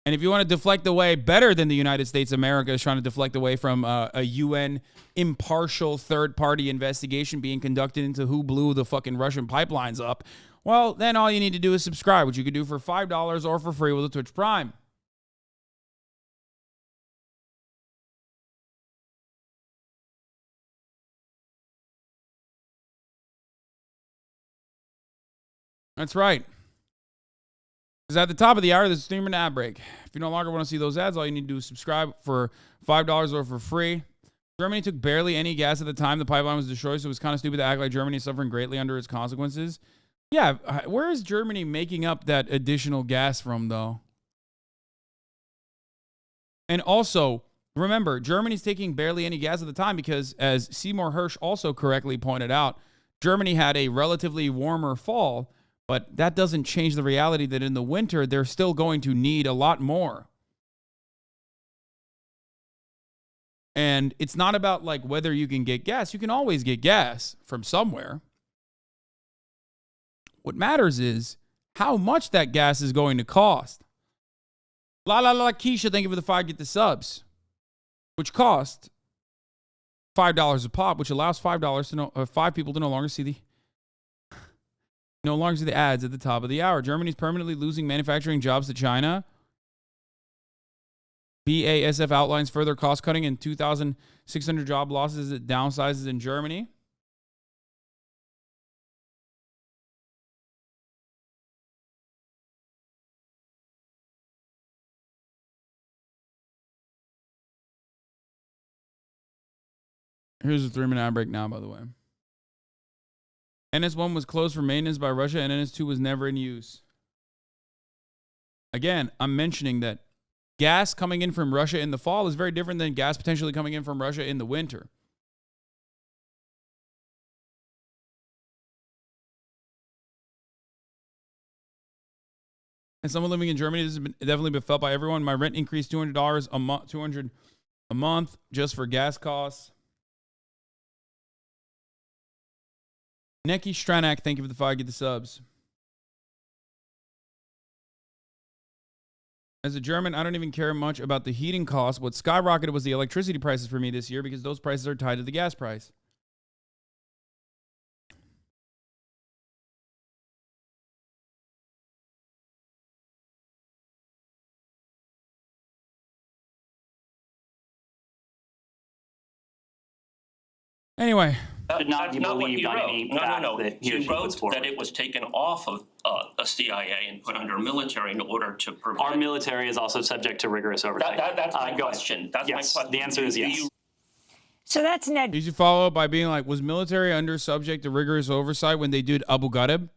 B: And if you want to deflect away better than the United States of America is trying to deflect away from a UN impartial third-party investigation being conducted into who blew the fucking Russian pipelines up, well, then all you need to do is subscribe, which you could do for $5 or for free with a Twitch Prime. That's right. Because at the top of the hour, there's a streamer and ad break. If you no longer want to see those ads, all you need to do is subscribe for $5 or for free. Germany took barely any gas at the time the pipeline was destroyed, so it was kind of stupid to act like Germany is suffering greatly under its consequences. Yeah, where is Germany making up that additional gas from, though? And also, remember, Germany's taking barely any gas at the time because, as Seymour Hersh also correctly pointed out, Germany had a relatively warmer fall. But that doesn't change the reality that in the winter, they're still going to need a lot more. And it's not about like whether you can get gas. You can always get gas from somewhere. What matters is how much that gas is going to cost. Keisha, thank you for the 5 get the subs, which cost $5 a pop, which allows $5 people to no longer see the ads at the top of the hour. Germany's permanently losing manufacturing jobs to China. BASF outlines further cost cutting and 2,600 job losses as it downsizes in Germany. Here's a 3-minute ad break now, by the way. NS1 was closed for maintenance by Russia, and NS2 was never in use. Again, I'm mentioning that gas coming in from Russia in the fall is very different than gas potentially coming in from Russia in the winter. And someone living in Germany, this has definitely been felt by everyone. My rent increased $200 a month, $200 a month just for gas costs. Neki Stranak, thank you for the 5 get the subs. As a German, I don't even care much about the heating costs. What skyrocketed was the electricity prices for me this year because those prices are tied to the gas price. Anyway.
L: should not be
K: That's not what
L: believed
K: he
L: on
K: wrote.
L: any
K: No.
L: fact that he or
K: He
L: she puts
K: wrote
L: forward.
K: that it was taken off of a CIA and put under military in order to prevent.
L: Our military is also subject to rigorous oversight.
K: That's my
L: Go ahead.
K: question. That's my
L: Yes,
K: question.
L: the answer is yes.
C: So that's Ned.
B: He should follow up by being like, was military under subject to rigorous oversight when they did Abu Ghraib?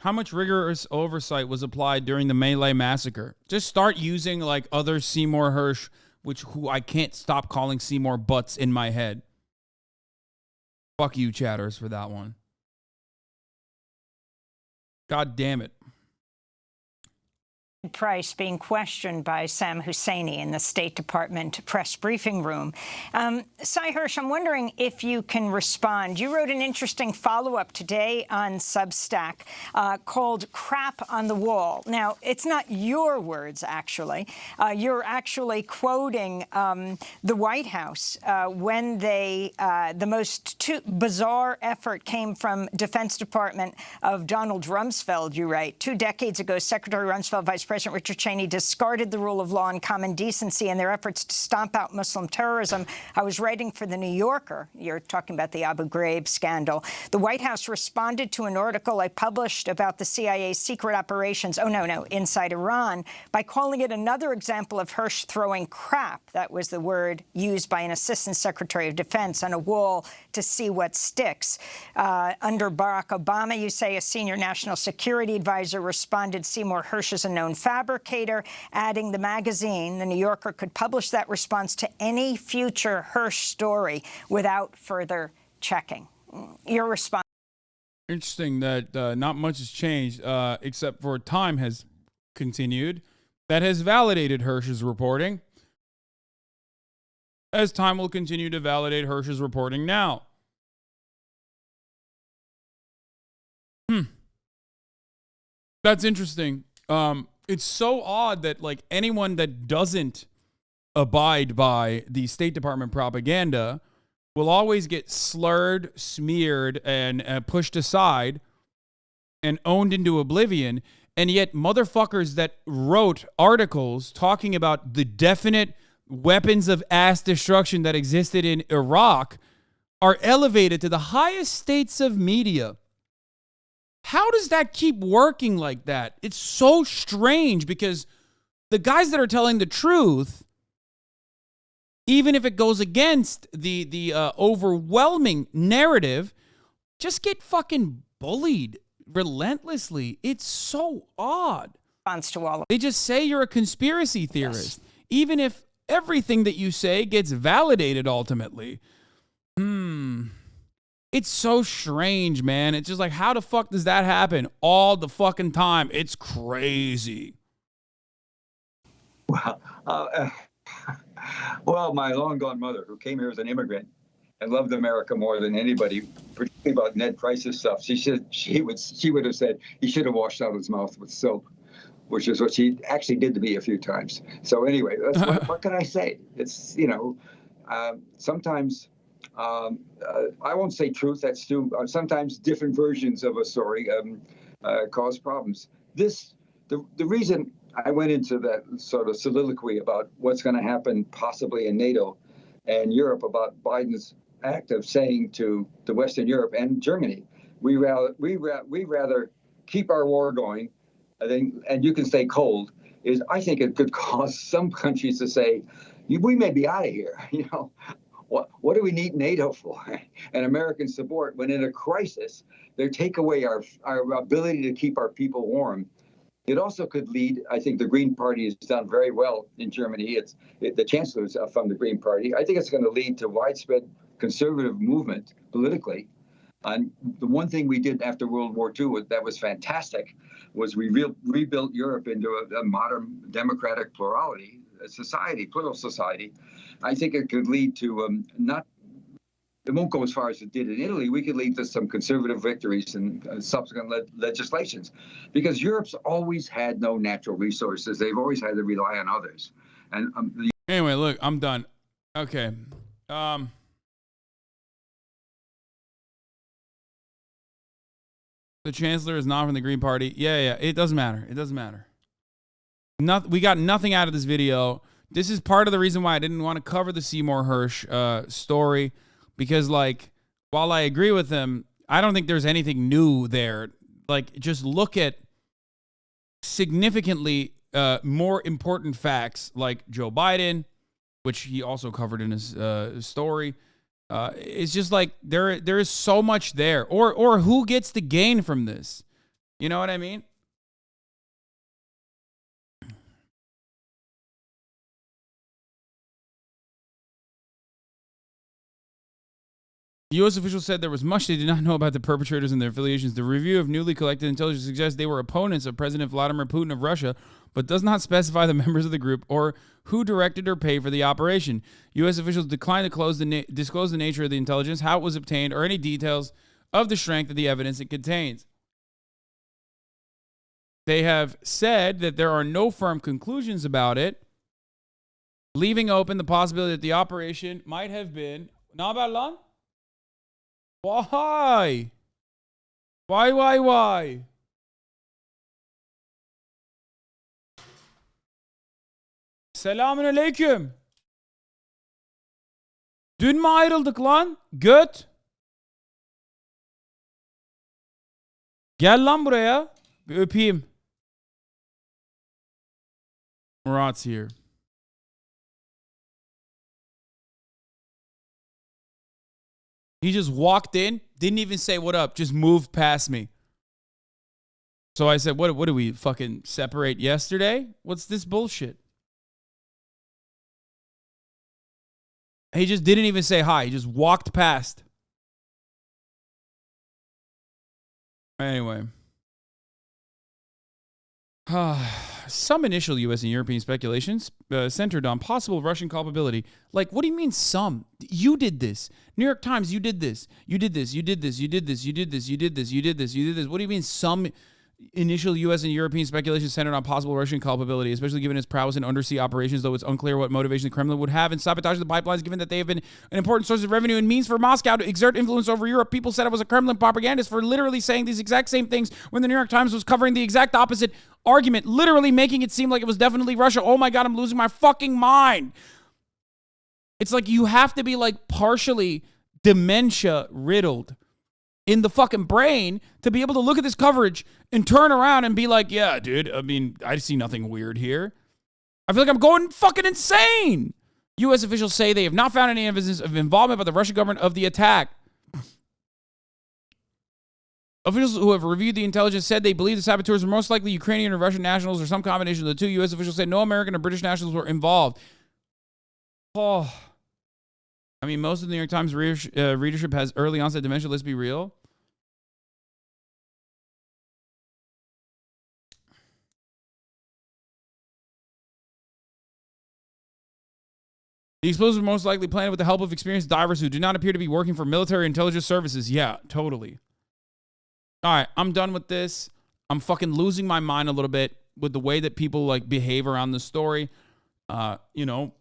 B: How much rigorous oversight was applied during the My Lai massacre? Just start using like other Seymour Hersh, who I can't stop calling Seymour Butts in my head. Fuck you, chatters, for that one. God damn it.
C: Price being questioned by Sam Husseini in the State Department press briefing room. Cy Hersh, I'm wondering if you can respond. You wrote an interesting follow-up today on Substack called Crap on the Wall. Now, it's not your words, actually. You're actually quoting the White House when the most bizarre effort came from Defense Department of Donald Rumsfeld, you write. 2 decades ago, Secretary Rumsfeld, Vice President Richard Cheney discarded the rule of law and common decency in their efforts to stomp out Muslim terrorism. I was writing for The New Yorker. You're talking about the Abu Ghraib scandal. The White House responded to an article I published about the CIA's secret operations, inside Iran, by calling it another example of Hersh throwing crap. That was the word used by an Assistant Secretary of Defense on a wall to see what sticks. Under Barack Obama, you say a senior national security advisor responded Seymour Hersh is a known fabricator, adding the magazine, The New Yorker, could publish that response to any future Hersh story without further checking. Your response?
B: Interesting that not much has changed, except for time has continued. That has validated Hersh's reporting, as time will continue to validate Hersh's reporting now. That's interesting. It's so odd that like anyone that doesn't abide by the State Department propaganda will always get slurred, smeared, and pushed aside and owned into oblivion. And yet motherfuckers that wrote articles talking about the definite weapons of ass destruction that existed in Iraq are elevated to the highest states of media. How does that keep working like that? It's so strange because the guys that are telling the truth, even if it goes against the overwhelming narrative, just get fucking bullied relentlessly. It's so odd. They just say you're a conspiracy theorist, even if everything that you say gets validated ultimately. It's so strange, man. It's just like, how the fuck does that happen all the fucking time? It's crazy.
J: Well, my long-gone mother, who came here as an immigrant and loved America more than anybody, particularly about Ned Price's stuff, she would have said he should have washed out his mouth with soap, which is what she actually did to me a few times. So anyway, that's what can I say? It's, sometimes... I won't say truth. That's too. Sometimes different versions of a story cause problems. The reason I went into that sort of soliloquy about what's going to happen possibly in NATO and Europe about Biden's act of saying to the Western Europe and Germany, we rather keep our war going, and you can stay cold. Is I think it could cause some countries to say, we may be out of here. What do we need NATO for? And American support when in a crisis, they take away our ability to keep our people warm. It also could lead, I think the Green Party has done very well in Germany. The chancellor's from the Green Party. I think it's going to lead to widespread conservative movement politically. And the one thing we did after World War II that was fantastic was we rebuilt Europe into a modern democratic plurality society, plural society. I think it could lead to it won't go as far as it did in Italy. We could lead to some conservative victories and subsequent legislations, because Europe's always had no natural resources. They've always had to rely on others. And
B: anyway, look, I'm done. Okay. The chancellor is not from the Green Party. Yeah. It doesn't matter. We got nothing out of this video. this is part of the reason why I didn't want to cover the Seymour Hersh story, because, like, while I agree with him, I don't think there's anything new there. Like, just look at significantly more important facts, like Joe Biden, which he also covered in his story. It's just like there is so much there. Or who gets the gain from this? You know what I mean? U.S. officials said there was much they did not know about the perpetrators and their affiliations. The review of newly collected intelligence suggests they were opponents of President Vladimir Putin of Russia, but does not specify the members of the group or who directed or paid for the operation. U.S. officials declined to disclose the nature of the intelligence, how it was obtained, or any details of the strength of the evidence it contains. They have said that there are no firm conclusions about it, leaving open the possibility that the operation might have been... Why? Why? Selamun aleyküm. Dün mü ayrıldık lan? Göt. Gel lan buraya. Bir öpeyim. Murat's here. He just walked in, didn't even say what up, just moved past me. So I said, what do we fucking separate yesterday? What's this bullshit? He just didn't even say hi. He just walked past. Anyway. Some initial U.S. and European speculations centered on possible Russian culpability. Like, what do you mean some? You did this. New York Times, you did this. You did this. You did this. You did this. You did this. You did this. You did this. You did this. What do you mean some initial U.S. and European speculations centered on possible Russian culpability, especially given its prowess in undersea operations, though it's unclear what motivation the Kremlin would have in sabotaging the pipelines, given that they have been an important source of revenue and means for Moscow to exert influence over Europe. People said I was a Kremlin propagandist for literally saying these exact same things when the New York Times was covering the exact opposite argument, literally making it seem like it was definitely Russia. Oh my God, I'm losing my fucking mind. It's like you have to be like partially dementia riddled in the fucking brain to be able to look at this coverage and turn around and be like, yeah, dude, I mean, I see nothing weird here. I feel like I'm going fucking insane. U.S. officials say they have not found any evidence of involvement by the Russian government of the attack. Officials who have reviewed the intelligence said they believe the saboteurs were most likely Ukrainian or Russian nationals or some combination of the two. U.S. officials said no American or British nationals were involved. Oh, I mean, most of the New York Times readership has early onset dementia. Let's be real. The explosions were most likely planned with the help of experienced divers who do not appear to be working for military intelligence services. Yeah, totally. All right, I'm done with this. I'm fucking losing my mind a little bit with the way that people like behave around the story. You know,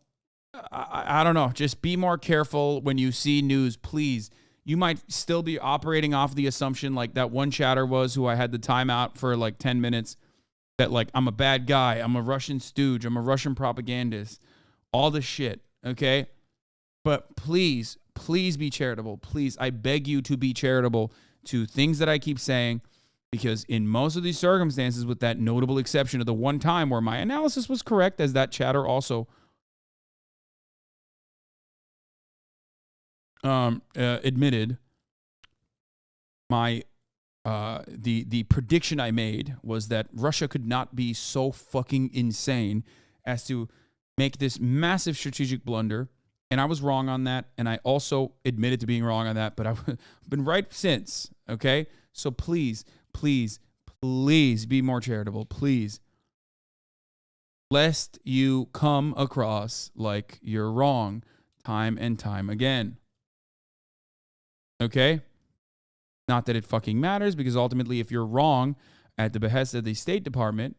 B: I don't know. Just be more careful when you see news, please. You might still be operating off the assumption like that one chatter was who I had the timeout for like 10 minutes that like I'm a bad guy. I'm a Russian stooge. I'm a Russian propagandist. All this shit. Okay? But please be charitable. Please, I beg you to be charitable to things that I keep saying, because in most of these circumstances, with that notable exception of the one time where my analysis was correct, as that chatter also admitted, my the prediction I made was that Russia could not be so fucking insane as to make this massive strategic blunder. And I was wrong on that. And I also admitted to being wrong on that. But I've been right since. Okay? So please be more charitable. Please. Lest you come across like you're wrong time and time again. Okay? Not that it fucking matters, because ultimately if you're wrong at the behest of the State Department,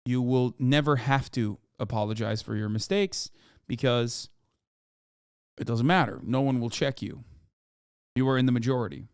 B: you will never have to apologize for your mistakes, because it doesn't matter. No one will check you. You are in the majority.